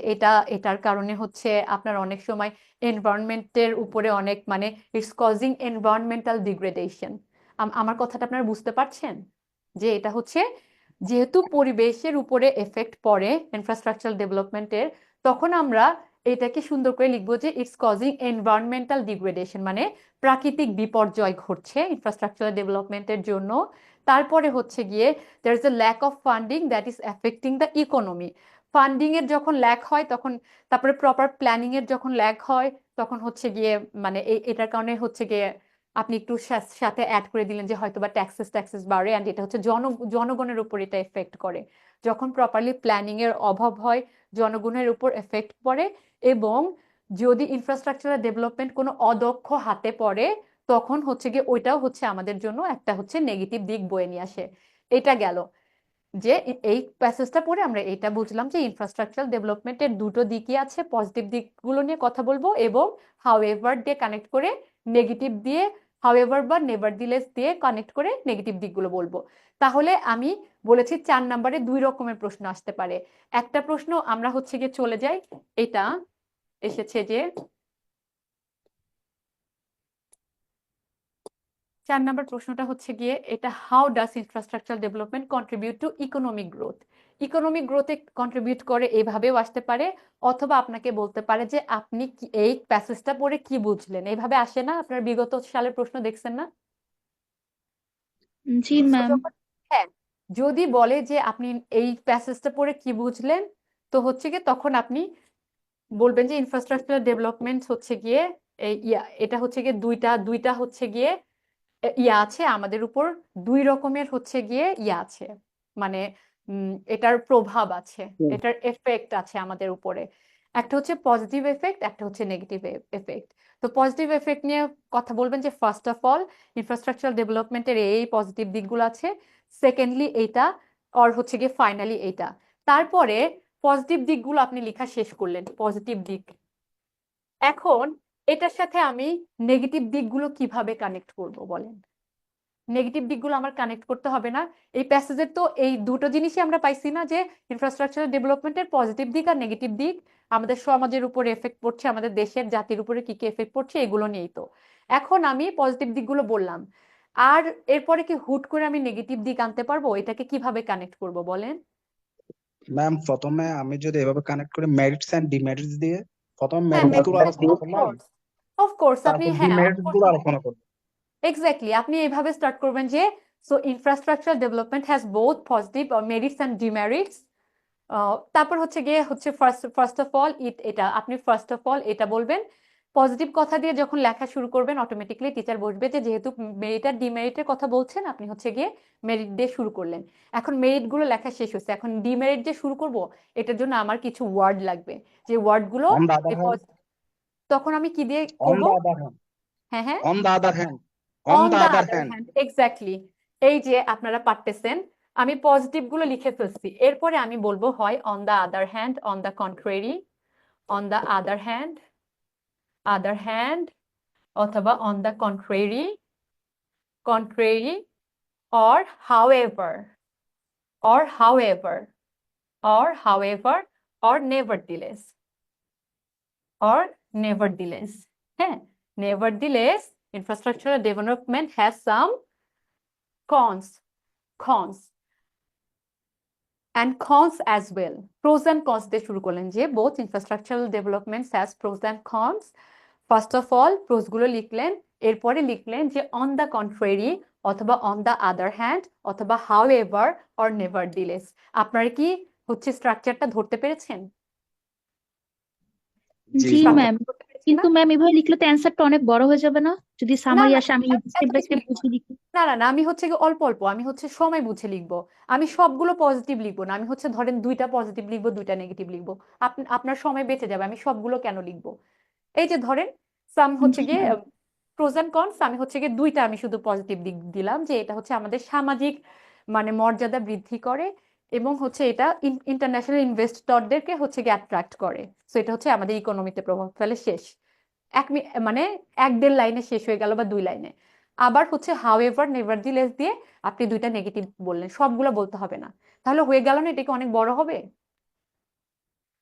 এটার কারণে হচ্ছে আপনার অনেক সময় এনভায়রনমেন্টের উপরে অনেক মানে ইটস কজিং এনভায়রনমেন্টাল ডিগ্রেডেশন। আমার কথাটা আপনারা বুঝতে পারছেন? যে এটা হচ্ছে যেহেতু পরিবেশের উপরে এফেক্ট পড়ে ইনফ্রাস্ট্রাকচারাল ডেভেলপমেন্টের, তখন আমরা এটাকে সুন্দর করে লিখবো যে ইটস কজিং এনভায়রনমেন্টাল ডিগ্রেডেশন, মানে প্রাকৃতিক বিপর্যয় ঘটছে ইনফ্রাস্ট্রাকচারাল ডেভেলপমেন্টের জন্য। তারপরে হচ্ছে গিয়ে there is a lack of funding that is affecting the economy. Funding এর যখন ল্যাক হয় তখন, তারপরে প্রপার প্ল্যানিং এর যখন ল্যাক হয় তখন হচ্ছে গিয়ে মানে এটার কারণে হচ্ছে গিয়ে আপনি একটু সাথে অ্যাড করে দিলেন যে হয়তো বা ট্যাক্সেস বাড়ে, অ্যান্ড এটা হচ্ছে জনগণের উপর এটা এফেক্ট করে। যখন প্রপারলি প্ল্যানিং এর অভাব হয় জনগণের উপর এফেক্ট পড়ে, এবং যদি ইনফ্রাস্ট্রাকচারাল ডেভেলপমেন্ট কোনো অদক্ষ হাতে পড়ে তখন হচ্ছে গিয়ে ওইটাও হচ্ছে আমাদের জন্য একটা হচ্ছে নেগেটিভ দিক বয়ে নিয়ে আসে। এটা গেল যে এই প্যাসেজটা পড়ে আমরা এটা বুঝলাম যে ইনফ্রাস্ট্রাকচারাল ডেভেলপমেন্টের দুটো দিকই আছে। পজিটিভ দিকগুলো নিয়ে কথা বলবো এবং হাউএভার দিয়ে কানেক্ট করে নেগেটিভ দিয়ে, হাউএভার বা নেভারদিলেস দিয়ে কানেক্ট করে নেগেটিভ দিকগুলো বলবো। তাহলে আমি বলেছি 4 নম্বরে 2 রকমের প্রশ্ন আসতে পারে। একটা প্রশ্ন আমরা হচ্ছে গিয়ে চলে যাই, এটা এসেছে যে 4 নম্বর প্রশ্নটা হচ্ছে গিয়ে এটা, how does infrastructural development contribute to economic growth. Economic গ্রোথে কন্ট্রিবিউট করে এভাবেও আসতে পারে, অথবা আপনাকে বলতে পারে যে আপনি এই প্যাসেজটা পড়ে কি বুঝলেন। এইভাবে আসে না? আপনার বিগত সালের প্রশ্ন দেখছেন না? জি So ম্যাম। হ্যাঁ, যদি বলে যে আপনি এই প্যাসেজটা পড়ে কি বুঝলেন, তো হচ্ছে গিয়ে তখন আপনি বলবেন যে ইনফ্রাস্ট্রাকচারাল ডেভেলপমেন্ট হচ্ছে গিয়ে এটা হচ্ছে গিয়ে দুইটা হচ্ছে গিয়ে আছে আমাদের উপর, 2 রকমের হচ্ছে গিয়ে আছে, মানে এটার প্রভাব আছে, এটার এফেক্ট আছে আমাদের উপরে। একটা হচ্ছে পজিটিভ এফেক্ট, একটা হচ্ছে নেগেটিভ এফেক্ট। তো পজিটিভ এফেক্ট নিয়ে কথা বলবেন যে ফার্স্ট অফ অল ইনফ্রাস্ট্রাকচারাল ডেভেলপমেন্টের এই পজিটিভ দিকগুলো আছে, সেকেন্ডলি এইটা, আর হচ্ছে গিয়ে ফাইনালি এইটা। তারপরে পজিটিভ দিকগুলো আপনি লেখা শেষ করলেন, পজিটিভ দিক। এখন এটার সাথে আমি নেগেটিভ দিকগুলো কিভাবে কানেক্ট করব বলেন? নেগেটিভ দিকগুলো আমার কানেক্ট করতে হবে না? এই প্যাসেজের তো এই দুটো জিনিসই আমরা পাইছি না, যে ইনফ্রাস্ট্রাকচারাল ডেভেলপমেন্টের পজিটিভ দিক আর নেগেটিভ দিক, আমাদের সমাজের উপরে এফেক্ট পড়ছে, আমাদের দেশের জাতির উপরে কি কি এফেক্ট পড়ছে, এগুলো নিয়েই তো। এখন আমি পজিটিভ দিকগুলো বললাম, আর এরপরে কি হুট করে আমি নেগেটিভ দিক আনতে পারবো? এটাকে কিভাবে কানেক্ট করব বলেন? ম্যাম প্রথমে আমি যদি এভাবে কানেক্ট করি মেরিটস এন্ড ডিমেরিটস দিয়ে, প্রথমে হ্যাঁ, মেরিটস গুলো আলোচনা করলাম, অফকোর্স আপনি, তারপর হ্যাঁ ডিমেরিটস গুলো আলোচনা করলাম। এক্স্যাক্টলি আপনি এইভাবে স্টার্ট করবেন যে so infrastructure development has both positive merits and demerits. তারপর হচ্ছে গিয়ে হচ্ছে ফার্স্ট অফ অল এটা আপনি ফার্স্ট অফ অল এটা বলবেন। পজিটিভ কথা দিয়ে যখন লেখা শুরু করবেন অটোমেটিকলি টিচার বসবে যে যেহেতু মেরিট আর ডিমেরিটের কথা বলছেন, আপনি হচ্ছে গিয়ে মেরিট দিয়ে শুরু করলেন। এখন মেরিট গুলো লেখা শেষ হচ্ছে, এখন ডিমেরিট দিয়ে শুরু করব, এটার জন্য আমার কিছু ওয়ার্ড লাগবে, যে ওয়ার্ড গুলো অন দা আদার হ্যান্ড, তখন আমি কি দিয়ে অন করব? দা আদার হ্যান্ড, হ্যাঁ হ্যাঁ, on the other hand, on on the the other other hand. Hand, exactly. এই যে আপনারা পারতেছেন, আমি পজিটিভ গুলো লিখে ফেলছি, এরপরে আমি বলবো হয় on the other hand, on the contrary, on the other hand, অথবা on the contrary, or however, or however, or however, or nevertheless, or nevertheless. হ্যাঁ, nevertheless infrastructural development has some cons and cons as well. Pros and cons দিয়ে শুরু করলেন যে both infrastructural developments has pros and cons. First of all pros গুলো লিখলেন, এরপরে লিখলেন যে অন দা কন্ট্রারি, অথবা অন দা আদার হ্যান্ড, অথবা হাউএভার অর নেভারদিলেস। আপনারা কি হচ্ছে স্ট্রাকচারটা ধরতে পেরেছেন? জি ম্যাম। ধরতে পেরেছেন? বলেছি না কিন্তু ম্যাম এভাবে লিখলে তো অ্যান্সারটা অনেক বড় হয়ে যাবে না যদি না সামারি না আসে আমি এত স্টেপ বাই বেশি স্টেপ লিখবো বুঝিয়ে না লিখি না আমি হচ্ছে গিয়ে অল্প অল্প আমি হচ্ছে সময় বুঝে লিখবো আমি সবগুলো পজিটিভ লিখবো না আমি হচ্ছে ধরেন দুইটা পজিটিভ লিখবো দুইটা নেগেটিভ লিখবো আপনার সময় বেঁচে যাবে আমি সবগুলো কেন লিখবো এই যে ধরেন সাম হচ্ছে জি গিয়ে ম্যাম প্রোজ এন্ড কনস আমি হচ্ছে গিয়ে দুইটা আমি শুধু পজিটিভ দিক দিলাম যে এটা হচ্ছে আমাদের সামাজিক মানে মর্যাদা বৃদ্ধি করে এবং হচ্ছে এটা ইন্টারন্যাশনাল ইনভেস্টরদেরকে হচ্ছে গিয়ে অ্যাট্রাক্ট করে সো এটা হচ্ছে আমাদের ইকোনমিতে প্রভাব ফেলে শেষ মানে এক দেড় লাইনে শেষ হয়ে গেল বা দুই লাইনে আবার হচ্ছে হাউএভার নেভারদিলেস দিয়ে আপনি দুইটা নেগেটিভ বললেন সবগুলো বলতে হবে না তাহলে হয়ে গেল না এটা কি অনেক বড় হবে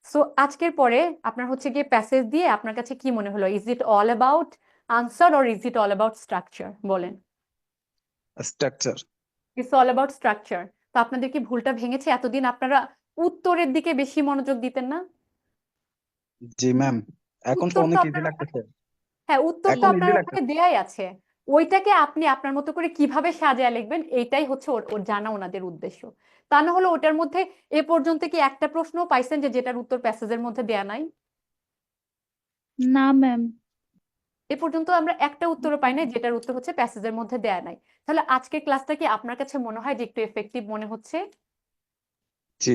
সো আজকের পরে আপনার হচ্ছে গিয়ে প্যাসেজ দিয়ে আপনার কাছে কি মনে হলো is it all about answer or is it all about structure বলেন structure. It's all about structure তো আপনাদের কি ভুলটা ভেঙেছে এতদিন আপনারা উত্তরের দিকে বেশি মনোযোগ দিতেন না জি ম্যাম, এখন তো উত্তর তো অনেক ইজি আপনার লাগতেছে। হ্যাঁ উত্তর তো এখন ইজি আপনার ওখানে লাগতেছে। দেয়াই আছে ওইটাকে আপনি আপনার মতো করে কিভাবে সাজায় লিখবেন এইটাই হচ্ছে ওর জানা ওনাদের উদ্দেশ্য তা না হলে ওটার মধ্যে এ পর্যন্ত কি একটা প্রশ্ন পাইছেন যে যেটার উত্তর প্যাসেজের মধ্যে দেয়া নাই না ম্যাম এ পর্যন্ত আমরা একটা উত্তরও পাই নাই যেটার উত্তর হচ্ছে প্যাসেজের মধ্যে দেয়া নাই তাহলে আজকের ক্লাসটা কি আপনার কাছে মনে হয় যে একটু এফেক্টিভ মনে হচ্ছে জি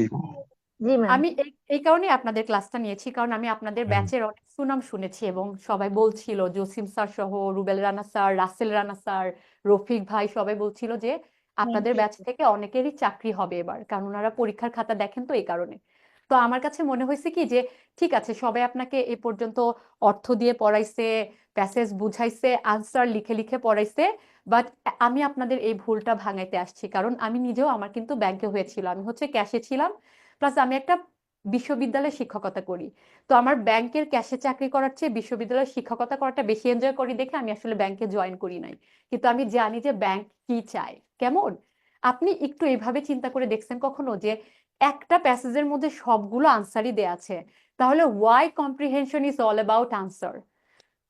জি ম্যাম আমি এই কারণে আপনাদের ক্লাসটা নিয়েছি কারণ আমি আপনাদের ব্যাচের অনেক সুনাম শুনেছি এবং সবাই বলছিল জসিম স্যার সহ রুবেল রানা স্যার রাসেল রানা স্যার রফিক ভাই সবাই বলছিল যে আপনাদের ব্যাচ থেকে অনেকেরই চাকরি হবে এবার কারণ ওনারা পরীক্ষার খাতা দেখেন তো এই কারণে তো আমার কাছে মনে হয়েছে কি যে ঠিক আছে সবাই আপনাকে এ পর্যন্ত অর্থ দিয়ে পড়াইছে প্যাসেজ বুঝাইছে আনসার লিখে লিখে পড়াইছে বাট আমি আপনাদের এই ভুলটা ভাঙাইতে আসছি কারণ আমি নিজেও আমার কিন্তু ব্যাংকে হয়েছিল আমি হচ্ছে ক্যাশে ছিলাম প্লাস আমি একটা বিশ্ববিদ্যালয়ে শিক্ষকতা করি তো আমার ব্যাংকের ক্যাশে চাকরি করার চেয়ে বিশ্ববিদ্যালয়ের শিক্ষকতা করাটা বেশি এনজয় করি দেখে আমি আসলে ব্যাংকে জয়েন করি নাই কিন্তু আমি জানি যে ব্যাংক কি চায় কেমন আপনি একটু এইভাবে চিন্তা করে দেখছেন কখনো যে একটা প্যাসেজের মধ্যে সবগুলো আনসারই দেয়া আছে তাহলে why comprehension is all about answer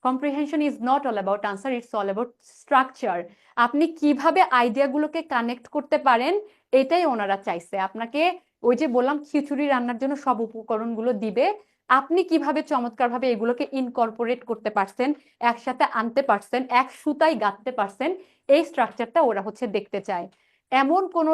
comprehension is not all about answer it's all about structure আপনি কিভাবে আইডিয়াগুলোকে কানেক্ট করতে পারেন এটাই ওনারা চাইছে আপনাকে ওই যে বললাম খিচুড়ি রান্নার জন্য সব উপকরণগুলো দিবে আপনি কিভাবে চমৎকারভাবে এগুলোকে ইনকর্পোরেট করতে পারছেন একসাথে আনতে পারছেন এক সুতায় গাঁথতে পারছেন এই স্ট্রাকচারটা ওরা হচ্ছে দেখতে চায় এমন কোনো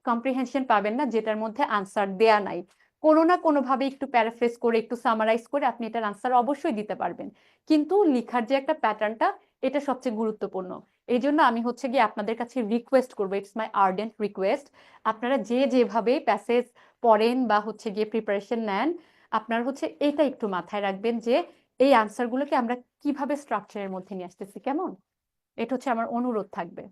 কম্প্রিহেনশন পাবেন না যেটার মধ্যে আনসার দেয়া নাই কোনো না কোনোভাবে একটু প্যারাফ্রেজ করে একটু সামারাইজ করে আপনি এটার আনসার অবশ্যই দিতে পারবেন কিন্তু লিখার যে একটা প্যাটার্নটা এটা সবচেয়ে গুরুত্বপূর্ণ এই জন্য আমি হচ্ছে গিয়ে আপনাদের কাছে রিকোয়েস্ট করবো ইটস মাই আর্ডেন্ট রিকোয়েস্ট আপনারা যে যেভাবে প্যাসেজ পড়েন বা হচ্ছে গিয়ে প্রিপারেশন নেন আপনারা হচ্ছে এটা একটু মাথায় রাখবেন যে এই আনসারগুলোকে আমরা কিভাবে স্ট্রাকচারের মধ্যে নিয়ে আসতেছি কেমন এটা হচ্ছে আমার অনুরোধ থাকবে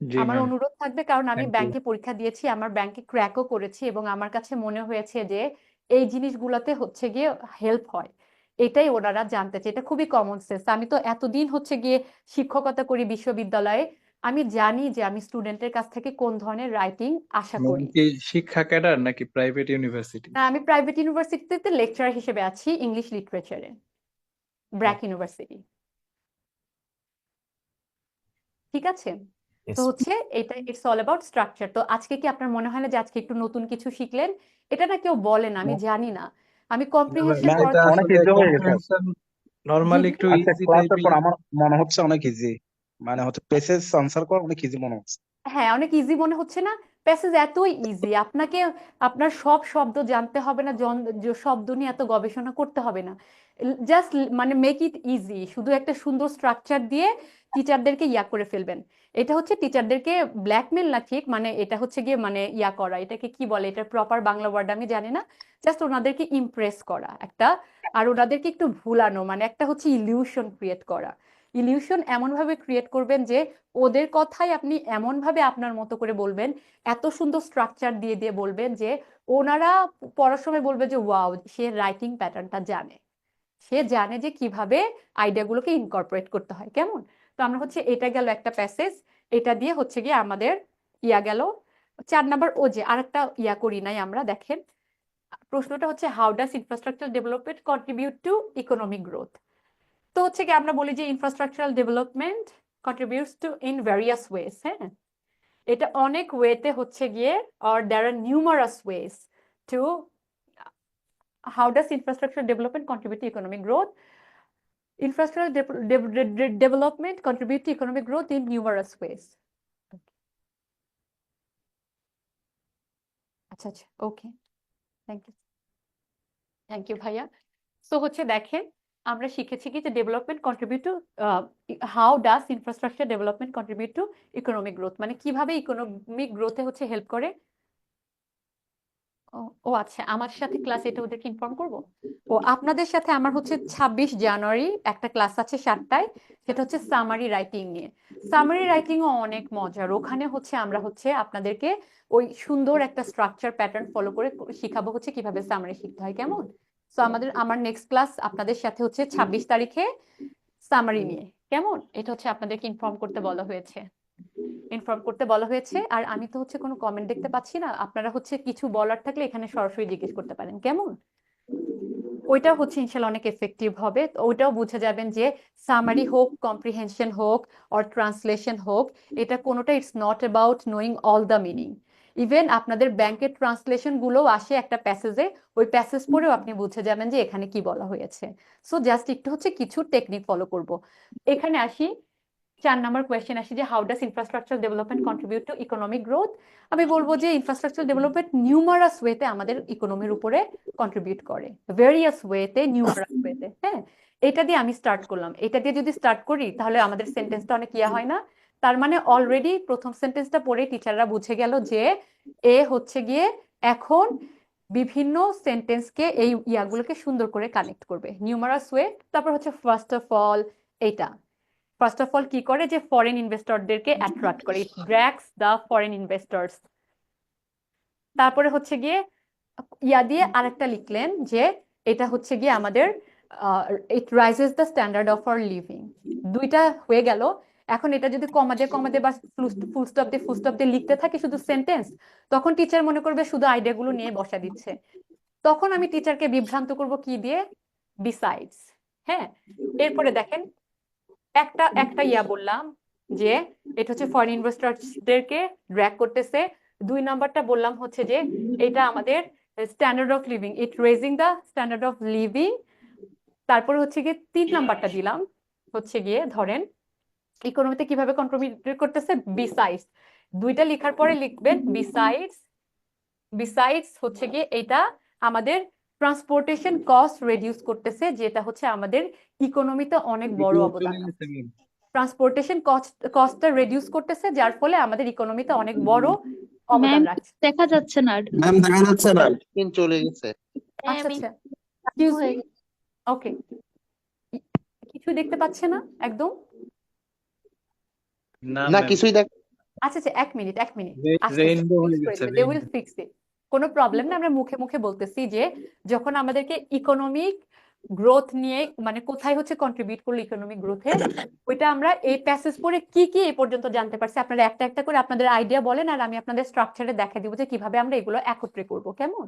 জি আমার ম্যাম অনুরোধ থাকবে কারণ আমি থ্যাংক ইউ ব্যাংকে পরীক্ষা দিয়েছি আমার ব্যাংকে ক্র্যাকও করেছি এবং আমার কাছে মনে হয়েছে যে এই জিনিসগুলোতে হচ্ছে গিয়ে হেল্প হয় এটাই ওনারা জানতে চায় এটা খুবই কমন সেন্স আমি তো এতদিন হচ্ছে গিয়ে শিক্ষকতা করি বিশ্ববিদ্যালয়ে আমি জানি যে আমি স্টুডেন্টের কাছ থেকে কোন ধরনের রাইটিং আশা ম্যাম করি কি শিক্ষা ক্যাডার নাকি প্রাইভেট ইউনিভার্সিটি আমি প্রাইভেট ইউনিভার্সিটিতে লেকচারার হিসেবে আছি ইংলিশ লিটারেচারে ব্র্যাক ইউনিভার্সিটি ঠিক আছে তো হচ্ছে এটা ইটস অল অ্যাবাউট স্ট্রাকচার তো আজকে কি আপনার মনে হয় না যে আজকে একটু নতুন কিছু শিখলেন এটা না কেউ বলে না আমি জানি না আমি কম্প্রিহেনশন ম্যাম এটা অনেক আসলে ইজি হয়ে গেছে। কম্প্রিহেনশন জি নরমালি জি একটু আজকে ইজি ক্লাসের টাইপই পর আমার মনে হচ্ছে অনেক ইজি, মানে হচ্ছে পেসেজ আনসার করা অনেক ইজি মনে হচ্ছে। হ্যাঁ অনেক ইজি মনে হচ্ছে না প্যাসেজ এতই ইজি আপনাকে আপনার সব শব্দ জানতে হবে না শব্দ নিয়ে এত গবেষণা করতে হবে না জাস্ট মানে মেক ইট ইজি শুধু একটা সুন্দর স্ট্রাকচার দিয়ে টিচারদেরকে ইয়া করে ফেলবেন এটা হচ্ছে টিচারদেরকে ব্ল্যাকমেল না ঠিক মানে এটা হচ্ছে গিয়ে মানে ইয়া করা এটাকে কি বলে এটার প্রপার বাংলা ওয়ার্ড আমি জানি না জাস্ট ওনাদেরকে ইমপ্রেস করা একটা আর ওনাদেরকে একটু ভুলানো মানে একটা হচ্ছে ইলিউশন ক্রিয়েট করা ইলিউশন এমন ভাবে ক্রিয়েট করবেন যে ওদের কথাই আপনি এমন ভাবে আপনার মতো করে বলবেন এত সুন্দর স্ট্রাকচার দিয়ে দিয়ে বলবেন যে ওনারা পড়ার সময় বলবে যে ওয়াও সে রাইটিং প্যাটার্নটা জানে সে জানে যে কিভাবে আইডিয়াগুলোকে ইনকর্পোরেট করতে হয় কেমন তো আমরা হচ্ছে এটা গেল একটা প্যাসেজ এটা দিয়ে হচ্ছে গিয়ে আমাদের ইয়া গেল 4 নাম্বার ও যে আরেকটা ইয়া করি নাই আমরা দেখেন প্রশ্নটা হচ্ছে how does infrastructure development contribute to economic growth তো হচ্ছে কি আমরা বলি যে infrastructural development contributes to in various ways হ্যাঁ এটা অনেক ওয়েতে হচ্ছে গিয়ে or there are numerous ways to how does infrastructure development contribute to economic growth Infrastructural development contribute to economic growth in numerous ways. আচ্ছা আচ্ছা, ওকে, থ্যাংক ইউ ভাইয়া। So হচ্ছে দেখেন, আমরা শিখেছি কি যে development contribute two how does infrastructure development contribute to economic growth, মানে কিভাবে ইকোনমিক গ্রোথে হচ্ছে হেল্প করে। ও আচ্ছা, আমার সাথে ক্লাস এটা ওদেরকে ইনফর্ম করব। ও আপনাদের সাথে আমার হচ্ছে 26 জানুয়ারি একটা ক্লাস আছে 7টায়, সেটা হচ্ছে সামারি রাইটিং নিয়ে। সামারি রাইটিংও অনেক মজার। ওখানে হচ্ছে আমরা হচ্ছে আপনাদেরকে ওই সুন্দর একটা স্ট্রাকচার প্যাটার্ন ফলো করে শিখাবো হচ্ছে কিভাবে সামারি শিখতে হয়, কেমন? সো আমার নেক্সট ক্লাস আপনাদের সাথে হচ্ছে 26 তারিখে সামারি নিয়ে, কেমন? এটা হচ্ছে আপনাদেরকে ইনফর্ম করতে বলা হয়েছে। আর আমি তো হচ্ছে কোনো কমেন্ট দেখতে পাচ্ছি না। আপনারা হচ্ছে কিছু বলার থাকলে এখানে সরাসরি জিজ্ঞেস করতে পারেন, কেমন? ওইটাও হচ্ছে ইনশাল্লাহ অনেক এফেক্টিভ হবে। তো ওইটাও বুঝে যাবেন যে সামারি হোক, কম্প্রিহেনশন হোক, অর ট্রান্সলেশন হোক, এটা কোনোটা it's not about knowing all the meaning. Even আপনাদের ব্যাংকের ট্রান্সলেশন গুলো আসে একটা প্যাসেজে, ওই প্যাসেজ পড়েও আপনি বুঝে যাবেন যে এখানে কি বলা হয়েছে। সো জাস্ট একটু হচ্ছে কিছু টেকনিক ফলো করব। এখানে আসি, 4 নম্বর কোয়েশ্চেন আসি যে how does infrastructure development contribute to economic growth. আমি বলবো যে ইনফ্রাস্ট্রাকচার ডেভেলপমেন্ট নিউমারাস ওয়েতে আমাদের ইকোনমির উপরে কন্ট্রিবিউট করে, ভেরিয়াস ওয়েতে, নিউমারাস ওয়েতে। হ্যাঁ, এটা দিয়ে আমি স্টার্ট করলাম। এটা দিয়ে যদি স্টার্ট করি তাহলে আমাদের সেন্টেন্সটা অনেক ইয়া হয় না? তার মানে অলরেডি প্রথম সেন্টেন্সটা পড়ে টিচাররা বুঝে গেল যে এ হচ্ছে গিয়ে এখন বিভিন্ন সেন্টেন্সকে এই ইয়াগুলোকে সুন্দর করে কানেক্ট করবে, নিউমারাস ওয়ে। তারপর হচ্ছে ফার্স্ট অফ অল, এটা ফার্স্ট অফ অল কি করে যে ফরেন ইনভেস্টরদেরকে অ্যাট্রাক্ট করে, ইট ড্র্যাগস দ্য ফরেন ইনভেস্টরস। তারপরে হচ্ছে গিয়ে ইয়া দিয়ে আরেকটা লিখলেন যে এটা হচ্ছে গিয়ে আমাদের it raises the standard of our living. দুইটা হয়ে গেল। এখন এটা যদি কমা দিয়ে বা ফুল স্টপ দিয়ে লিখতে থাকি শুধু সেন্টেন্স, তখন টিচার মনে করবে শুধু আইডিয়াগুলো নিয়ে বসা দিচ্ছে। তখন আমি টিচারকে বিভ্রান্ত করব কি দিয়ে? বিসাইডস। হ্যাঁ, এরপরে দেখেন একটা ইয়া বললাম যে এটা হচ্ছে ফরেন ইনভেস্টরদেরকে ড্র্যাগ করতেছে। 2 নাম্বারটা বললাম হচ্ছে যে এটা আমাদের standard of living, it raising the standard of living. তারপর হচ্ছে গিয়ে 3 নাম্বারটা দিলাম হচ্ছে গিয়ে ধরেন ইকোনমিতে কিভাবে কন্ট্রিবিউট করতেছে, বিসাইডস। দুইটা লেখার পরে লিখবেন বিসাইডস হচ্ছে গিয়ে এটা আমাদের ট্রান্সপোর্টেশন কস্ট রিডিউস করতেছে, যেটা হচ্ছে আমাদের ইকোনমিতে অনেক বড় অবদান রাখছে। ট্রান্সপোর্টেশন কস্টটা রিডিউস করতেছে, যার ফলে আমাদের ইকোনমিতে অনেক বড় অবদান ম্যাম রাখছে। দেখা যাচ্ছে না। ম্যাম দেখা যাচ্ছে না, স্ক্রিন চলে গেছে। আচ্ছা আচ্ছা, এক্সকিউজ মি, ওকে, কিছু দেখতে পাচ্ছে না একদম। না না ম্যাম, কিছুই দেখ। আচ্ছা আচ্ছা, এক মিনিট আসতেছে, রেইনবো হয়ে ফিক্স করে গেছে, দিবে, দে উইল ফিক্স ইট। কোনো প্রবলেম না, আমরা মুখে মুখে বলতেছি যে যখন আমাদেরকে ইকোনমিক গ্রোথ নিয়ে মানে কোথায় হচ্ছে কন্ট্রিবিউট করলো ইকোনমিক গ্রোথে, ওইটা আমরা এই প্যাসেজ পড়ে কি কি এই পর্যন্ত জানতে পারছি। আপনারা একটা একটা করে আপনাদের আইডিয়া বলেন, আর আমি আপনাদের স্ট্রাকচারে দেখা দিব যে কিভাবে আমরা এগুলো একত্রে করব, কেমন?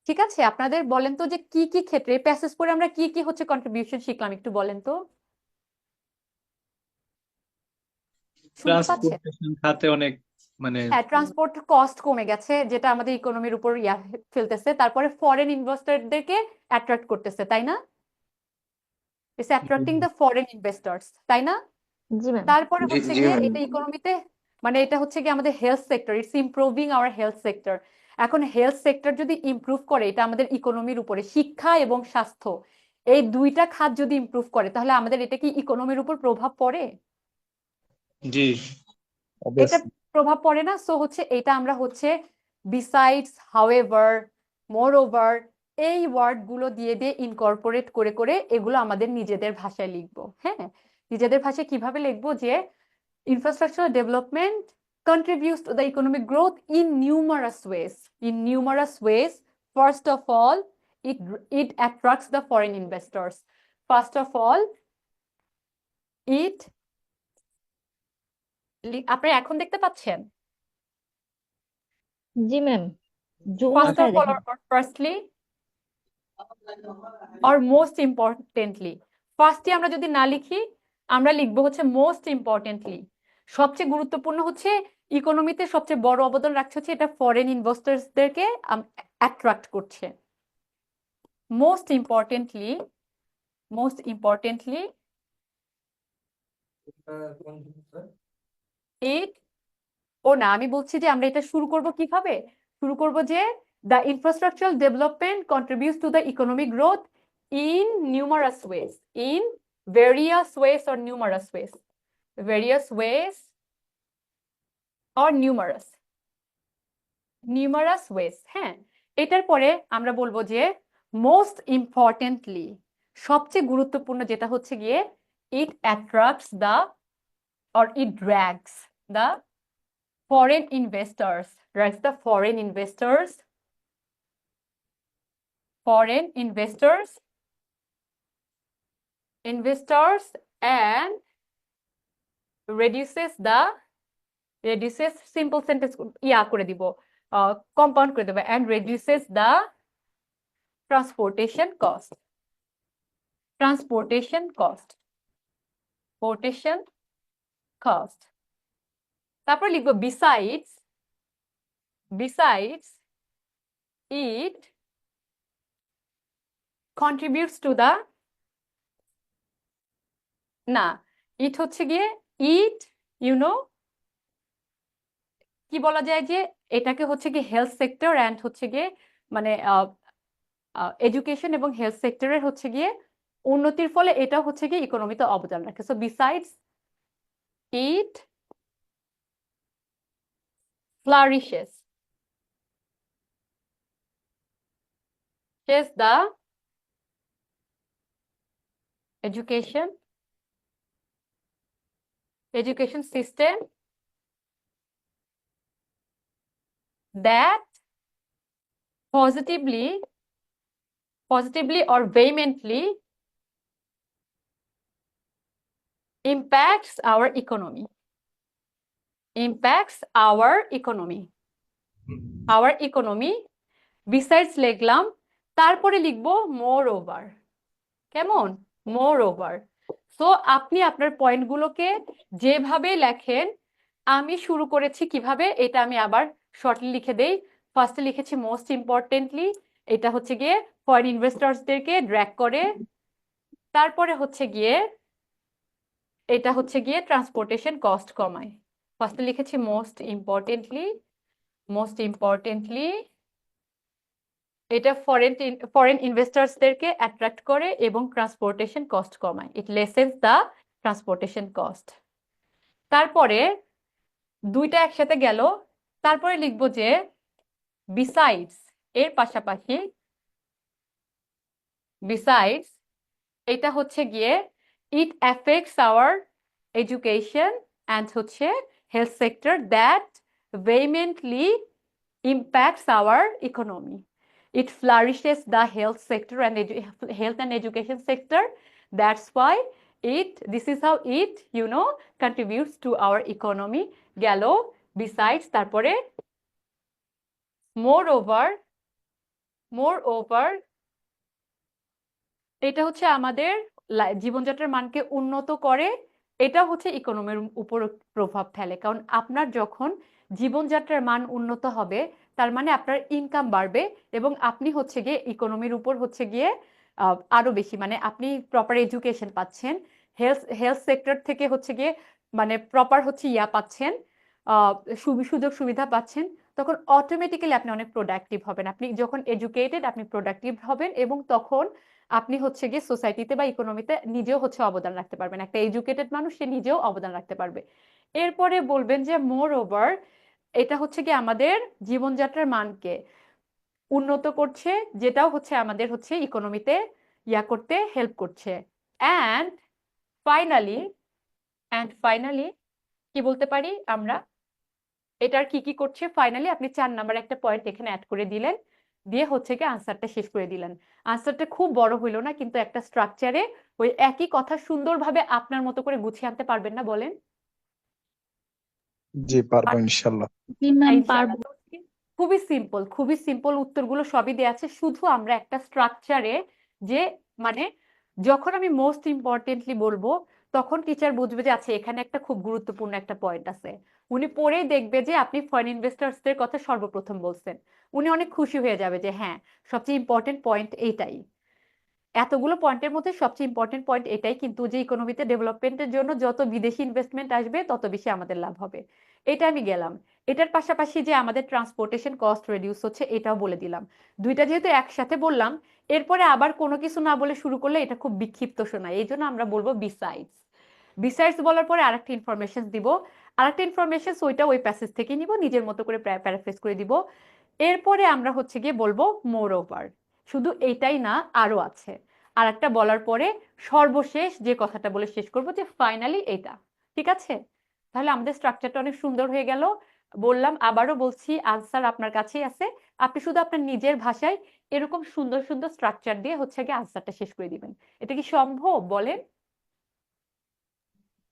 ঠিক আছে, আপনাদের বলেন তো যে কি কি ক্ষেত্রে এই প্যাসেজ পড়ে আমরা কি কি হচ্ছে কন্ট্রিবিউশন শিখলাম, একটু বলেন তো। শুনতে পাচ্ছেন? ট্রান্সপোর্টেশন খাতে অনেক মানে হ্যাঁ, ট্রান্সপোর্ট কস্ট কমে গেছে, যেটা আমাদের ইকোনমির উপর ইয়া ফেলতেছে। তারপরে ফরেন ইনভেস্টরদেরকে অ্যাট্রাক্ট করতেছে, তাই না? It's attracting the foreign investors, তাই না? জি ম্যাম। তারপরে জি হচ্ছে জি গিয়ে ম্যাম। এটা ইকোনমিতে মানে এটা হচ্ছে গিয়ে আমাদের health sector, it's improving our health sector. এখন হেলথ সেক্টর যদি ইমপ্রুভ করে, এটা আমাদের ইকোনমির উপরে, শিক্ষা এবং স্বাস্থ্য এই দুইটা খাত যদি ইমপ্রুভ করে, তাহলে আমাদের এটা কি ইকোনমির উপর প্রভাব পড়ে? জি এটা প্রভাব পড়ে না? সো হচ্ছে এটা আমরা হচ্ছে বিসাইডস, হাউএভার, মোরওভার এই ওয়ার্ড গুলো দিয়ে দিয়ে ইনকর্পোরেট করে করে এগুলো আমাদের নিজেদের ভাষায় লিখবো। হ্যাঁ, নিজেদের ভাষায় কিভাবে লিখবো যে infrastructure development contributes to the economic growth in numerous ways. In numerous ways, first of all, it attracts the foreign investors. First of all, it আপনি এখন দেখতে পাচ্ছেন? জি ম্যাম, জুম First আকারে of all, দেখেন। or firstly, or most importantly, ফার্স্টে আমরা যদি না লিখি, আমরা লিখবো হচ্ছে মোস্ট ইম্পর্টেন্টলি। সবচেয়ে গুরুত্বপূর্ণ হচ্ছে ইকোনমিতে সবচেয়ে বড় অবদান রাখছে হচ্ছে এটা ফরেন ইনভেস্টরসদেরকে অ্যাট্রাক্ট করছে। most importantly, it ও না আমি বলছি যে আমরা এটা শুরু করব কিভাবে শুরু করব যে the infrastructural development contributes to the economic growth in numerous ways in various ways or numerous ways various ways or numerous ways হ্যাঁ এটার পরে আমরা বলবো যে most importantly সবচেয়ে গুরুত্বপূর্ণ যেটা হচ্ছে গিয়ে it attracts the or it drags the foreign investors and reduces simple sentence করে দিব compound করে দেব and reduces the transportation cost তারপর লিখবো besides it contributes to the না it হচ্ছে গিয়ে it কি বলা যায় যে এটাকে হচ্ছে গিয়ে হেলথ সেক্টর অ্যান্ড হচ্ছে গিয়ে মানে এডুকেশন এবং হেলথ সেক্টরের হচ্ছে গিয়ে উন্নতির ফলে এটা হচ্ছে গিয়ে ইকোনমিতে অবদান রাখে so besides it flourishes the education system that positively or vehemently impacts our economy besides লিখলাম তারপরে লিখবো moreover কেমন moreover সো আপনি আপনার পয়েন্টগুলোকে যেভাবে লেখেন আমি শুরু করেছি কিভাবে এটা আমি আবার শর্টলি লিখে দেই ফার্স্টে লিখেছি মোস্ট ইম্পর্টেন্টলি এটা হচ্ছে গিয়ে ফরেন ইনভেস্টরসদেরকে ড্র্যাগ করে তারপরে হচ্ছে গিয়ে এটা হচ্ছে গিয়ে ট্রান্সপোর্টেশন কস্ট কমায় ফার্স্টে লিখেছি মোস্ট ইম্পর্টেন্টলি এটা ফরেন ইনভেস্টরসদেরকে অ্যাট্রাক্ট করে এবং ট্রান্সপোর্টেশন কস্ট কমায় ইট লেসেন্স দ্য ট্রান্সপোর্টেশন কস্ট তারপরে দুইটা একসাথে গেল তারপরে লিখবো যে বিসাইডস এর পাশাপাশি এটা হচ্ছে গিয়ে it affects our education and হচ্ছে health sector that vehemently impacts our economy. It flourishes the health sector and health and education sector. That's why this is how it contributes to our economy. গেল besides তারপরে moreover এটা হচ্ছে আমাদের জীবনযাত্রার মানকে উন্নত করে এটা হচ্ছে ইকোনমির উপর প্রভাব ফেলে কারণ আপনার যখন জীবনযাত্রার মান উন্নত হবে তার মানে আপনার ইনকাম বাড়বে এবং আপনি হচ্ছে গিয়ে ইকোনমির উপর হচ্ছে গিয়ে আরো বেশি মানে আপনি প্রপার এডুকেশন পাচ্ছেন হেলথ সেক্টর থেকে হচ্ছে গিয়ে মানে প্রপার হচ্ছে পাচ্ছেন সুযোগ সুবিধা পাচ্ছেন তখন অটোমেটিক্যালি আপনি অনেক প্রোডাক্টিভ হবেন আপনি যখন এডুকেটেড আপনি প্রোডাক্টিভ হবেন এবং তখন আপনি হচ্ছে গিয়ে সোসাইটিতে বা ইকোনমিতে নিজেও হচ্ছে অবদান রাখতে পারবেন একটা এডুকেটেড মানুষ সে নিজেও অবদান রাখতে পারবে এরপরে বলবেন যে মোর ওভার এটা হচ্ছে গিয়ে আমাদের জীবনযাত্রার মানকে উন্নত করছে যেটাও হচ্ছে আমাদের হচ্ছে ইকোনমিতে করতে হেল্প করছে অ্যান্ড ফাইনালি কি বলতে পারি আমরা এটার কি করছে ফাইনালি আপনি 4 নাম্বার একটা পয়েন্ট এখানে অ্যাড করে দিলেন দিয়ে হচ্ছে কি আনসারটা শেষ করে দিলেন আনসারটা খুব বড় হইলো না কিন্তু একটা স্ট্রাকচারে ওই একই কথা সুন্দরভাবে আপনার মতো করে গুছিয়ে আনতে পারবেন না বলেন জি পারবো ইনশাআল্লাহ জি ম্যাম পারবো খুবই সিম্পল উত্তরগুলো সবই দেয়া আছে শুধু আমরা একটা স্ট্রাকচারে যে মানে যখন আমি মোস্ট ইম্পর্টেন্টলি বলবো তখন টিচার বুঝবে যে আচ্ছা এখানে একটা খুব গুরুত্বপূর্ণ একটা পয়েন্ট আছে উনি পড়েই দেখবে যে আপনি ফরেন ইনভেস্টরসদের কথা সর্বপ্রথম বলছেন উনি অনেক খুশি হয়ে যাবে যে হ্যাঁ সবচেয়ে ইম্পর্টেন্ট পয়েন্ট এইটাই এতগুলো পয়েন্টের মধ্যে সবচেয়ে ইম্পর্টেন্ট পয়েন্ট এটাই কিন্তু যে ইকোনমিতে ডেভেলপমেন্টের জন্য যত বিদেশি ইনভেস্টমেন্ট আসবে তত বেশি আমাদের লাভ হবে। এটা আমি গেলাম। এটার পাশাপাশি যে আমাদের ট্রান্সপোর্টেশন কস্ট রিডিউস হচ্ছে এটাও বলে দিলাম। দুইটা যেহেতু একসাথে বললাম, এরপরে আবার কোনো কিছু না বলে শুরু করলে এটা খুব বিক্ষিপ্ত শোনায়, এই জন্য আমরা বলবো বিসাইডস। বিসাইডস বলার পরে আরেকটা ইনফরমেশন দিব, আরেকটা ইনফরমেশন ওইটা ওই প্যাসেজ থেকে নিব, নিজের মতো করে প্যারাফ্রেজ করে দিব। এরপরে আমরা হচ্ছে গিয়ে বলবো মোর ওভার। শুধু এইটাই না, আরো আছে। আর একটা বলার পরে সর্বশেষ যে কথাটা বলে শেষ করবো যে ফাইনালি এটা। ঠিক আছে? তাহলে আমাদের স্ট্রাকচারটা অনেক সুন্দর হয়ে গেল। বললাম, আবারও বলছি, আনসার আপনার কাছেই আছে। আপনি শুধু আপনার নিজের ভাষায় এরকম সুন্দর সুন্দর স্ট্রাকচার দিয়ে হচ্ছে গিয়ে আনসারটা শেষ করে দিবেন। এটা কি সম্ভব বলেন?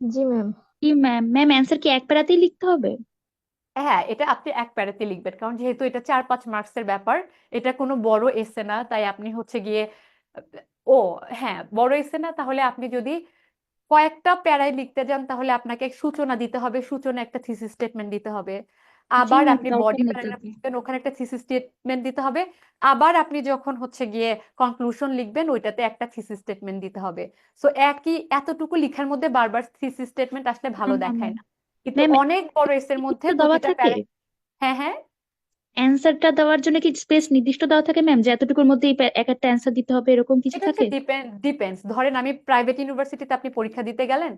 জি ম্যাম। কি ম্যাম? ম্যাম অ্যান্সার কি এক প্যারাতেই লিখতে হবে? হ্যাঁ, এটা আপনি এক প্যারাতে লিখবেন, কারণ যেহেতু এটা 4-5 মার্কসের ব্যাপার, এটা কোনো বড় এসে না, তাই আপনি হচ্ছে গিয়ে ও হ্যাঁ, বড় এসে না, তাহলে আপনি যদি কয়েকটা প্যারায় লিখতে যান তাহলে আপনাকে সূচনা দিতে হবে, সূচনা একটা থিসিস স্টেটমেন্ট দিতে হবে, জি আবার ম্যাম, আপনি দরকার বডি নেই তো প্যারাগ্রাফ কি। লিখবেন, ওখানে একটা থিসিস স্টেটমেন্ট দিতে হবে, আবার আপনি যখন হচ্ছে গিয়ে কনক্লুশন লিখবেন ওইটাতে একটা থিসিস স্টেটমেন্ট দিতে হবে। সো একই এতটুকু লেখার মধ্যে বারবার থিসিস স্টেটমেন্ট আসলে ভালো ম্যাম দেখায় না, কিন্তু ম্যাম অনেক বড় এসের মধ্যে নির্দিষ্ট দেওয়া প্রতিটা থাকে? প্যারা। হ্যাঁ হ্যাঁ, অ্যান্সারটা দেওয়ার জন্য কি স্পেস নির্দিষ্ট দেওয়া থাকে ম্যাম, যে এতটুকুর মধ্যে এক একটা অ্যান্সার দিতে হবে, এরকম কিছু এটা হচ্ছে থাকে? ডিপেন্ডস। ধরেন আমি প্রাইভেট ইউনিভার্সিটিতে আপনি পরীক্ষা দিতে গেলেন,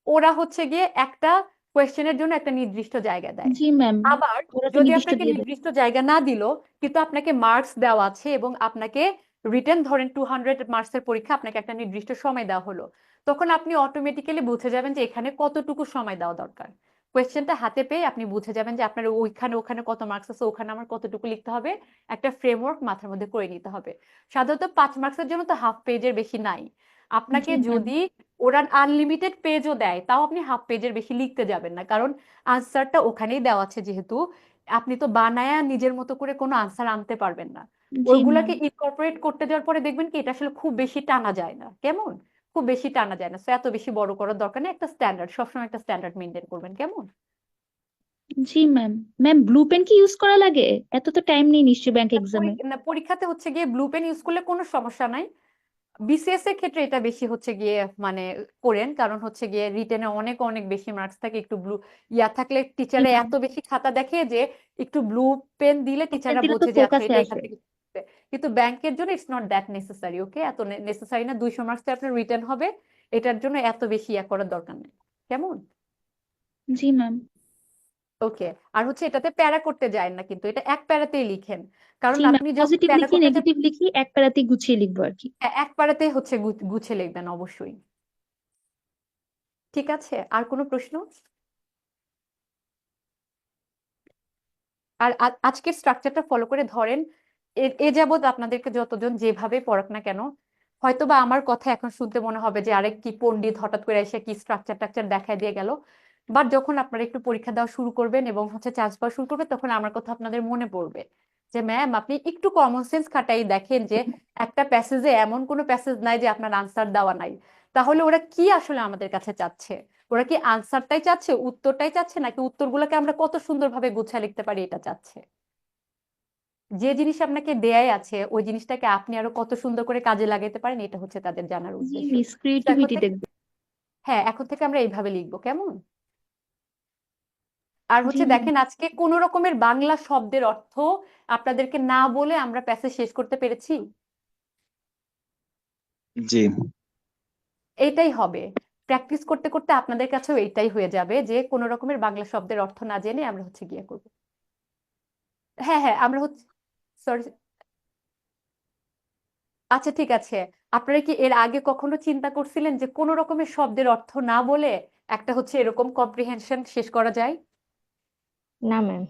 ওরা হচ্ছে গিয়ে একটা কোয়েশ্চেনের জন্য একটা নির্দিষ্ট জায়গা দেয়। জি ম্যাম, আবার ওরা তো যদি নির্দিষ্ট আপনাকে দিয়ে দেয়। নির্দিষ্ট জায়গা না দিল, কিন্তু আপনাকে মার্কস দেওয়া আছে এবং আপনাকে রিটেন ধরেন 200 মার্কসের পরীক্ষা, আপনাকে একটা নির্দিষ্ট সময় দেওয়া হলো, তখন আপনি অটোমেটিক্যালি বুঝে যাবেন যে এখানে কতটুকু সময় দেওয়া দরকার। কোয়েশ্চেনটা হাতে পেয়ে আপনি বুঝে যাবেন যে আপনার ওইখানে ওখানে কত মার্কস আছে, ওখানে আমার কতটুকু লিখতে হবে, একটা ফ্রেমওয়ার্ক মাথার মধ্যে করে নিতে হবে। সাধারণত 5 মার্কসের জন্য তো হাফ পেজের বেশি নাই। আপনাকে জি ম্যাম। যদি ওরা আনলিমিটেড পেজও দেয়, তাও আপনি হাফ পেজের বেশি লিখতে যাবেন না, কারণ আনসারটা ওখানেই দেওয়া আছে যেহেতু। আপনি তো বানায়া নিজের মতো করে কোনো আনসার আনতে পারবেন না। জি ম্যাম। ওইগুলাকে ইনকর্পোরেট করতে যাওয়ার পরে দেখবেন কি এটা আসলে খুব বেশি টানা যায় না। কেমন? খুব বেশি টানা যায় না, তো এত বেশি বড় করার দরকার নেই, একটা স্ট্যান্ডার্ড, সবসময় একটা স্ট্যান্ডার্ড মেনটেন করবেন। কেমন? জি ম্যাম। ম্যাম ব্লু পেন কি ইউজ করা লাগে? এত তো টাইম নেই নিশ্চয়ই ব্যাংক এক্সামে। পরীক্ষাতে হচ্ছে গিয়ে ব্লু পেন ইউজ করলে কোনো সমস্যা নাই। বিসিএস এর ক্ষেত্রে এটা বেশি হচ্ছে গিয়ে মানে করেন, কারণ হচ্ছে গিয়ে রিটেনে অনেক অনেক বেশি মার্কস থাকে, একটু ব্লু থাকলে জি টিচারে ম্যাম। এত বেশি খাতা দেখে যে একটু ব্লু পেন দিলে টিচাররা দিলে তো বোঝে যে আচ্ছা ফোকাসে এটা এখান আসে। থেকে লিখবে। কিন্তু ব্যাংকের জন্য ইটস নট দ্যাট নেসেসারি। ওকে, এত নেসেসারি না, 200 মার্কস আপনার রিটেন হবে, এটার জন্য এত বেশি করার দরকার নেই। কেমন? জি ম্যাম। ওকে। আর হচ্ছে এটাতে প্যারা করতে যায় না, কিন্তু এটা এক প্যারাতেই লিখেন, কারণ জি ম্যাম, আপনি যখন পজিটিভ প্যারা লিখি করতে যাবেন নেগেটিভ লিখি এক প্যারাতেই গুছিয়ে লিখবো আর কি। এক প্যারাতে হচ্ছে গুছিয়ে লিখবেন অবশ্যই। ঠিক আছে, আর কোনো প্রশ্ন? আর আজকের স্ট্রাকচারটা ফলো করে ধরেন এ যাবৎ আপনাদেরকে যতজন যেভাবে পড়াক না কেন, হয়তোবা আমার কথা এখন শুনতে মনে হবে যে আরেক কি পণ্ডিত হঠাৎ করে এসে কি স্ট্রাকচার টাকচার দেখায় দিয়ে গেল। বাট যখন আপনারা একটু পরীক্ষা দেওয়া শুরু করবেন এবং হচ্ছে চান্স পাওয়া শুরু করবে, তখন আমার কথা আপনাদের মনে পড়বে যে ম্যাম আপনি একটু কমন সেন্স খাটাই দেখেন যে একটা প্যাসেজে এমন কোনো প্যাসেজ নাই যে আপনার আনসার দেওয়া নাই। তাহলে ওরা কি আসলে আমাদের কাছে চাচ্ছে? ওরা কি আনসারটাই চাচ্ছে, উত্তরটাই চাচ্ছে, নাকি উত্তরগুলোকে আমরা কত সুন্দরভাবে গুছিয়ে লিখতে পারি এটা চাচ্ছে? যে জিনিস আপনাকে দেয়াই আছে ওই জিনিসটাকে আপনি আরো কত সুন্দর করে কাজে লাগাতে পারেন, এটা হচ্ছে তাদের জানার জি উদ্দেশ্য। মিস, তো এখন ক্রিয়েটিভিটি থেকে দেখবে। হ্যাঁ, এখন থেকে আমরা এইভাবে লিখবো। কেমন? আর জি হচ্ছে ম্যাম। দেখেন আজকে কোন রকমের বাংলা শব্দের অর্থ আপনাদেরকে না বলে আমরা প্যাসেজ শেষ করতে পেরেছি। জি এইটাই হবে, প্র্যাকটিস করতে করতে আপনাদের কাছেও এইটাই হয়ে যাবে যে কোন রকমের বাংলা শব্দের অর্থ না জেনে আমরা হচ্ছে গিয়ে করবো। হ্যাঁ হ্যাঁ, আমরা হচ্ছে সরি। আচ্ছা ঠিক আছে, আপনারা কি এর আগে কখনো চিন্তা করছিলেন যে কোন রকমের শব্দের অর্থ না বলে একটা হচ্ছে এরকম কম্প্রিহেনশন শেষ করা যায়? না ম্যাম।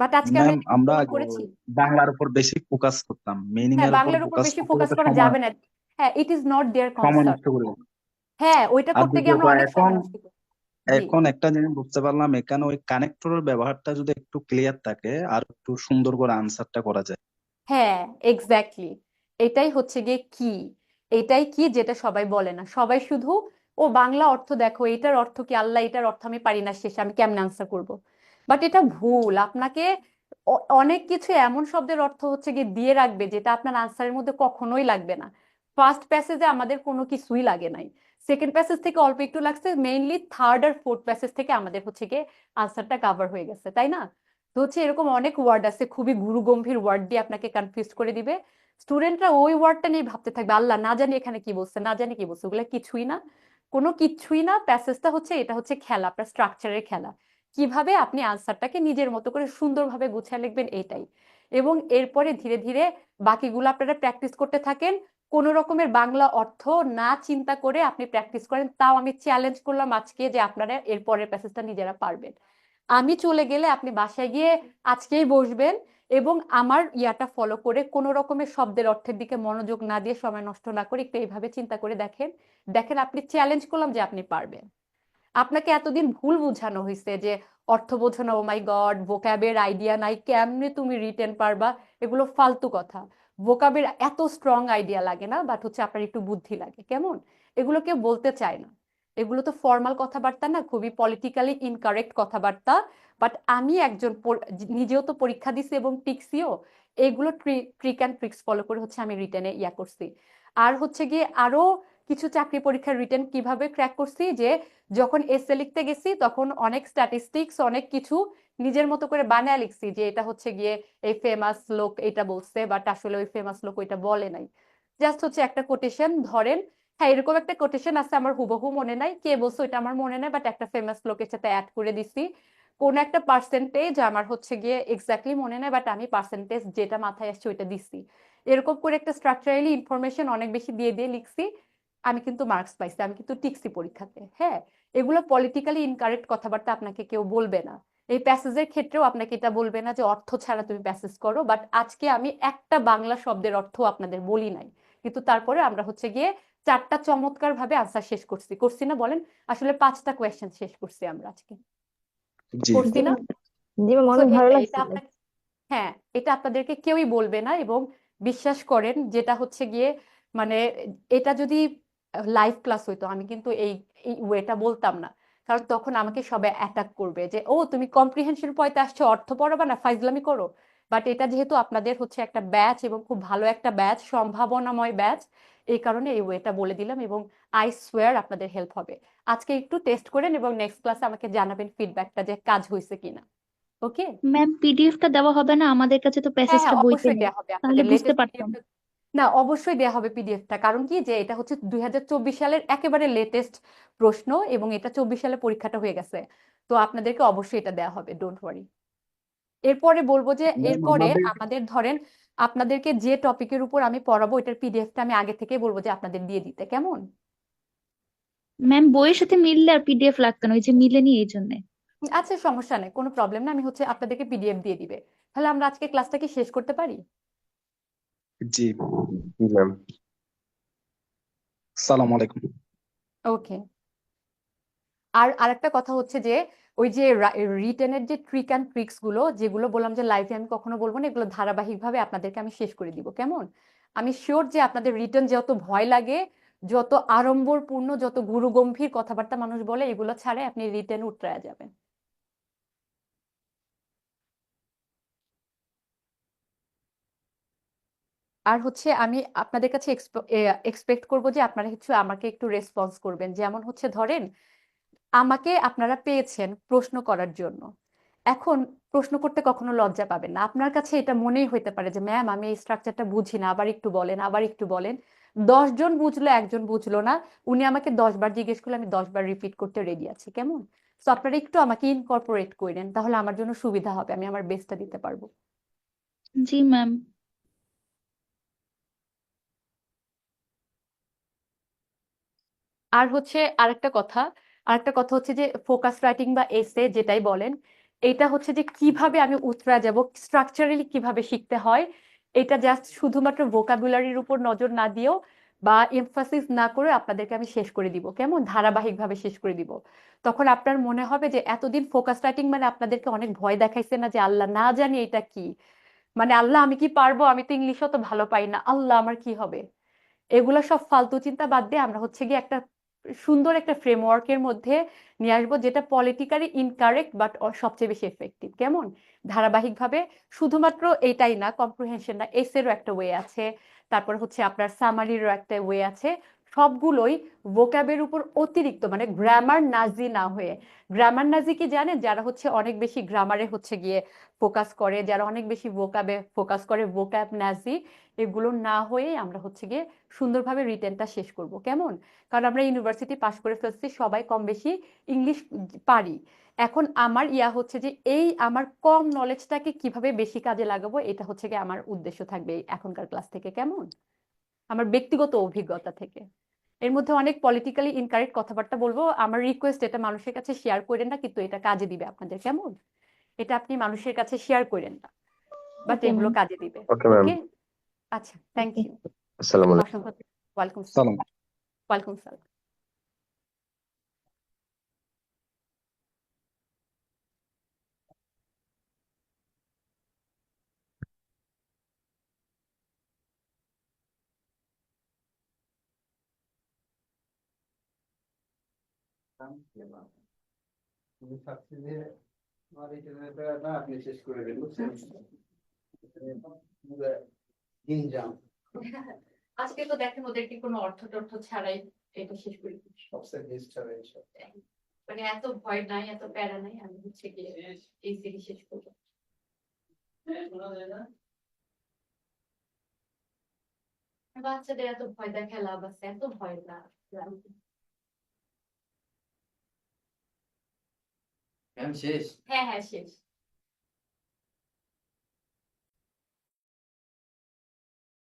বাট আজকে আমরা ম্যাম, এটা আমরা প্রমাণ করেছি। বাংলার উপর বেশি ফোকাস করতাম, মিনিং হ্যাঁ, এর উপর বাংলার উপর ফোকাস বেশি করতে ফোকাস করতে করা সময় যাবে না। হ্যাঁ, ইট ইজ নট দেয়ার সময় কনসার্ন। নষ্ট করে দিতাম। হ্যাঁ, ওইটা আর করতে গিয়ে দ্বিতীয়ত আমরা অনেক এখন সময় নষ্ট করি। জি এখন একটা জিনিস বুঝতে পারলাম, এখানে ওই কানেক্টরের ব্যবহারটা যদি একটু ক্লিয়ার থাকে আর একটু সুন্দর করে আনসারটা করা যায়। হ্যাঁ, এক্স্যাক্টলি। এটাই হচ্ছে গিয়ে কি, এটাই কি যেটা সবাই বলে না। সবাই শুধু ও বাংলা অর্থ দেখো, এটার অর্থ কি, আল্লাহ এটার অর্থ আমি পারি না, শেষে আমি কেমনে আনসার করব? বাট এটা ভুল। আপনাকে অনেক কিছু এমন শব্দের অর্থ হচ্ছে গিয়ে দিয়ে রাখবে যেটা আপনার আনসারের মধ্যে কখনোই লাগবে না। ফার্স্ট প্যাসেজে আমাদের কোনো কিছুই লাগে নাই, সেকেন্ড প্যাসেজ থেকে অল্প একটু লাগছে, মেইনলি থার্ড আর ফোর্থ প্যাসেজ থেকে আমাদের হচ্ছে গিয়ে আনসারটা কাভার হয়ে গেছে, তাই না? তো হচ্ছে এরকম অনেক ওয়ার্ড আছে খুবই গুরুগম্ভীর ওয়ার্ড দিয়ে আপনাকে কনফিউজ করে দিবে। স্টুডেন্টরা ওই ওয়ার্ডটা নিয়ে ভাবতে থাকবে, আল্লাহ না জানি এখানে কি বলছে, না জানি কি বলছে, ওগুলো কিছুই না, কোনো কিছুই না। প্যাসেজটা হচ্ছে, এটা হচ্ছে খেলা, আপনার স্ট্রাকচারের খেলা, কিভাবে আপনি আনসারটাকে নিজের মতো করে সুন্দরভাবে গুছিয়ে লিখবেন এইটাই। এবং এরপরে ধীরে ধীরে বাকিগুলো আপনারা প্র্যাকটিস করতে থাকেন, কোনো রকমের বাংলা অর্থ না চিন্তা করে আপনি প্র্যাকটিস করেন। তাও আমি চ্যালেঞ্জ করলাম আজকে যে আপনারা এর পরের প্যাসেজটা নিজেরা পারবেন। আমি চলে গেলে আপনি বাসায় গিয়ে আজকেই বসবেন এবং আমার ইয়াটা ফলো করে কোনো রকমের শব্দের অর্থের দিকে মনোযোগ না দিয়ে, সময় নষ্ট না করে একটু এইভাবে চিন্তা করে দেখেন, দেখেন আপনি, চ্যালেঞ্জ করলাম যে আপনি পারবেন। আপনাকে এতদিন ভুল বোঝানো হয়েছে যে অর্থ বোঝো না, ও মাই গড, ভোক্যাবের আইডিয়া নাই, কেমনে তুমি রিটেন পারবা, এগুলো ফালতু কথা। ভোকাবের এত স্ট্রং আইডিয়া লাগে না, বাট হচ্ছে আপনার একটু বুদ্ধি লাগে, কেমন? এগুলো কেউ বলতে চায় না, এগুলো তো ফর্মাল কথাবার্তা না, খুবই পলিটিক্যালি ইনকারেক্ট কথাবার্তা। বাট আমি একজন নিজেও তো পরীক্ষা দিছি এবং টিকসিও, এইগুলো ট্রিক অ্যান্ড ট্রিক্স ফলো করে হচ্ছে আমি রিটেনে ইয়া করছি। আর হচ্ছে গিয়ে আরো কিছু চাকরি পরীক্ষার রিটেন কিভাবে ক্র্যাক করছি, যে যখন এসে লিখতে গেছি তখন অনেক স্ট্যাটিস্টিক্স অনেক কিছু নিজের মতো করে বানায় লিখছি, যে এটা হচ্ছে গিয়ে এই ফেমাস লোক এটা বলছে, বাট আসলে ওই ফেমাস লোক ওইটা বলে নাই। জাস্ট হচ্ছে একটা কোটেশন ধরেন, হ্যাঁ এরকম একটা কোটেশন আছে আমার হুবহু মনে নাই, কে বলছে ওইটা আমার মনে নাই, বাট একটা ফেমাস লোকের সাথে অ্যাড করে দিছি। কোন একটা পার্সেন্টেজ আমার হচ্ছে গিয়ে এক্স্যাক্টলি মনে নাই, বাট আমি পার্সেন্টেজ যেটা মাথায় আসছে ওইটা দিছি। এরকম করে একটা স্ট্রাকচারালি ইনফরমেশন অনেক বেশি দিয়ে দিয়ে লিখছি। আমি কিন্তু মার্কস পাইছি, আমি কিন্তু টিকছি পরীক্ষাতে। হ্যাঁ, এগুলো পলিটিক্যালি ইনকারেক্ট কথাবার্তা আপনাকে কেউ বলবে না। এই প্যাসেজের ক্ষেত্রেও আপনাকে এটা বলবে না যে অর্থ ছাড়া তুমি প্যাসেজ করো, বাট আজকে আমি একটা বাংলা শব্দের অর্থ আপনাদের বলি নাই, কিন্তু তারপরে আমরা হচ্ছে গিয়ে 4টা চমৎকার ভাবে আনসার শেষ করছি, করছি না বলেন? আসলে 5টা কোয়েশ্চেন শেষ করছি আমরা আজকে, জি করছি না? জি ম্যাম, তো অনেক ভালো এটা লাগছিল। আপনাকে, হ্যাঁ এটা আপনাদেরকে কেউই বলবে না। এবং বিশ্বাস করেন, যেটা হচ্ছে গিয়ে মানে এটা যদি লাইভ ক্লাস হইতো আমি কিন্তু এই এই ওয়েটা বলতাম না, কারণ তখন আমাকে সবাই অ্যাটাক করবে যে ও তুমি কম্প্রিহেনশন পড়তে আসছো, অর্থ পড়াবা না, ফাইজলামি করো। বাট এটা যেহেতু আপনাদের হচ্ছে একটা ব্যাচ এবং খুব ভালো একটা ব্যাচ, সম্ভাবনাময় ব্যাচ, এই কারণে এই ওয়েটা বলে দিলাম এবং আই সোয়ার আপনাদের হেল্প হবে। আজকে একটু টেস্ট করেন এবং নেক্সট ক্লাসে আমাকে জানাবেন ফিডব্যাকটা যে কাজ হয়েছে কিনা। ওকে? ম্যাম পিডিএফটা দেওয়া হবে না? আমাদের কাছে তো হ্যাঁ হ্যাঁ, প্যাসেজটা বইতে অবশ্যই নেই, দেয়া হবে তাহলে আপনাদের বুঝতে লেটেস্ট পারতাম। পিডিএফটা। না, অবশ্যই দেয়া হবে পিডিএফটা, কারণ কি যে এটা হচ্ছে 2024 সালের একেবারে লেটেস্ট প্রশ্ন এবং এটা 24 সালে পরীক্ষাটা হয়ে গেছে, তো আপনাদেরকে অবশ্যই এটা দেয়া হবে, ডোন্ট ওয়ারি। এরপরে বলবো যে ম্যাম এরপরে আমাদের আমাদের ধরেন আপনাদেরকে যে টপিকের উপর আমি পড়াবো এটার পিডিএফটা আমি আগে থেকে বলবো যে আপনাদের দিয়ে দিতে, কেমন? ম্যাম বইয়ের সাথে মিললে আর পিডিএফ লাগতো না, ওই যে মিলেনি এই জন্য। আচ্ছা সমস্যা নেই, কোনো প্রবলেম না, আমি হচ্ছে আপনাদেরকে পিডিএফ দিয়ে দিবে। তাহলে আমরা আজকে ক্লাসটা কি শেষ করতে পারি? জি জি ম্যাম। সালাম আলাইকুম। ওকে। আর আরেকটা কথা হচ্ছে যে ওই যে রিটেনের যে ট্রিক অ্যান্ড ট্রিক্স গুলো যেগুলো বললাম যে লাইভে আমি কখনো বলবো না, এগুলো ধারাবাহিকভাবে আপনাদেরকে আমি শেষ করে দিব, কেমন? আমি শিওর যে আপনাদের রিটেন যত ভয় লাগে, যত আড়ম্বরপূর্ণ, যত গুরুগম্ভীর কথাবার্তা মানুষ বলে, এগুলো ছাড়াই আপনি রিটেন উতরায়া যাবেন। আর হচ্ছে আমি আপনাদের কাছে এক্সপেক্ট করব যে আপনারা কিছু আমাকে একটু রেসপন্স করবেন, যেমন হচ্ছে ধরেন আমাকে আপনারা পেয়েছেন প্রশ্ন করার জন্য, এখন প্রশ্ন করতে কখনো লজ্জা পাবেন না। আপনার কাছে এটা মনেই হইতে পারে যে ম্যাম আমি এই স্ট্রাকচারটা বুঝি না, আবার একটু বলেন, আবার একটু বলেন। 10 জন বুঝলো, একজন বুঝলো না, উনি আমাকে 10 বার জিজ্ঞেস করলে আমি 10 বার রিপিট করতে রেডি আছি, কেমন? তো আপনারা একটু আমাকে ইনকর্পোরেট করেন, তাহলে আমার জন্য সুবিধা হবে, আমি আমার বেস্টটা দিতে পারবো। জি ম্যাম। আর হচ্ছে আরেকটা কথা হচ্ছে যে ফোকাস রাইটিং বা এসে যেটাই বলেন, এটা হচ্ছে যে কিভাবে আমি উতরা যাব, স্ট্রাকচারালি কিভাবে শিখতে হয়, এটা জাস্ট শুধুমাত্র ভোকাবুলারির উপর নজর না দিয়েও বা এমফাসিস না করে আপনাদেরকে আমি শেষ করে দিব, কেমন? ধারাবাহিকভাবে শেষ করে দিব। তখন আপনার মনে হবে যে এতদিন ফোকাস রাইটিং মানে আপনাদেরকে অনেক ভয় দেখাইছে না, যে আল্লাহ না জানি এটা কি, মানে আল্লাহ আমি কি পারবো, আমি তো ইংলিশও তো ভালো পাই না, আল্লাহ আমার কি হবে। এগুলো সব ফালতু চিন্তা বাদ দিয়ে আমরা হচ্ছে গিয়ে একটা সুন্দর একটা ফ্রেমওয়ার্কের মধ্যে নিয়ে আসবো, যেটা পলিটিক্যালি ইনকারেক্ট বাট সবচেয়ে বেশি এফেক্টিভ। কেমন? ধারাবাহিকভাবে শুধুমাত্র এইটাই না, কম্প্রিহেনশন না, এসেরও একটা ওয়ে আছে, তারপর হচ্ছে আপনার সামারিরও একটা ওয়ে আছে। সবগুলোই ভোক্যাবের উপর অতিরিক্ত, মানে গ্রামার নাজি না হয়ে। গ্রামার নাজি কি জানেন? যারা হচ্ছে অনেক বেশি গ্রামারে হচ্ছে গিয়ে ফোকাস করে, যারা অনেক বেশি ভোকাবে ফোকাস করে, ভোক্যাব নাজি এগুলো না হয়ে আমরা হচ্ছে গিয়ে সুন্দরভাবে রিটেনটা শেষ করব। কেমন? কারণ আমরা ইউনিভার্সিটি পাশ করে ফেলছি, সবাই কম বেশি ইংলিশ পারি। এখন আমার ইয়া হচ্ছে যে এই আমার কম নলেজটাকে কিভাবে বেশি কাজে লাগাবো, এটা হচ্ছে গিয়ে আমার উদ্দেশ্য থাকবে এই এখনকার ক্লাস থেকে। কেমন? আমার ব্যক্তিগত অভিজ্ঞতা থেকে। এর মধ্যে অনেক পলিটিক্যালি ইনকারেক্ট কথাবার্তা বলবো, আমার রিকোয়েস্ট এটা মানুষের কাছে শেয়ার করেন না, কিন্তু এটা কাজে দিবে আপনাদের। কেমন? এটা আপনি মানুষের কাছে শেয়ার করেন না, বাট ওকে এগুলো ম্যাম। কাজে দিবে। ওকে ম্যাম, ওকে, আচ্ছা, থ্যাংক ওকে। ইউ। আসসালামু আলাইকুম। অসংখ্য ওয়ালাইকুম আসসালাম। সালাম। ওয়ালাইকুম আসসালাম। আজকে তো দেখেন ওদেরকে কোনো অর্থ টর্থ ছাড়াই এটা শেষ করে দিচ্ছি। মানে এত ভয় নাই, এত প্যারা নাই, আমি হচ্ছে গিয়ে এই সিরিজ শেষ করবো। বাচ্চাদের এত ভয় দেখায় লাভ আছে? এত ভয় না। হ্যাঁ হ্যাঁ, শেষ।